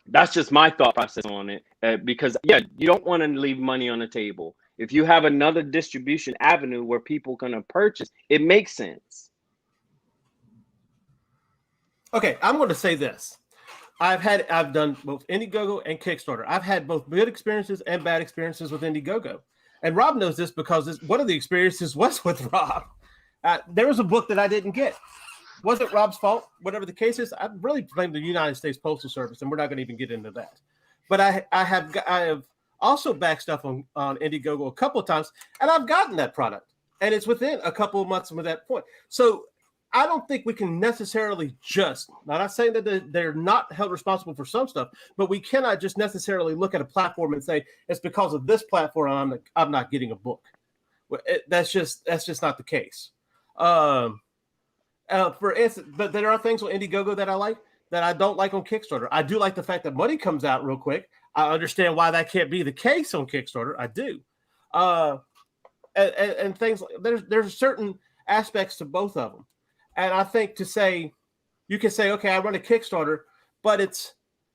That's just my thought process on it, because you don't want to leave money on the table. If you have another distribution avenue where people are going to purchase, it makes sense. Okay, I'm going to say this. I've done both Indiegogo and Kickstarter. I've had both good experiences and bad experiences with Indiegogo. And Rob knows this, because one of the experiences was with Rob. There was a book that I didn't get. Wasn't Rob's fault, whatever the case is. I really blame the United States Postal Service, and we're not going to even get into that. But I have also backed stuff on Indiegogo a couple of times, and I've gotten that product, and it's within a couple of months from that point. So I don't think we can necessarily not saying that they're not held responsible for some stuff, but we cannot just necessarily look at a platform and say it's because of this platform I'm not getting a book. That's just not the case. For instance, but there are things on Indiegogo that I like that I don't like on Kickstarter. I do like the fact that money comes out real quick. I understand why that can't be the case on Kickstarter. I do. And things like there's certain aspects to both of them. And I think you can say, okay, I run a Kickstarter, but it's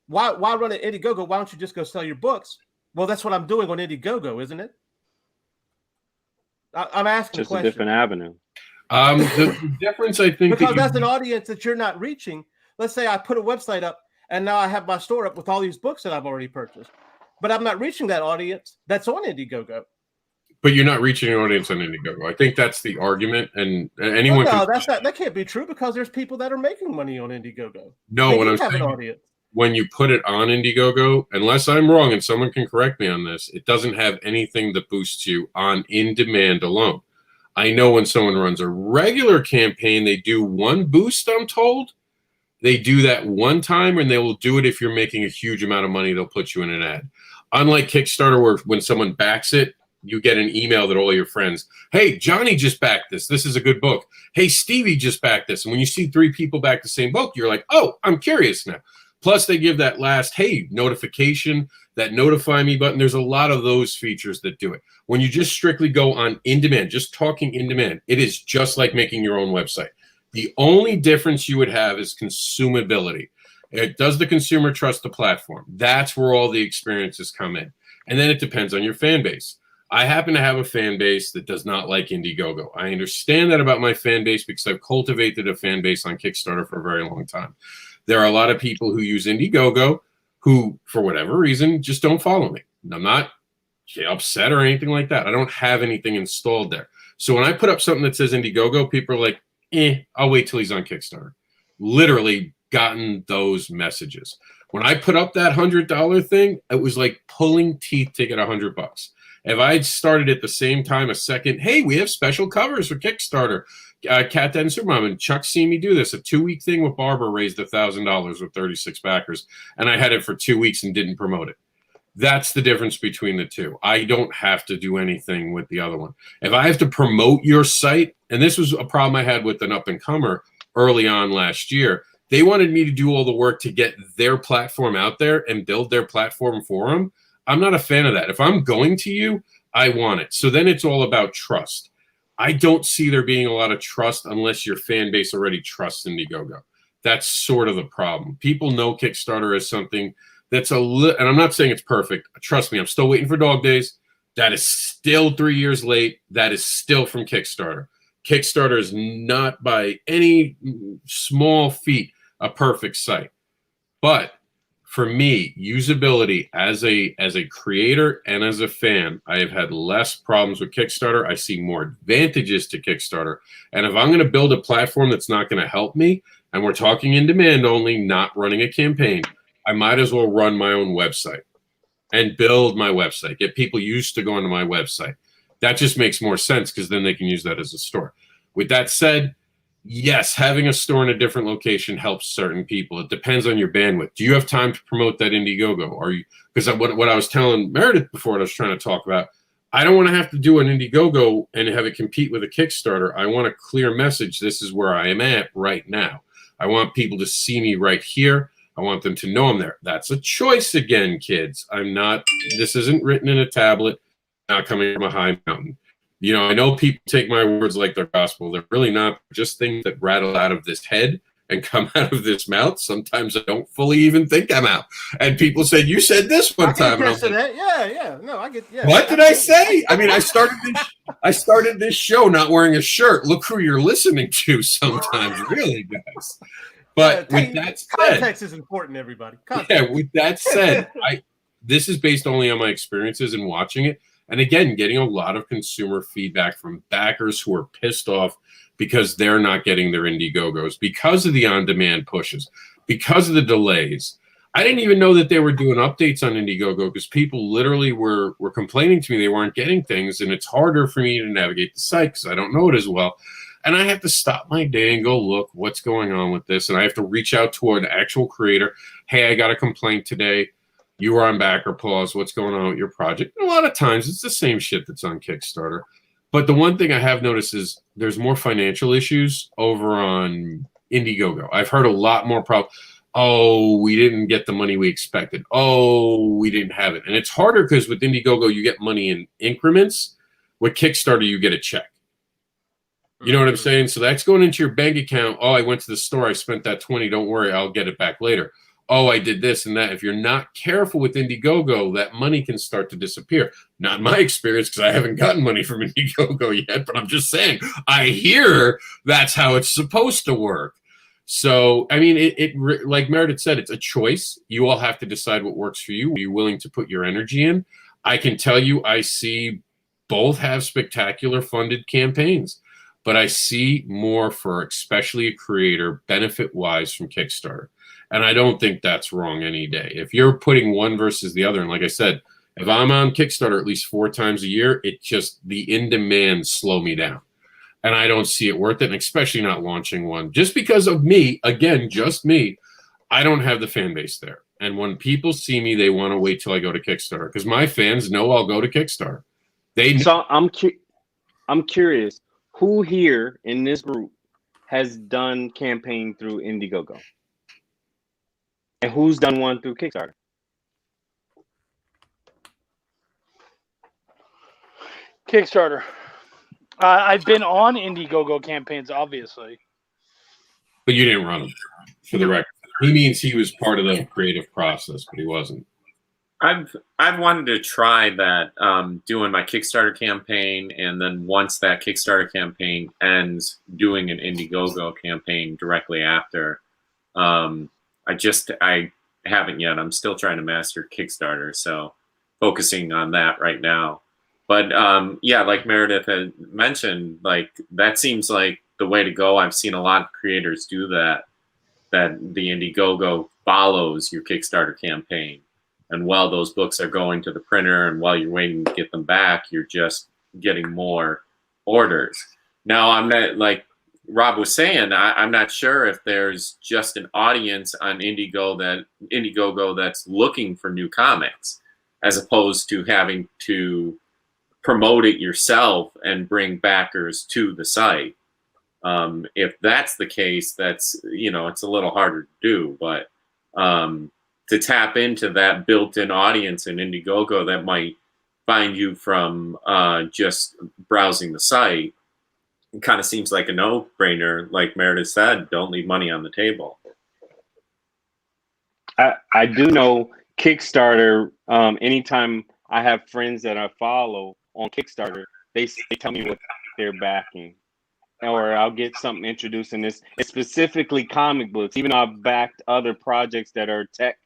why run an Indiegogo? Why don't you just go sell your books? Well, that's what I'm doing on Indiegogo, isn't it? I'm asking just a question. A different avenue. The difference, I think, because that's an audience that you're not reaching. Let's say I put a website up, and now I have my store up with all these books that I've already purchased, but I'm not reaching that audience that's on Indiegogo. But you're not reaching an audience on Indiegogo. I think that's the argument, and anyone. Well, no, that can't be true, because there's people that are making money on Indiegogo. No, what I'm saying, when you put it on Indiegogo, unless I'm wrong and someone can correct me on this, it doesn't have anything that boosts you on in-demand alone. I know when someone runs a regular campaign, they do one boost, I'm told. They do that one time, and they will do it if you're making a huge amount of money. They'll put you in an ad. Unlike Kickstarter, where when someone backs it, you get an email that all your friends, hey, Johnny just backed this. This is a good book. Hey, Stevie just backed this. And when you see 3 people back the same book, you're like, oh, I'm curious now. Plus, they give that last, hey, notification, that notify me button. There's a lot of those features that do it. When you just strictly go on in-demand, just talking in-demand, it is just like making your own website. The only difference you would have is consumability. Does the consumer trust the platform? That's where all the experiences come in. And then it depends on your fan base. I happen to have a fan base that does not like Indiegogo. I understand that about my fan base because I've cultivated a fan base on Kickstarter for a very long time. There are a lot of people who use Indiegogo who, for whatever reason, just don't follow me. I'm not upset or anything like that. I don't have anything installed there. So when I put up something that says Indiegogo, people are like, I'll wait till he's on Kickstarter. Literally gotten those messages. When I put up that $100 thing, it was like pulling teeth to get $100. If I had started at the same time a second, hey, we have special covers for Kickstarter. Cat and Supermom and Chuck see me do this. A 2-week thing with Barbara raised $1,000 with 36 backers, and I had it for 2 weeks and didn't promote it. That's the difference between the two. I don't have to do anything with the other one. If I have to promote your site, and this was a problem I had with an up-and-comer early on last year, they wanted me to do all the work to get their platform out there and build their platform for them. I'm not a fan of that. If I'm going to you, I want it. So then it's all about trust. I don't see there being a lot of trust unless your fan base already trusts Indiegogo. That's sort of the problem. People know Kickstarter as something that's and I'm not saying it's perfect. Trust me, I'm still waiting for Dog Days. That is still 3 years late. That is still from Kickstarter. Kickstarter is not by any small feat a perfect site. But for me, usability as a creator and as a fan, I have had less problems with Kickstarter. I see more advantages to Kickstarter. And if I'm going to build a platform that's not going to help me, and we're talking in demand only, not running a campaign, I might as well run my own website and build my website, get people used to going to my website. That just makes more sense because then they can use that as a store. With that said, yes, having a store in a different location helps certain people. It depends on your bandwidth. Do you have time to promote that Indiegogo? Are you, because what I was telling Meredith before, what I was trying to talk about, I don't want to have to do an Indiegogo and have it compete with a Kickstarter. I want a clear message. This is where I am at right now. I want people to see me right here. I want them to know I'm there. That's a choice again, kids. This isn't written in a tablet, not coming from a high mountain. You know, I know people take my words like they're gospel. They're really not, just things that rattle out of this head and come out of this mouth. Sometimes I don't fully even think I'm out. And people said, you said this one time. I can that. Yeah. No, I get, yeah. What did I say? I mean, I started this show not wearing a shirt. Look who you're listening to sometimes, really, guys. But with that said, context is important, everybody. Context. Yeah, with that said, this is based only on my experiences and watching it. And again, getting a lot of consumer feedback from backers who are pissed off because they're not getting their Indiegogos, because of the on-demand pushes, because of the delays. I didn't even know that they were doing updates on Indiegogo because people literally were complaining to me they weren't getting things, and it's harder for me to navigate the site because I don't know it as well. And I have to stop my day and go look what's going on with this, and I have to reach out to an actual creator. Hey, I got a complaint today. You were on backer pause. What's going on with your project? And a lot of times it's the same shit that's on Kickstarter. But the one thing I have noticed is there's more financial issues over on Indiegogo. I've heard a lot more problems. Oh, we didn't get the money we expected. Oh, we didn't have it. And it's harder because with Indiegogo, you get money in increments. With Kickstarter, you get a check. You know what I'm saying? So that's going into your bank account. Oh, I went to the store. I spent that $20. Don't worry. I'll get it back later. Oh, I did this and that. If you're not careful with Indiegogo, that money can start to disappear. Not in my experience, because I haven't gotten money from Indiegogo yet, but I'm just saying, I hear that's how it's supposed to work. So, I mean, it like Meredith said, it's a choice. You all have to decide what works for you. Are you willing to put your energy in? I can tell you, I see both have spectacular funded campaigns, but I see more for especially a creator benefit-wise from Kickstarter. And I don't think that's wrong any day. If you're putting one versus the other, and like I said, if I'm on Kickstarter at least 4 times a year, it just, the in-demand slow me down. And I don't see it worth it, and especially not launching one. Just because of me, again, just me, I don't have the fan base there. And when people see me, they want to wait till I go to Kickstarter. Because my fans know I'll go to Kickstarter. So I'm curious, who here in this group has done campaign through Indiegogo? And who's done one through Kickstarter? Kickstarter. I've been on Indiegogo campaigns, obviously. But you didn't run them, for the record. He means he was part of the creative process, but he wasn't. I've wanted to try that, doing my Kickstarter campaign, and then once that Kickstarter campaign ends, doing an Indiegogo campaign directly after. I haven't yet. I'm still trying to master Kickstarter, so focusing on that right now. But yeah, like Meredith had mentioned, like that seems like the way to go. I've seen a lot of creators do that. That the Indiegogo follows your Kickstarter campaign. And while those books are going to the printer and while you're waiting to get them back, you're just getting more orders. Now, I'm not, like Rob was saying, I'm not sure if there's just an audience on Indiegogo that's looking for new comics, as opposed to having to promote it yourself and bring backers to the site. If that's the case, that's, it's a little harder to do, but to tap into that built-in audience in Indiegogo that might find you from just browsing the site, it kind of seems like a no-brainer. Like Meredith said, don't leave money on the table. I do know Kickstarter. Anytime I have friends that I follow on Kickstarter, they tell me what they're backing. Or I'll get something introduced in this. It's specifically comic books. Even though I've backed other projects that are tech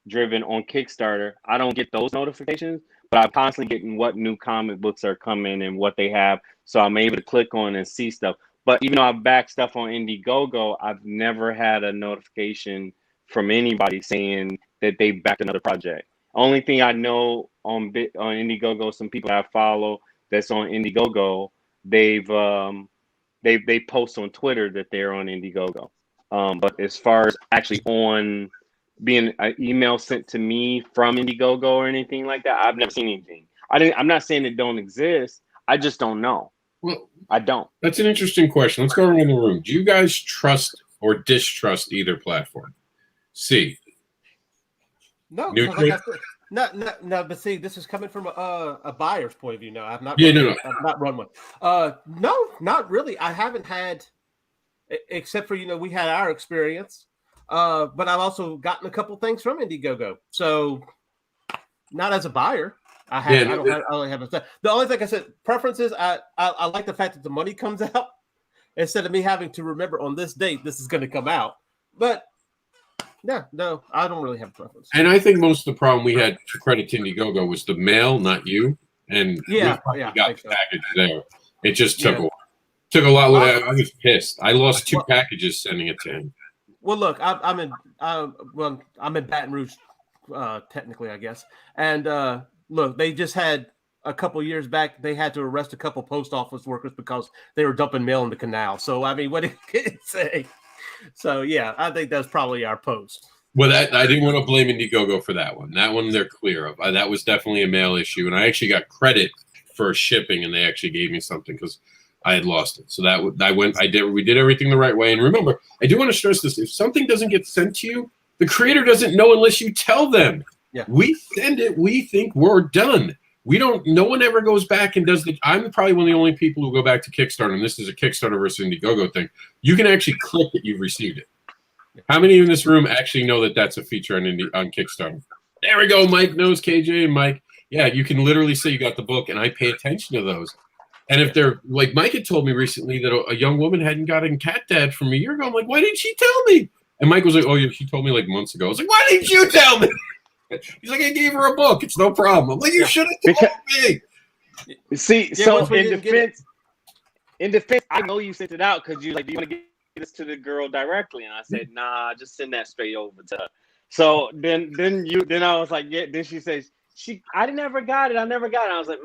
driven on Kickstarter, I don't get those notifications, but I'm constantly getting what new comic books are coming and what they have. So I'm able to click on and see stuff. But even though I've backed stuff on Indiegogo, I've never had a notification from anybody saying that they backed another project. Only thing I know on Indiegogo, some people I follow that's on Indiegogo, they post on Twitter that they're on Indiegogo. But as far as actually on being an email sent to me from Indiegogo or anything like that, I've never seen anything. I'm not saying it don't exist. I just don't know. Well, I don't. That's an interesting question. Let's go around the room. Do you guys trust or distrust either platform? C. No, Neutral? like I said, no. But see, this is coming from a buyer's point of view. No, I've not. I've not run one. No, not really. I haven't had, except for we had our experience. But I've also gotten a couple things from Indiegogo. So, not as a buyer. I only have a. The only thing I said preferences. I like the fact that the money comes out instead of me having to remember on this date this is going to come out. But yeah, no, I don't really have a preference. And I think most of the problem we had, to credit to Indiegogo, was the mail, not you. And we got the package there. It just took a while. Took a lot. I was pissed. I lost 2 packages sending it to him. Well, look, I'm in Baton Rouge, technically, I guess. And look, they just had a couple years back. They had to arrest a couple post office workers because they were dumping mail in the canal. So I mean, what do you say? So yeah, I think that's probably our post. Well, I didn't want to blame Indiegogo for that one. That one they're clear of. That was definitely a mail issue, and I actually got credit for shipping, and they actually gave me something because I had lost it. So we did everything the right way. And remember, I do want to stress this: if something doesn't get sent to you, the creator doesn't know unless you tell them. Yeah. We send it. We think we're done. We don't. No one ever goes back and does the. I'm probably one of the only people who go back to Kickstarter, and this is a Kickstarter versus Indiegogo thing. You can actually click that you've received it. How many in this room actually know that that's a feature on Kickstarter? There we go. Mike knows. KJ and Mike. Yeah, you can literally say you got the book, and I pay attention to those. And if they're like Mike had told me recently that a young woman hadn't gotten Cat Dad from a year ago, I'm like, why didn't she tell me? And Mike was like, oh, she told me like months ago. I was like, why didn't you tell me? He's like, I gave her a book. It's no problem. I'm like, you should have told me. See, so in defense, I know you sent it out because you do you want to get this to the girl directly? And I said, nah, just send that straight over to her. So then I was like, yeah. Then she says, I never got it. I was like,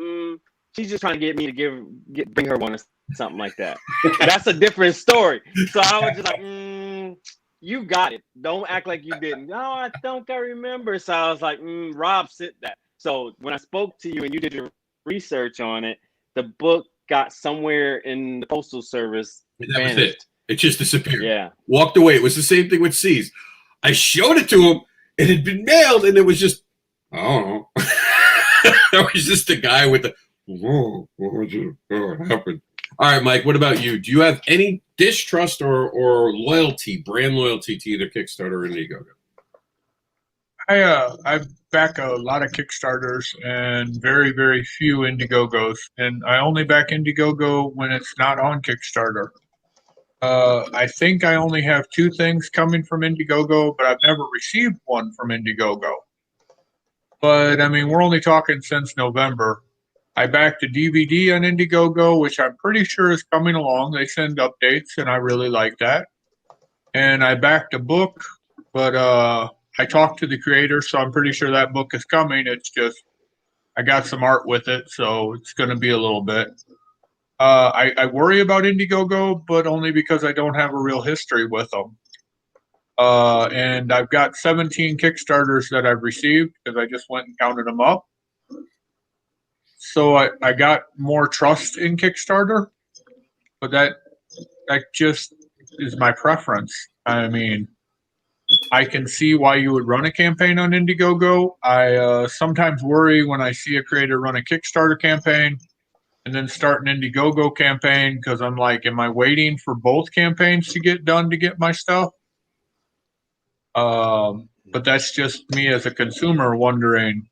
she's just trying to get me to bring her one or something like that. That's a different story. So I was just like, you got it. Don't act like you didn't. No, I don't remember. So I was like, Rob sent that. So when I spoke to you and you did your research on it, the book got somewhere in the postal service. That was it. It just disappeared. Yeah. Walked away. It was the same thing with C's. I showed it to him. It had been mailed, and it was just, I don't know. There was just a guy with the, what happened? All right, Mike, what about you? Do you have any distrust or brand loyalty to either Kickstarter or Indiegogo? back a lot of Kickstarters and very, very few Indiegogos. And I only back Indiegogo when it's not on Kickstarter. I think I only have 2 things coming from Indiegogo, but I've never received one from Indiegogo. But I mean, we're only talking since November. I backed a DVD on Indiegogo, which I'm pretty sure is coming along. They send updates, and I really like that. And I backed a book, but I talked to the creator, so I'm pretty sure that book is coming. It's just I got some art with it, so it's going to be a little bit. I worry about Indiegogo, but only because I don't have a real history with them. And I've got 17 Kickstarters that I've received because I just went and counted them up. So I got more trust in Kickstarter, but that just is my preference. I mean, I can see why you would run a campaign on Indiegogo. I sometimes worry when I see a creator run a Kickstarter campaign and then start an Indiegogo campaign because I'm like, am I waiting for both campaigns to get done to get my stuff? But that's just me as a consumer wondering,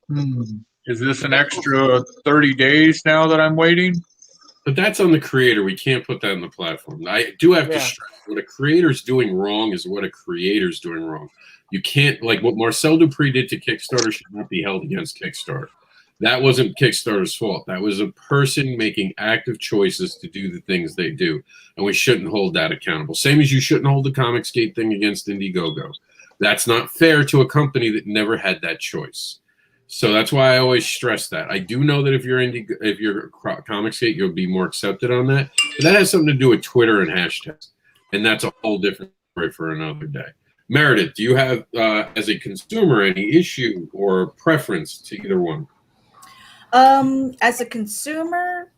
is this an extra 30 days now that I'm waiting? But that's on the creator. We can't put that on the platform. I do have to stress what a creator's doing wrong is what a creator's doing wrong. You can't, like what Marcel Dupree did to Kickstarter should not be held against Kickstarter. That wasn't Kickstarter's fault. That was a person making active choices to do the things they do. And we shouldn't hold that accountable. Same as you shouldn't hold the Comicsgate thing against Indiegogo. That's not fair to a company that never had that choice. So that's why I always stress that. I do know that if you're Comicsgate, you'll be more accepted on that. But that has something to do with Twitter and hashtags. And that's a whole different story for another day. Meredith, do you have, as a consumer, any issue or preference to either one? As a consumer,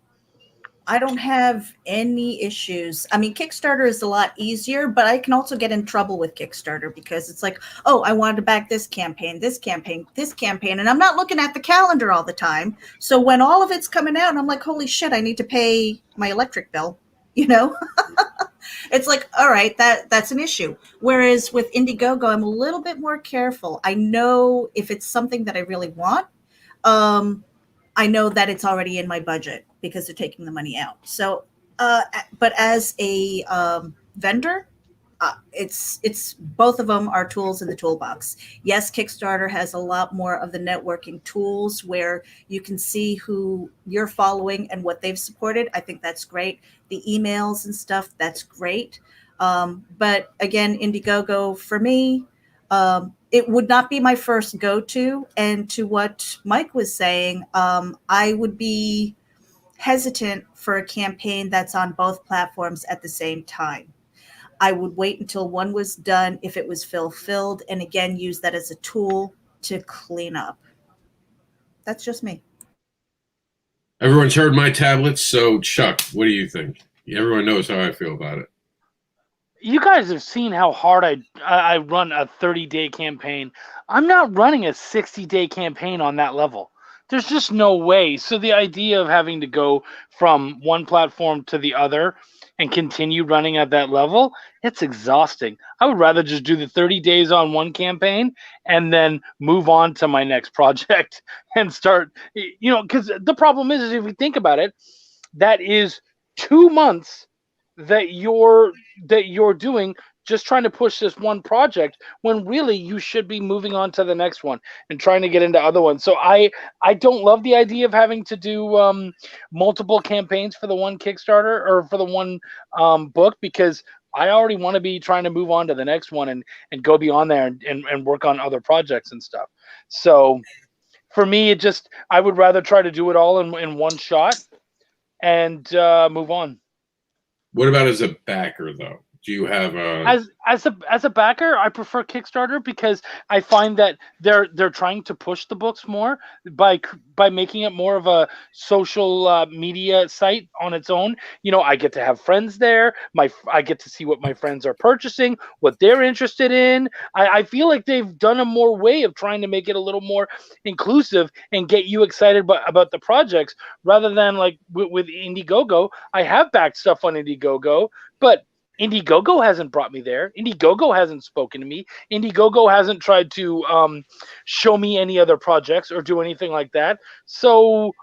I don't have any issues. I mean, Kickstarter is a lot easier, but I can also get in trouble with Kickstarter because it's like, oh, I wanted to back this campaign, and I'm not looking at the calendar all the time. So when all of it's coming out, I'm like, holy shit, I need to pay my electric bill, you know? It's like, all right, that's an issue. Whereas with Indiegogo, I'm a little bit more careful. I know if it's something that I really want, I know that it's already in my budget because they're taking the money out. So, but as a vendor, it's both of them are tools in the toolbox. Yes, Kickstarter has a lot more of the networking tools where you can see who you're following and what they've supported. I think that's great. The emails and stuff, that's great. But again, Indiegogo for me, it would not be my first go-to. And to what Mike was saying, I would be hesitant for a campaign that's on both platforms at the same time. I would wait until one was done if it was fulfilled, and again, use that as a tool to clean up. That's just me. Everyone's heard my tablets, so Chuck, what do you think? Everyone knows how I feel about it. You guys have seen how hard I run a 30-day campaign. I'm not running a 60-day campaign on that level. There's just no way. So the idea of having to go from one platform to the other and continue running at that level, it's exhausting. I would rather just do the 30 days on one campaign and then move on to my next project and start, because the problem is if we think about it, that is 2 months that you're doing just trying to push this one project when really you should be moving on to the next one and trying to get into other ones. So I don't love the idea of having to do multiple campaigns for the one Kickstarter or for the one book, because I already want to be trying to move on to the next one and go beyond there and work on other projects and stuff. So for me, I would rather try to do it all in one shot and move on. What about as a backer, though? Do you have a as a backer? I prefer Kickstarter because I find that they're trying to push the books more by making it more of a social media site on its own. I get to have friends there. I get to see what my friends are purchasing, what they're interested in. I feel like they've done a more way of trying to make it a little more inclusive and get you excited about the projects rather than like with Indiegogo. I have backed stuff on Indiegogo, but Indiegogo hasn't brought me there. Indiegogo hasn't spoken to me. Indiegogo hasn't tried to show me any other projects or do anything like that. So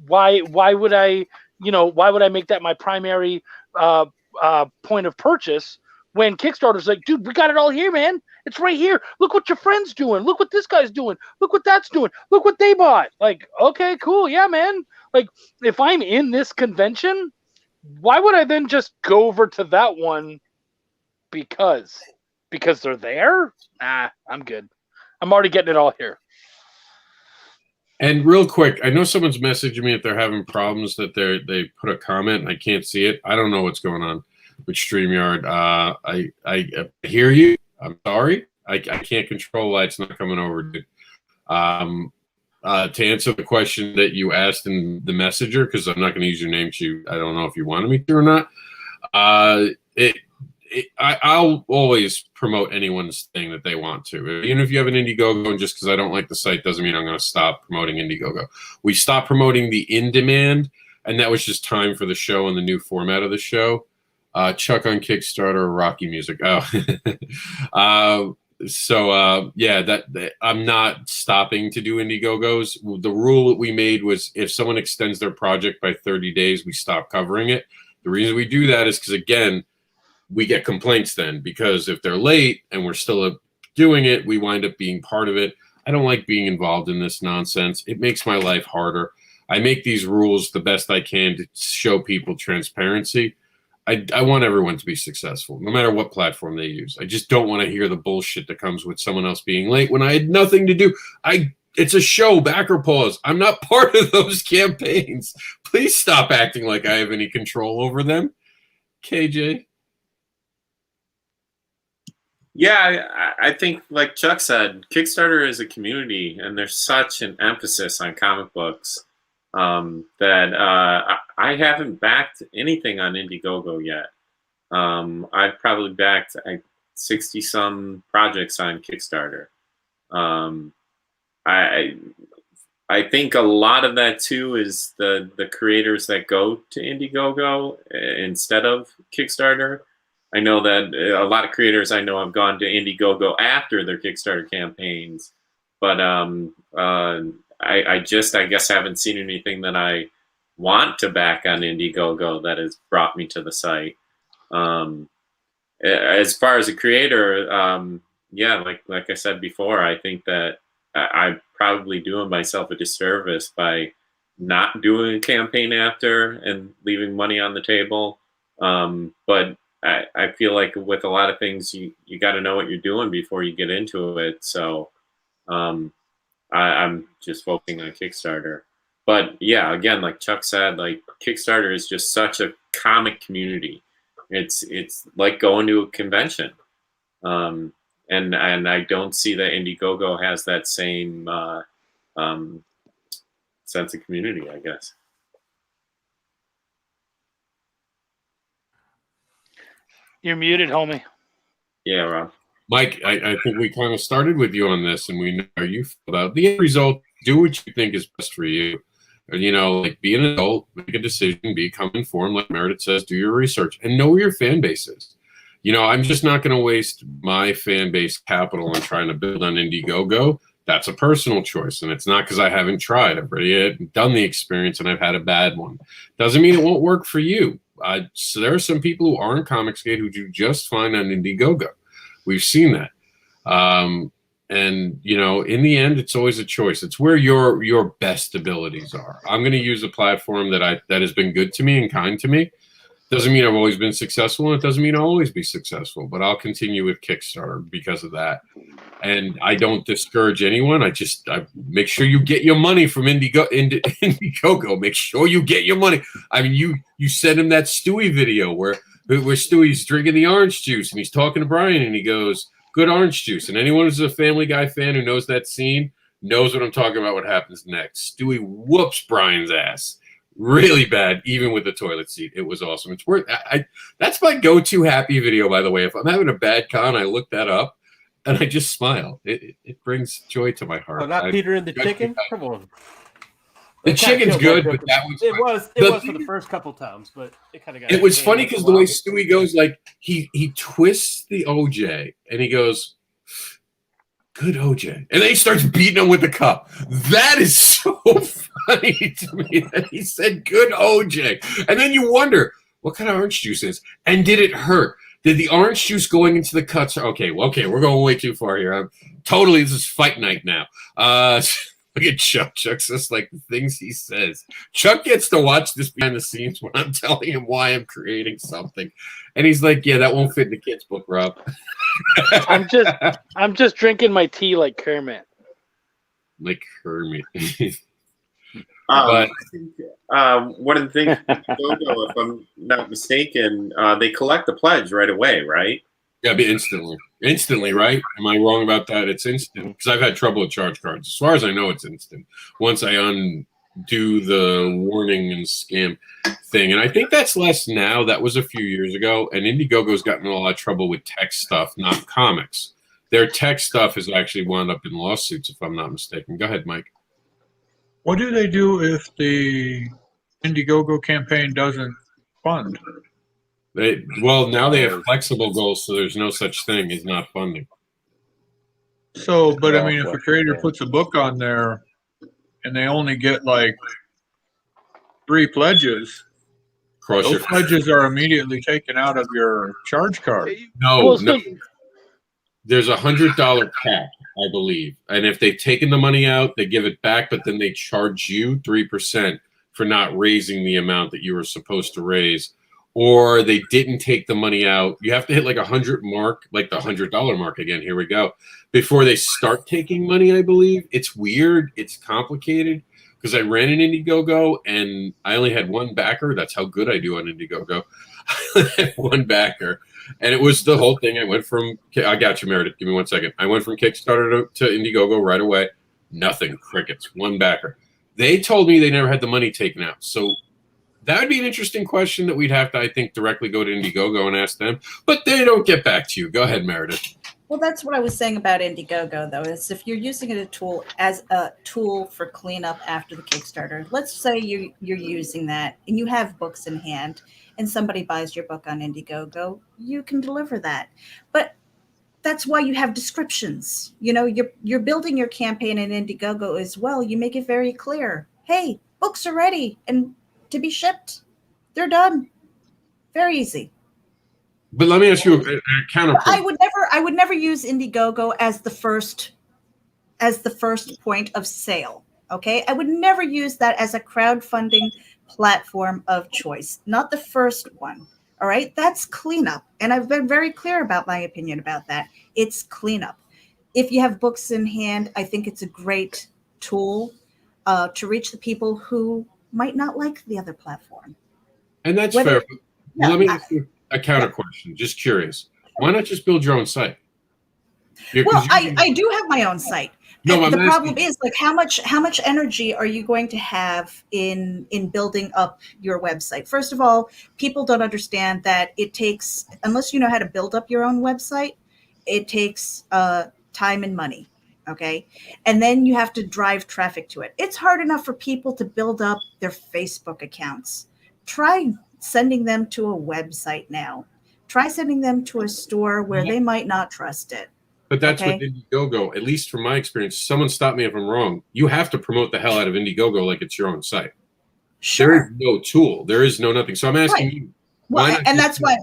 why would I, why would I make that my primary point of purchase when Kickstarter's like, dude, we got it all here, man. It's right here. Look what your friend's doing. Look what this guy's doing. Look what that's doing. Look what they bought. Like, okay, cool. Yeah, man. Like, if I'm in this convention, why would I then just go over to that one because they're there? Nah, I'm good. I'm already getting it all here. And real quick, I know someone's messaging me if they're having problems that they put a comment and I can't see it. I don't know what's going on with StreamYard. I hear you. I'm sorry. I can't control why it's not coming over, dude. To answer the question that you asked in the messenger, because I'm not going to use your name, I don't know if you wanted me to or not. I'll always promote anyone's thing that they want to. Even if you have an Indiegogo, and just because I don't like the site doesn't mean I'm going to stop promoting Indiegogo. We stopped promoting the in-demand, and that was just time for the show and the new format of the show. Chuck on Kickstarter, Rocky Music. Oh. I'm not stopping to do Indiegogos. The rule that we made was if someone extends their project by 30 days, we stop covering it. The reason we do that is because, again, we get complaints then, because if they're late and we're still doing it, we wind up being part of it. I don't like being involved in this nonsense. It makes my life harder. I make these rules the best I can to show people transparency. I want everyone to be successful, no matter what platform they use. I just don't want to hear the bullshit that comes with someone else being late when I had nothing to do. It's a show, back or pause. I'm not part of those campaigns. Please stop acting like I have any control over them. KJ? Yeah, I think, like Chuck said, Kickstarter is a community, and there's such an emphasis on comic books that I haven't backed anything on Indiegogo yet. I've probably backed 60-some projects on Kickstarter. I think a lot of that, too, is the creators that go to Indiegogo instead of Kickstarter. I know that a lot of creators I know have gone to Indiegogo after their Kickstarter campaigns, but I guess haven't seen anything that I want to back on Indiegogo that has brought me to the site. As far as a creator, like I said before, I think that I'm probably doing myself a disservice by not doing a campaign after and leaving money on the table. But I feel like with a lot of things, you got to know what you're doing before you get into it. So I'm just focusing on Kickstarter. But yeah, again, like Chuck said, like Kickstarter is just such a comic community. It's like going to a convention. And I don't see that Indiegogo has that same sense of community, I guess. You're muted, homie. Yeah, Rob. Mike, I think we kind of started with you on this, and we know how you feel about the end result. Do what you think is best for you. Like be an adult, make a decision, become informed, like Meredith says, do your research, and know where your fan base is. I'm just not going to waste my fan base capital on trying to build on Indiegogo. That's a personal choice, and it's not because I haven't tried. I've already done the experience, and I've had a bad one. Doesn't mean it won't work for you. So there are some people who aren't Comicsgate who do just fine on Indiegogo. We've seen that. And in the end, it's always a choice. It's where your best abilities are. I'm going to use a platform that has been good to me and kind to me. Doesn't mean I've always been successful, and it doesn't mean I'll always be successful, but I'll continue with Kickstarter because of that. And I don't discourage anyone. I make sure you get your money from Indiegogo. Make sure you get your money. I mean, you sent him that Stewie video where Stewie's drinking the orange juice and he's talking to Brian and he goes, "Good orange juice." And anyone who's a Family Guy fan who knows that scene knows what I'm talking about, what happens next. Stewie whoops Brian's ass really bad, even with the toilet seat. It was awesome. It's worth that's my go-to happy video, by the way. If I'm having a bad con, I look that up and I just smile. It brings joy to my heart. Oh, not Peter and the Chicken? Come on. The chicken's good, but that was it was for the first couple times, but it kind of got. It was funny because the way Stewie goes, like he twists the OJ and he goes, "Good OJ," and then he starts beating him with the cup. That is so funny to me that he said "Good OJ," and then you wonder what kind of orange juice is, and did it hurt? Did the orange juice going into the cuts? Okay, we're going way too far here. This is fight night now. Look at Chuck. Chuck's just like the things he says. Chuck gets to watch this behind the scenes when I'm telling him why I'm creating something. And he's like, yeah, that won't fit in the kid's book, Rob. I'm just drinking my tea like Kermit. Like Kermit. I think, one of the things, if I'm not mistaken, they collect the pledge right away, right? Yeah, be instantly, right? Am I wrong about that? It's instant because I've had trouble with charge cards. As far as I know, it's instant. Once I undo the warning and scam thing, and I think that's less now. That was a few years ago. And Indiegogo's gotten in a lot of trouble with tech stuff, not comics. Their tech stuff has actually wound up in lawsuits, if I'm not mistaken. Go ahead, Mike. What do they do if the Indiegogo campaign doesn't fund? Now they have flexible goals, so there's no such thing as not funding. So, but I mean, if a creator puts a book on there and they only get like 3 pledges, those pledges are immediately taken out of your charge card. No. There's $100 cap, I believe, and if they've taken the money out, they give it back, but then they charge you 3% for not raising the amount that you were supposed to raise. Or they didn't take the money out. You have to hit like 100 mark, like the $100 mark again. Here we go. Before they start taking money, I believe. It's weird. It's complicated because I ran an Indiegogo and I only had one backer. That's how good I do on Indiegogo. I had one backer. And it was the whole thing. I got you, Meredith. Give me 1 second. I went from Kickstarter to Indiegogo right away. Nothing. Crickets. One backer. They told me they never had the money taken out. So that would be an interesting question that we'd have to, I think, directly go to Indiegogo and ask them. But they don't get back to you. Go ahead, Meredith. Well, that's what I was saying about Indiegogo, though, is if you're using it as a tool for cleanup after the Kickstarter, let's say you're using that and you have books in hand and somebody buys your book on Indiegogo, you can deliver that. But that's why you have descriptions. You know, you're building your campaign in Indiegogo as well. You make it very clear. Hey, books are ready and to be shipped. They're done. Very easy. But let me ask you a counterpoint. I would never use Indiegogo as the first point of sale. Okay, I would never use that as a crowdfunding platform of choice. Not the first one. All right, that's cleanup, and I've been very clear about my opinion about that. It's cleanup. If you have books in hand, I think it's a great tool to reach the people who might not like the other platform. And that's fair. Yeah, let me ask you a counter question. Just curious. Why not just build your own site? I do have my own site. No, the problem is, like, how much energy are you going to have in building up your website? First of all, people don't understand that it takes, unless you know how to build up your own website, it takes time and money. Okay. And then you have to drive traffic to it. It's hard enough for people to build up their Facebook accounts. Try sending them to a website now. Try sending them to a store where they might not trust it. But that's what Indiegogo, at least from my experience, someone stop me if I'm wrong. You have to promote the hell out of Indiegogo like it's your own site. Sure. There is no tool. There is no nothing. So I'm asking you. Well, and that's why,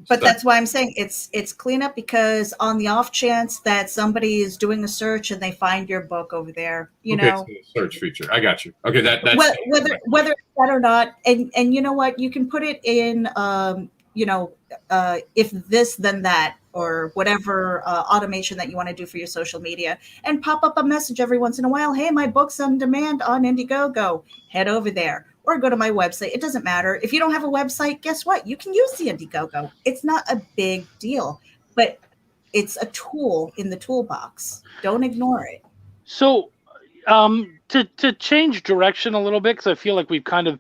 that's why I'm saying it's cleanup, because on the off chance that somebody is doing a search and they find your book over there, you know, it's a search feature. I got you. Okay, that's whether it's that or not, and you know what, you can put it in, if this then that, or whatever automation that you want to do for your social media, and pop up a message every once in a while. Hey, my book's on demand on Indiegogo. Head over there. Or go to my website. It doesn't matter. If you don't have a website, guess what? You can use the Indiegogo. It's not a big deal, but it's a tool in the toolbox. Don't ignore it. So to change direction a little bit, because I feel like we've kind of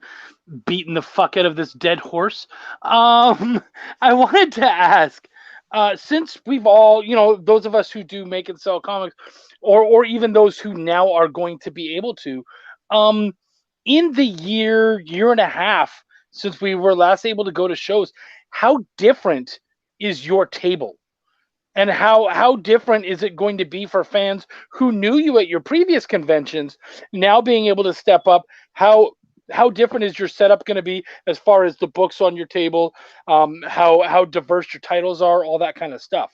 beaten the fuck out of this dead horse, I wanted to ask, since we've all, those of us who do make and sell comics, or even those who now are going to be able to, in the year and a half since we were last able to go to shows, how different is your table? And how different is it going to be for fans who knew you at your previous conventions, now being able to step up? How different is your setup going to be as far as the books on your table, how diverse your titles are, all that kind of stuff?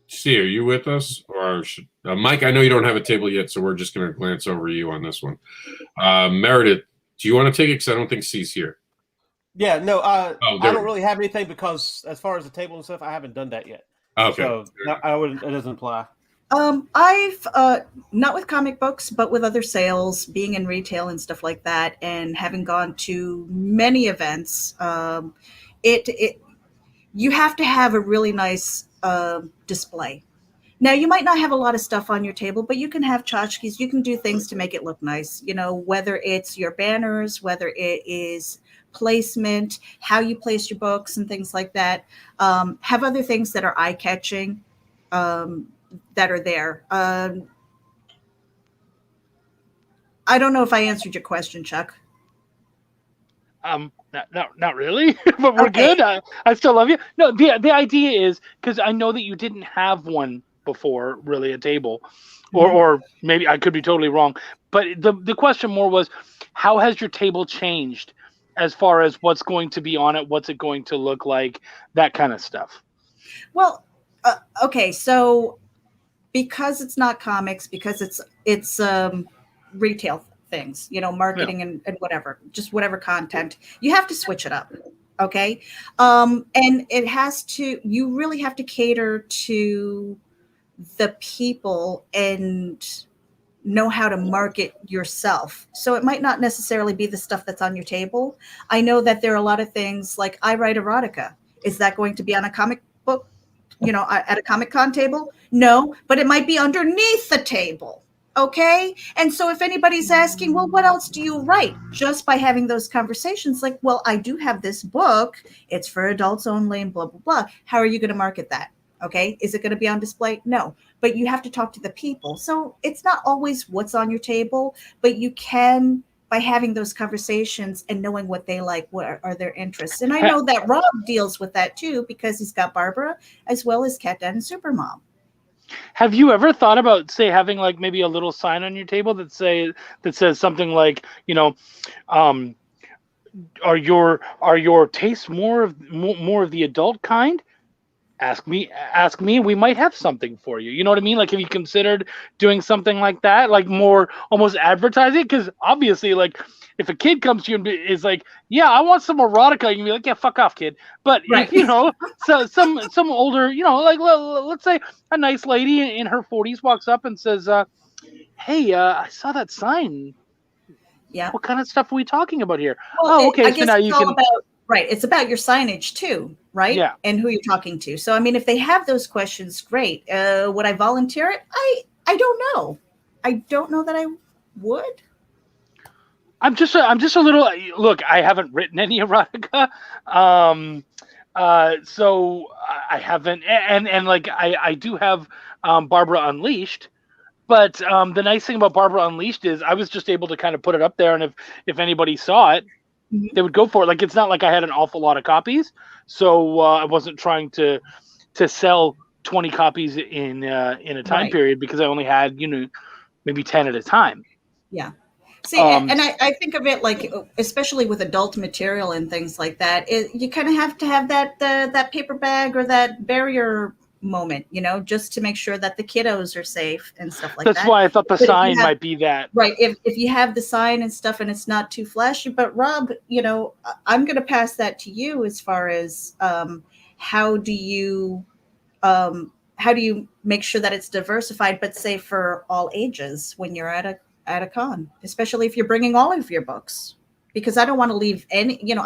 See, are you with us? Or Mike, I know you don't have a table yet, so we're just going to glance over you on this one. Meredith, do you want to take it? Because I don't think C's here. Yeah, no, I there don't we go. really have anything because as far as the table and stuff, I haven't done that yet. Okay. So I wouldn't. It doesn't apply. I've not with comic books, but with other sales, being in retail and stuff like that, and having gone to many events. You have to have a really nice display. Now, you might not have a lot of stuff on your table, but you can have tchotchkes. You can do things to make it look nice. You know, whether it's your banners, whether it is placement, how you place your books and things like that. Have other things that are eye-catching that are there. I don't know if I answered your question, Chuck. Not really, but we're Okay. good. I still love you. No, the idea is, because I know that you didn't have one before, really, a table, or maybe I could be totally wrong. But the question more was, how has your table changed as far as what's going to be on it, what's it going to look like, that kind of stuff? Well, okay, so because it's not comics, because it's retail things, you know, marketing and whatever, just whatever content, you have to switch it up. Okay. And it has to, you really have to cater to the people and know how to market yourself. So it might not necessarily be the stuff that's on your table. I know that there are a lot of things like I write erotica. Is that going to be on a comic book, you know, at a Comic Con table? No, but it might be underneath the table. Okay. And so if anybody's asking, well, what else do you write? Just by having those conversations, like, well, I do have this book. It's for adults only and blah, blah, blah. How are you going to market that? Okay. Is it going to be on display? No, but you have to talk to the people. So it's not always what's on your table, but you can, by having those conversations and knowing what they like, what are their interests. And I know that Rob deals with that too, because he's got Barbara as well as Cat Dad and Supermom. Have you ever thought about, say, having like maybe a little sign on your table that says something like, you know, are your tastes more of the adult kind? Ask me, we might have something for you. You know what I mean? Like, have you considered doing something like that? Like more almost advertising? Because obviously, like, if a kid comes to you and is like, yeah, I want some erotica, you can be like, yeah, fuck off, kid. But Right. if, you know, so some older, you know, like let's say a nice lady in her 40s walks up and says, hey, I saw that sign. Yeah. What kind of stuff are we talking about here? Well, okay. I So guess now it's you all can. about, right. It's about your signage too, right? Yeah. And who you're talking to. So, I mean, if they have those questions, great. Would I volunteer it? I don't know. I don't know that I would. I'm just a little. Look, I haven't written any erotica, so I haven't. And like I do have Barbara Unleashed, but the nice thing about Barbara Unleashed is I was just able to kind of put it up there, and if anybody saw it, they would go for it. Like, it's not like I had an awful lot of copies, so I wasn't trying to sell 20 copies in a time period, because I only had, you know, maybe 10 at a time. Yeah. See, and I think of it like, especially with adult material and things like that, you kind of have to have that paper bag or that barrier moment, you know, just to make sure that the kiddos are safe and stuff like that. That's why I thought the sign might be that. Right. If you have the sign and stuff and it's not too flashy, but Rob, you know, I'm going to pass that to you as far as how do you make sure that it's diversified, but safe for all ages when you're at a con, especially if you're bringing all of your books, because I don't want to leave I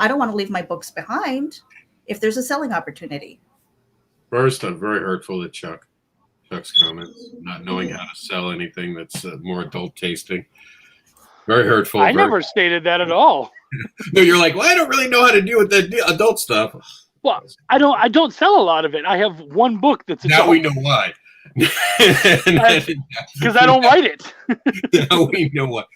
don't want to leave my books behind if there's a selling opportunity. First, I'm very hurtful to Chuck's comments, not knowing how to sell anything that's more adult tasting. Very hurtful. I never stated that at all. No, you're like, well, I don't really know how to deal with the adult stuff. Well, I don't sell a lot of it. I have one book that's adult. Now we know why. Because I don't write it. Now we know what.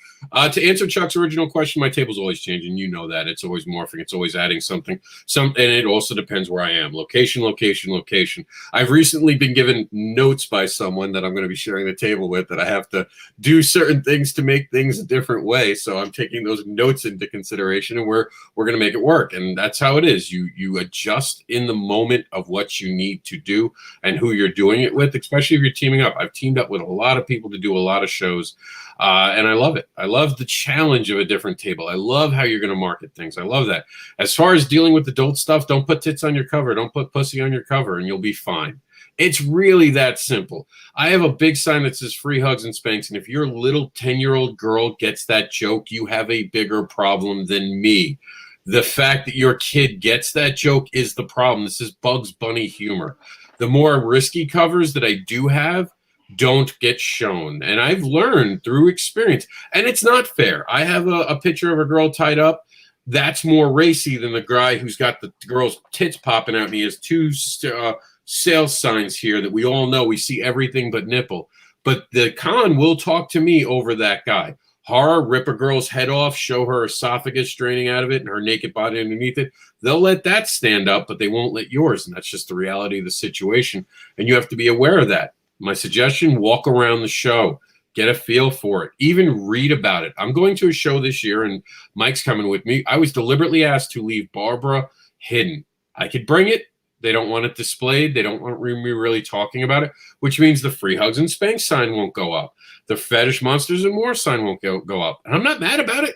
To answer Chuck's original question, my table's always changing. You know that. It's always morphing. It's always adding something. And it also depends where I am. Location, location, location. I've recently been given notes by someone that I'm going to be sharing the table with that I have to do certain things to make things a different way. So I'm taking those notes into consideration, and we're going to make it work. And that's how it is. You adjust in the moment of what you need to do and who you're doing it with, especially if you're teaming up. I've teamed up with a lot of people to do a lot of shows. And I love it. I love the challenge of a different table. I love how you're going to market things. I love that. As far as dealing with adult stuff, don't put tits on your cover. Don't put pussy on your cover, and you'll be fine. It's really that simple. I have a big sign that says free hugs and spanks. And if your little 10-year-old girl gets that joke, you have a bigger problem than me. The fact that your kid gets that joke is the problem. This is Bugs Bunny humor. The more risky covers that I do have don't get shown. And I've learned through experience, and it's not fair. I have a picture of a girl tied up. That's more racy than the guy who's got the girl's tits popping out, and he has two sales signs here that we all know. We see everything but nipple. But the con will talk to me over that guy. Horror, rip a girl's head off, show her esophagus draining out of it and her naked body underneath it. They'll let that stand up, but they won't let yours. And that's just the reality of the situation. And you have to be aware of that. My suggestion, walk around the show, get a feel for it, even read about it. I'm going to a show this year, and Mike's coming with me. I was deliberately asked to leave Barbara hidden. I could bring it. They don't want it displayed. They don't want me really talking about it, which means the free hugs and spanks sign won't go up. The fetish monsters and more sign won't go up. And I'm not mad about it.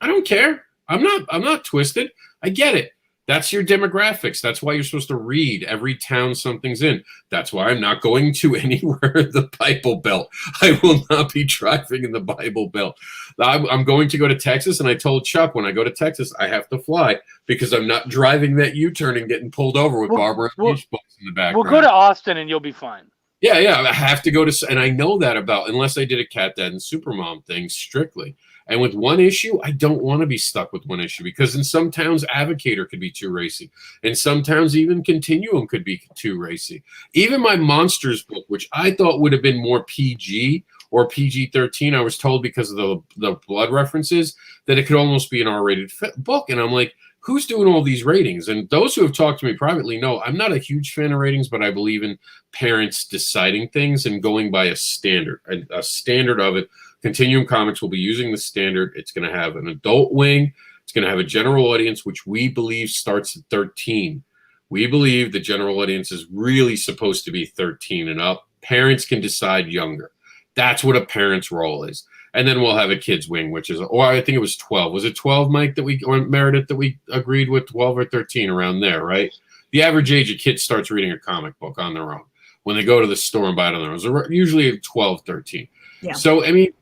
I don't care. I'm not twisted. I get it. That's your demographics. That's why you're supposed to read every town something's in. That's why I'm not going to anywhere in the Bible Belt. I will not be driving in the Bible Belt. I'm going to go to Texas, and I told Chuck when I go to Texas, I have to fly because I'm not driving that U-turn and getting pulled over with Barbara Beach books in the background. We'll go to Austin, and you'll be fine. Yeah, I have to go to, and I know that about, unless I did a Cat Dad and Supermom thing strictly. And with one issue, I don't want to be stuck with one issue because in some towns, Avocator could be too racy. In some towns, even Continuum could be too racy. Even my Monsters book, which I thought would have been more PG or PG-13, I was told because of the blood references that it could almost be an R-rated book. And I'm like, who's doing all these ratings? And those who have talked to me privately know I'm not a huge fan of ratings, but I believe in parents deciding things and going by a standard of it. Continuum Comics will be using the standard. It's going to have an adult wing. It's going to have a general audience, which we believe starts at 13. We believe the general audience is really supposed to be 13 and up. Parents can decide younger. That's what a parent's role is. And then we'll have a kids wing, which is, or I think it was 12. Was it 12, Mike, or Meredith, that we agreed with? 12 or 13, around there, right? The average age a kid starts reading a comic book on their own when they go to the store and buy it on their own. So usually 12, 13. Yeah. So, I mean,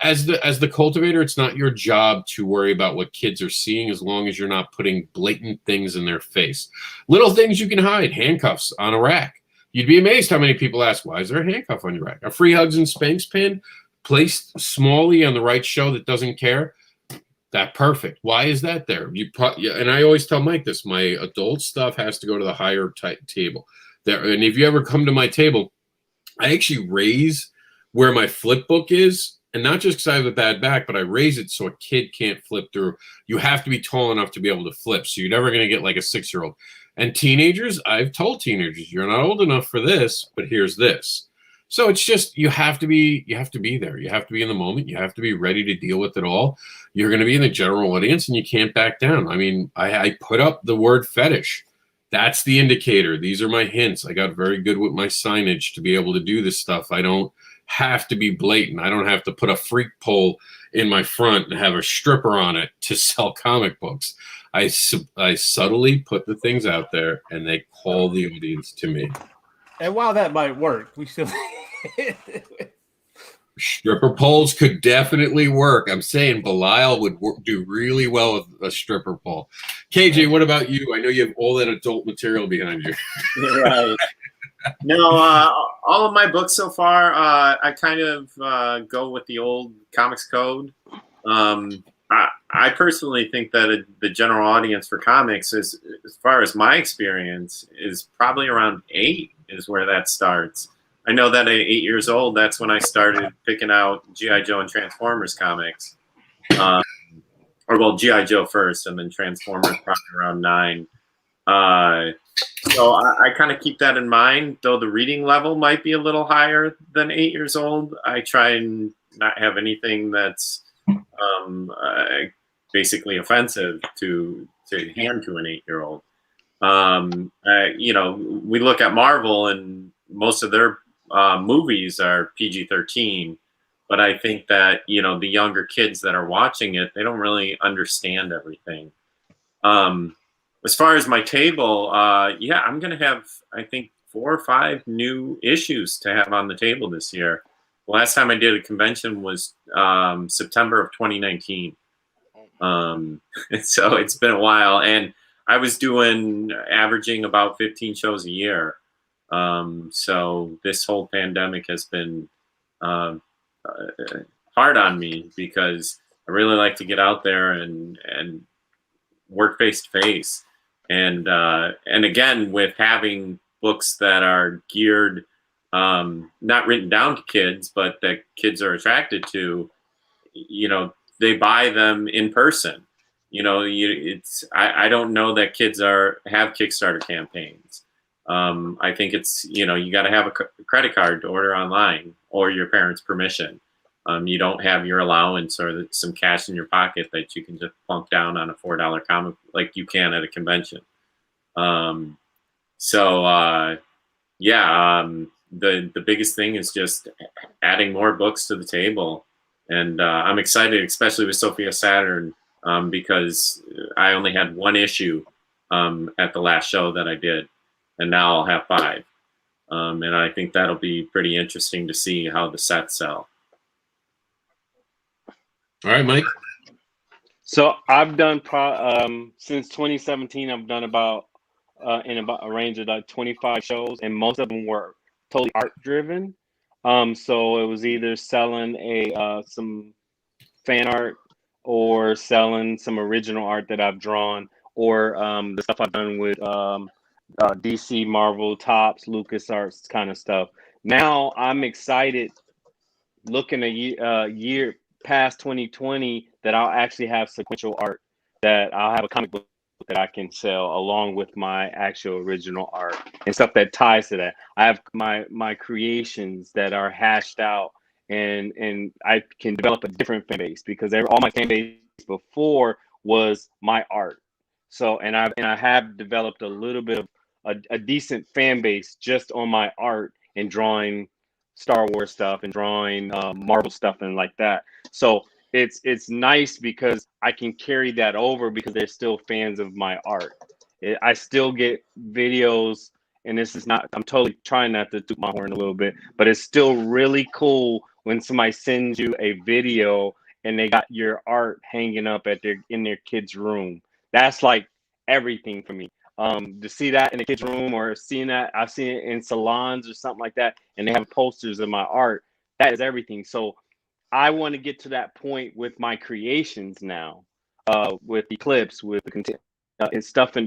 as the cultivator, it's not your job to worry about what kids are seeing as long as you're not putting blatant things in their face. Little things you can hide, handcuffs on a rack. You'd be amazed how many people ask, why is there a handcuff on your rack? A free hugs and spanks pin placed smallly on the right show that doesn't care. That perfect. Why is that there? And I always tell Mike this, my adult stuff has to go to the higher table. And if you ever come to my table, I actually raise where my flip book is. And not just because I have a bad back, but I raise it so a kid can't flip through. You have to be tall enough to be able to flip. So you're never going to get like a 6-year-old. And teenagers, I've told teenagers, you're not old enough for this, but here's this. So it's just, you have to be there. You have to be in the moment. You have to be ready to deal with it all. You're going to be in the general audience and you can't back down. I mean, I put up the word fetish. That's the indicator. These are my hints. I got very good with my signage to be able to do this stuff. I don't have to be blatant. I don't have to put a freak pole in my front and have a stripper on it to sell comic books. I subtly put the things out there and they call the audience to me. And while that might work, we still stripper poles could definitely work. I'm saying Belial would do really well with a stripper pole. KJ, what about you? I know you have all that adult material behind you. Right. No, all of my books so far, I kind of go with the old comics code. I personally think that the general audience for comics, is, as far as my experience, is probably around 8 is where that starts. I know that at 8 years old, that's when I started picking out G.I. Joe and Transformers comics. Or well, G.I. Joe first, and then Transformers probably around 9. So I kind of keep that in mind, though the reading level might be a little higher than 8 years old. I try and not have anything that's basically offensive to hand to an 8-year-old. You know, we look at Marvel, and most of their movies are PG-13. But I think that, you know, the younger kids that are watching it, they don't really understand everything. As far as my table, yeah, I'm going to have, I think, 4 or 5 new issues to have on the table this year. The last time I did a convention was September of 2019. So it's been a while. And I was averaging about 15 shows a year. So this whole pandemic has been hard on me because I really like to get out there and work face to face. And again, with having books that are geared, not written down to kids, but that kids are attracted to, you know, they buy them in person. You know, I don't know that kids have Kickstarter campaigns. I think it's, you know, you got to have a credit card to order online or your parents' permission. You don't have your allowance or some cash in your pocket that you can just plunk down on a $4 comic like you can at a convention. The biggest thing is just adding more books to the table. And I'm excited, especially with Sophia Saturn, because I only had 1 issue at the last show that I did. And now I'll have 5. And I think that'll be pretty interesting to see how the sets sell. All right, Mike. So I've done since 2017. I've done about a range of like 25 shows, and most of them were totally art driven. So it was either selling some fan art or selling some original art that I've drawn, or the stuff I've done with DC, Marvel, Topps, LucasArts kind of stuff. Now I'm excited looking a year past 2020 that I'll actually have sequential art, that I'll have a comic book that I can sell along with my actual original art and stuff that ties to that. I have my creations that are hashed out, and I can develop a different fan base because all my fan base before was my art. So and I have developed a little bit of a decent fan base just on my art and drawing Star Wars stuff and drawing Marvel stuff and like that. So it's nice because I can carry that over because they're still fans of my art. I still get videos, and this is not, I'm totally trying not to toot my horn a little bit, but it's still really cool when somebody sends you a video and they got your art hanging up in their kid's room. That's like everything for me. To see that in a kid's room, or seeing that, I've seen it in salons or something like that, and they have posters of my art. That is everything. So I want to get to that point with my creations now, with Eclipse, with the and stuff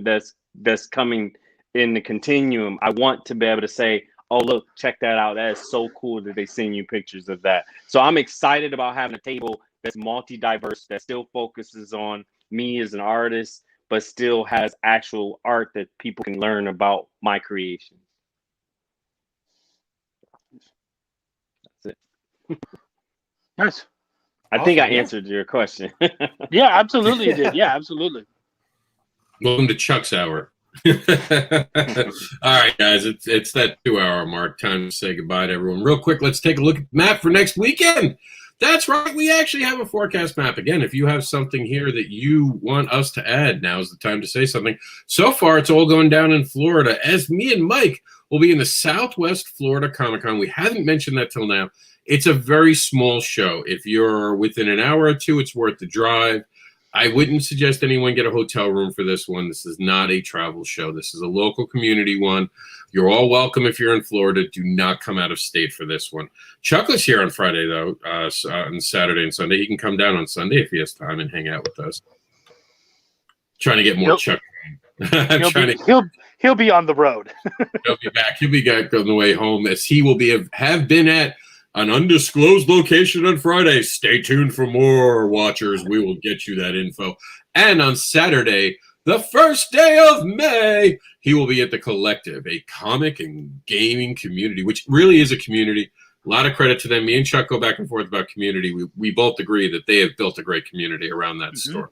that's coming in the continuum. I want to be able to say, oh, look, check that out. That is so cool that they send you pictures of that. So I'm excited about having a table that's multi-diverse, that still focuses on me as an artist, but still has actual art that people can learn about my creations. That's it. Nice. I think I answered your question. Yeah, absolutely you did. Yeah, absolutely. Welcome to Chuck's Hour. All right, guys, it's that 2-hour mark. Time to say goodbye to everyone. Real quick, let's take a look at the map for next weekend. That's right. We actually have a forecast map. Again, if you have something here that you want us to add, now's the time to say something. So far, it's all going down in Florida, as me and Mike will be in the Southwest Florida Comic-Con. We haven't mentioned that till now. It's a very small show. If you're within an hour or two, it's worth the drive. I wouldn't suggest anyone get a hotel room for this one. This is not a travel show. This is a local community one. You're all welcome if you're in Florida. Do not come out of state for this one. Chuck is here on Friday, though, on Saturday and Sunday. He can come down on Sunday if he has time and hang out with us. Trying to get more Chuck. He'll be on the road. He'll be back. He'll be back on the way home, as he will have been at an undisclosed location on Friday. Stay tuned for more, watchers. We will get you that info. And on Saturday, the first day of May, he will be at the Collective, a comic and gaming community, which really is a community. A lot of credit to them. Me and Chuck go back and forth about community. We both agree that they have built a great community around that store.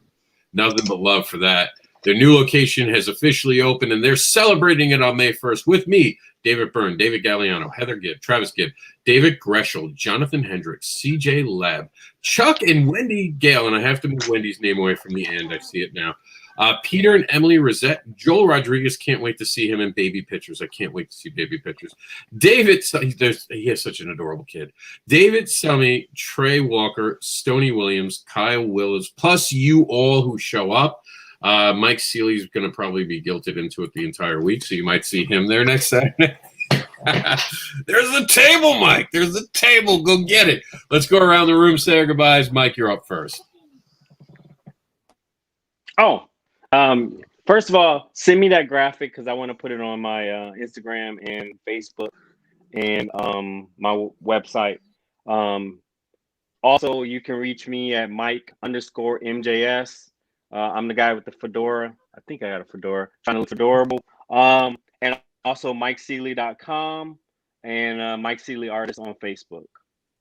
Nothing but love for that. Their new location has officially opened, and they're celebrating it on May 1st with me, David Byrne, David Galliano, Heather Gibb, Travis Gibb, David Greschel, Jonathan Hendricks, CJ Lab, Chuck and Wendy Gale, and I have to move Wendy's name away from the end. I see it now. Peter and Emily Rosette. Joel Rodriguez, can't wait to see him in baby pictures. I can't wait to see baby pictures. David, he has such an adorable kid. David Summy, Trey Walker, Stoney Williams, Kyle Willis, plus you all who show up. Mike Seeley's going to probably be guilted into it the entire week, so you might see him there next Saturday. There's the table, Mike. There's the table. Go get it. Let's go around the room, say our goodbyes. Mike, you're up first. First of all, send me that graphic because I want to put it on my Instagram and Facebook and my website. Also, you can reach me at Mike_MJS. I'm the guy with the fedora. I think I got a fedora. Trying to look adorable. And also MikeSealy.com and Mike Sealy Artist on Facebook.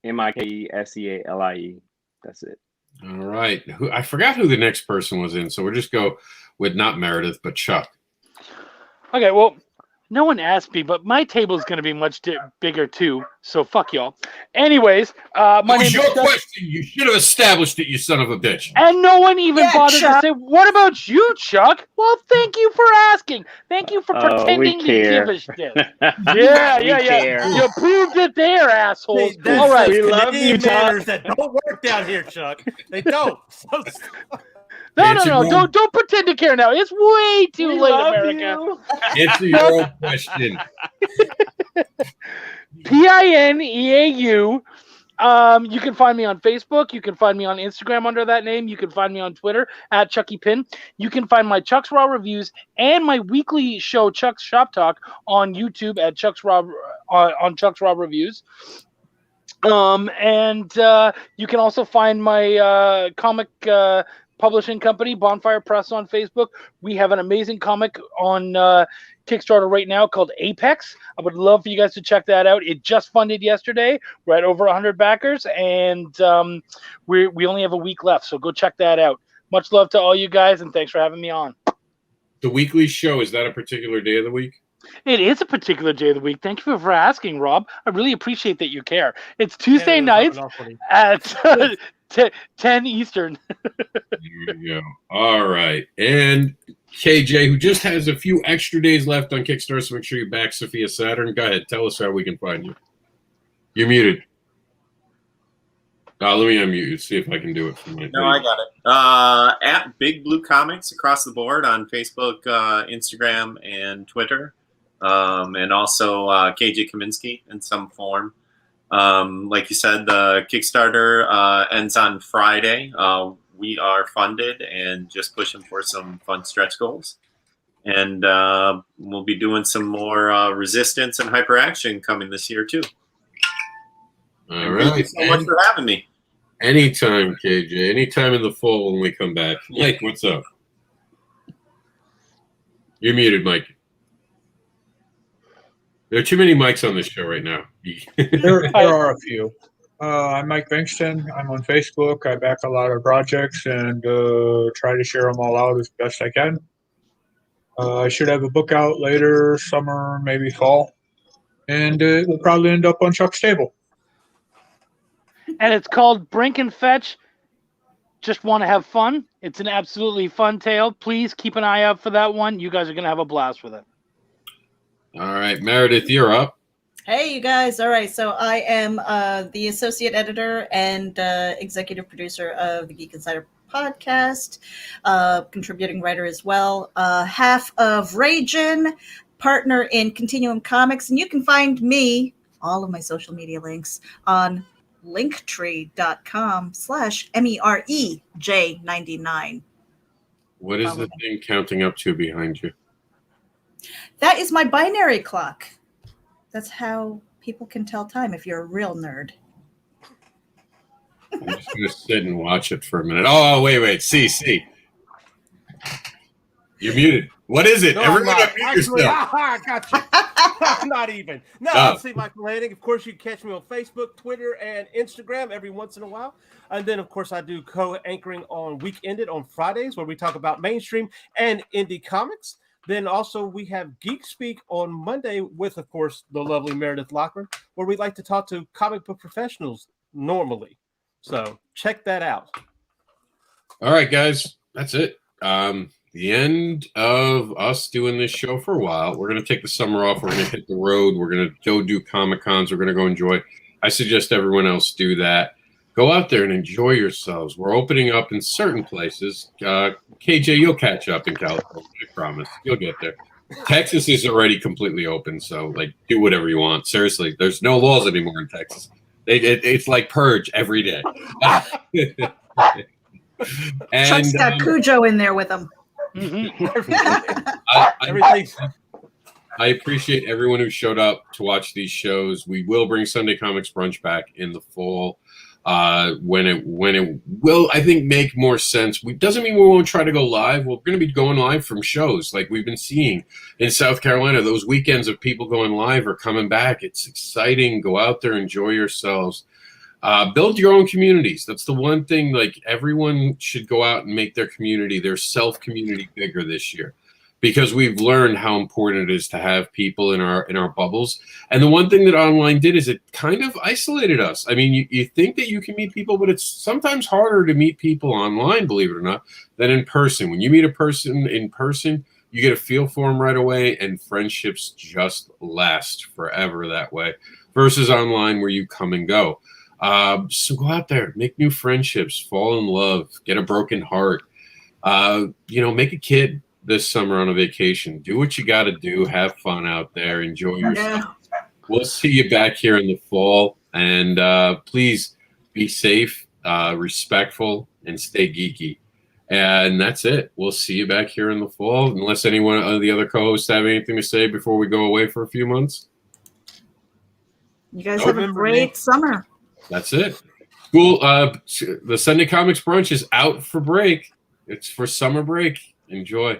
MikeSealie. That's it. All right. I forgot who the next person was in, so we'll just go with not Meredith, but Chuck. Okay, well, no one asked me, but my table is going to be much bigger too, so fuck y'all. Anyways, my name is your question. You should have established it, you son of a bitch. And no one even bothered to say, what about you, Chuck? Well, thank you for asking. Thank you for pretending you give a shit. Yeah. You proved it there, asshole. All right. We love you, Chuck. That don't work down here, Chuck. They don't. No. Don't pretend to care now. It's way too late, America. Answer your own question. PINEAU. You can find me on Facebook. You can find me on Instagram under that name. You can find me on Twitter at Chucky Pin. You can find my Chuck's Raw reviews and my weekly show Chuck's Shop Talk on YouTube at Chuck's Raw on Chuck's Raw Reviews. And you can also find my comic publishing company, Bonfire Press, on Facebook. We have an amazing comic on Kickstarter right now called Apex. I would love for you guys to check that out. It just funded yesterday. We're at over 100 backers, and we only have a week left, so go check that out. Much love to all you guys, and thanks for having me on. The weekly show, is that a particular day of the week? It is a particular day of the week. Thank you for asking, Rob. I really appreciate that you care. It's Tuesday nights at 10 Eastern. There you go. All right. And KJ, who just has a few extra days left on Kickstarter, so make sure you back Sophia Saturn. Go ahead. Tell us how we can find you. You're muted. Let me unmute you. See if I can do it. No, I got it. At Big Blue Comics across the board on Facebook, Instagram, and Twitter. And also KJ Kaminsky in some form. Like you said, the Kickstarter ends on Friday. We are funded and just pushing for some fun stretch goals. And we'll be doing some more Resistance and Hyperaction coming this year, too. All right. Thank you so much for having me. Anytime, KJ. Anytime in the fall when we come back. Mike, what's up? You're muted, Mike. There are too many mics on this show right now. There are a few. I'm Mike Bankston. I'm on Facebook. I back a lot of projects and try to share them all out as best I can. I should have a book out later, summer, maybe fall. And it will probably end up on Chuck's table. And it's called Brink and Fetch. Just want to have fun. It's an absolutely fun tale. Please keep an eye out for that one. You guys are going to have a blast with it. All right, Meredith, you're up. Hey, you guys. All right. So I am the associate editor and executive producer of the Geek Insider podcast, contributing writer as well, half of Ragin, partner in Continuum Comics. And you can find me, all of my social media links, on linktree.com/MEREJ99. What is the thing counting up to behind you? That is my binary clock. That's how people can tell time if you're a real nerd. I'm just going to sit and watch it for a minute. Oh, wait. See. You're muted. What is it? No, Everyone I'm not. unmute Actually, yourself. I got you. Not even. No, I'm C. Michael Lanning. Of course, you can catch me on Facebook, Twitter, and Instagram every once in a while. And then, of course, I do co-anchoring on Week Ended on Fridays, where we talk about mainstream and indie comics. Then also we have Geek Speak on Monday with, of course, the lovely Meredith Lockman, where we like to talk to comic book professionals normally. So check that out. All right, guys. That's it. The end of us doing this show for a while. We're going to take the summer off. We're going to hit the road. We're going to go do Comic-Cons. We're going to go enjoy. I suggest everyone else do that. Go out there and enjoy yourselves. We're opening up in certain places. KJ, you'll catch up in California. I promise. You'll get there. Texas is already completely open, so do whatever you want. Seriously, there's no laws anymore in Texas. It's like purge every day. And, Chuck's got Cujo in there with him. I appreciate everyone who showed up to watch these shows. We will bring Sunday Comics Brunch back in the fall when it will, I think, make more sense. Doesn't mean we won't try to go live. We're going to be going live from shows like we've been seeing in South Carolina. Those weekends of people going live are coming back. It's exciting. Go out there, enjoy yourselves. Build your own communities. That's the one thing, everyone should go out and make their community, their self-community bigger this year, because we've learned how important it is to have people in our bubbles. And the one thing that online did is it kind of isolated us. I mean, you think that you can meet people, but it's sometimes harder to meet people online, believe it or not, than in person. When you meet a person in person, you get a feel for them right away, and friendships just last forever that way, versus online where you come and go. So go out there, make new friendships, fall in love, get a broken heart, make a kid this summer on a vacation. Do what you got to do. Have fun out there. Enjoy yourself. We'll see you back here in the fall. And please be safe, respectful, and stay geeky. And that's it. We'll see you back here in the fall. Unless anyone of the other co-hosts have anything to say before we go away for a few months. You guys have a great summer. That's it. Cool. The Sunday Comics Brunch is out for break. It's for summer break. Enjoy.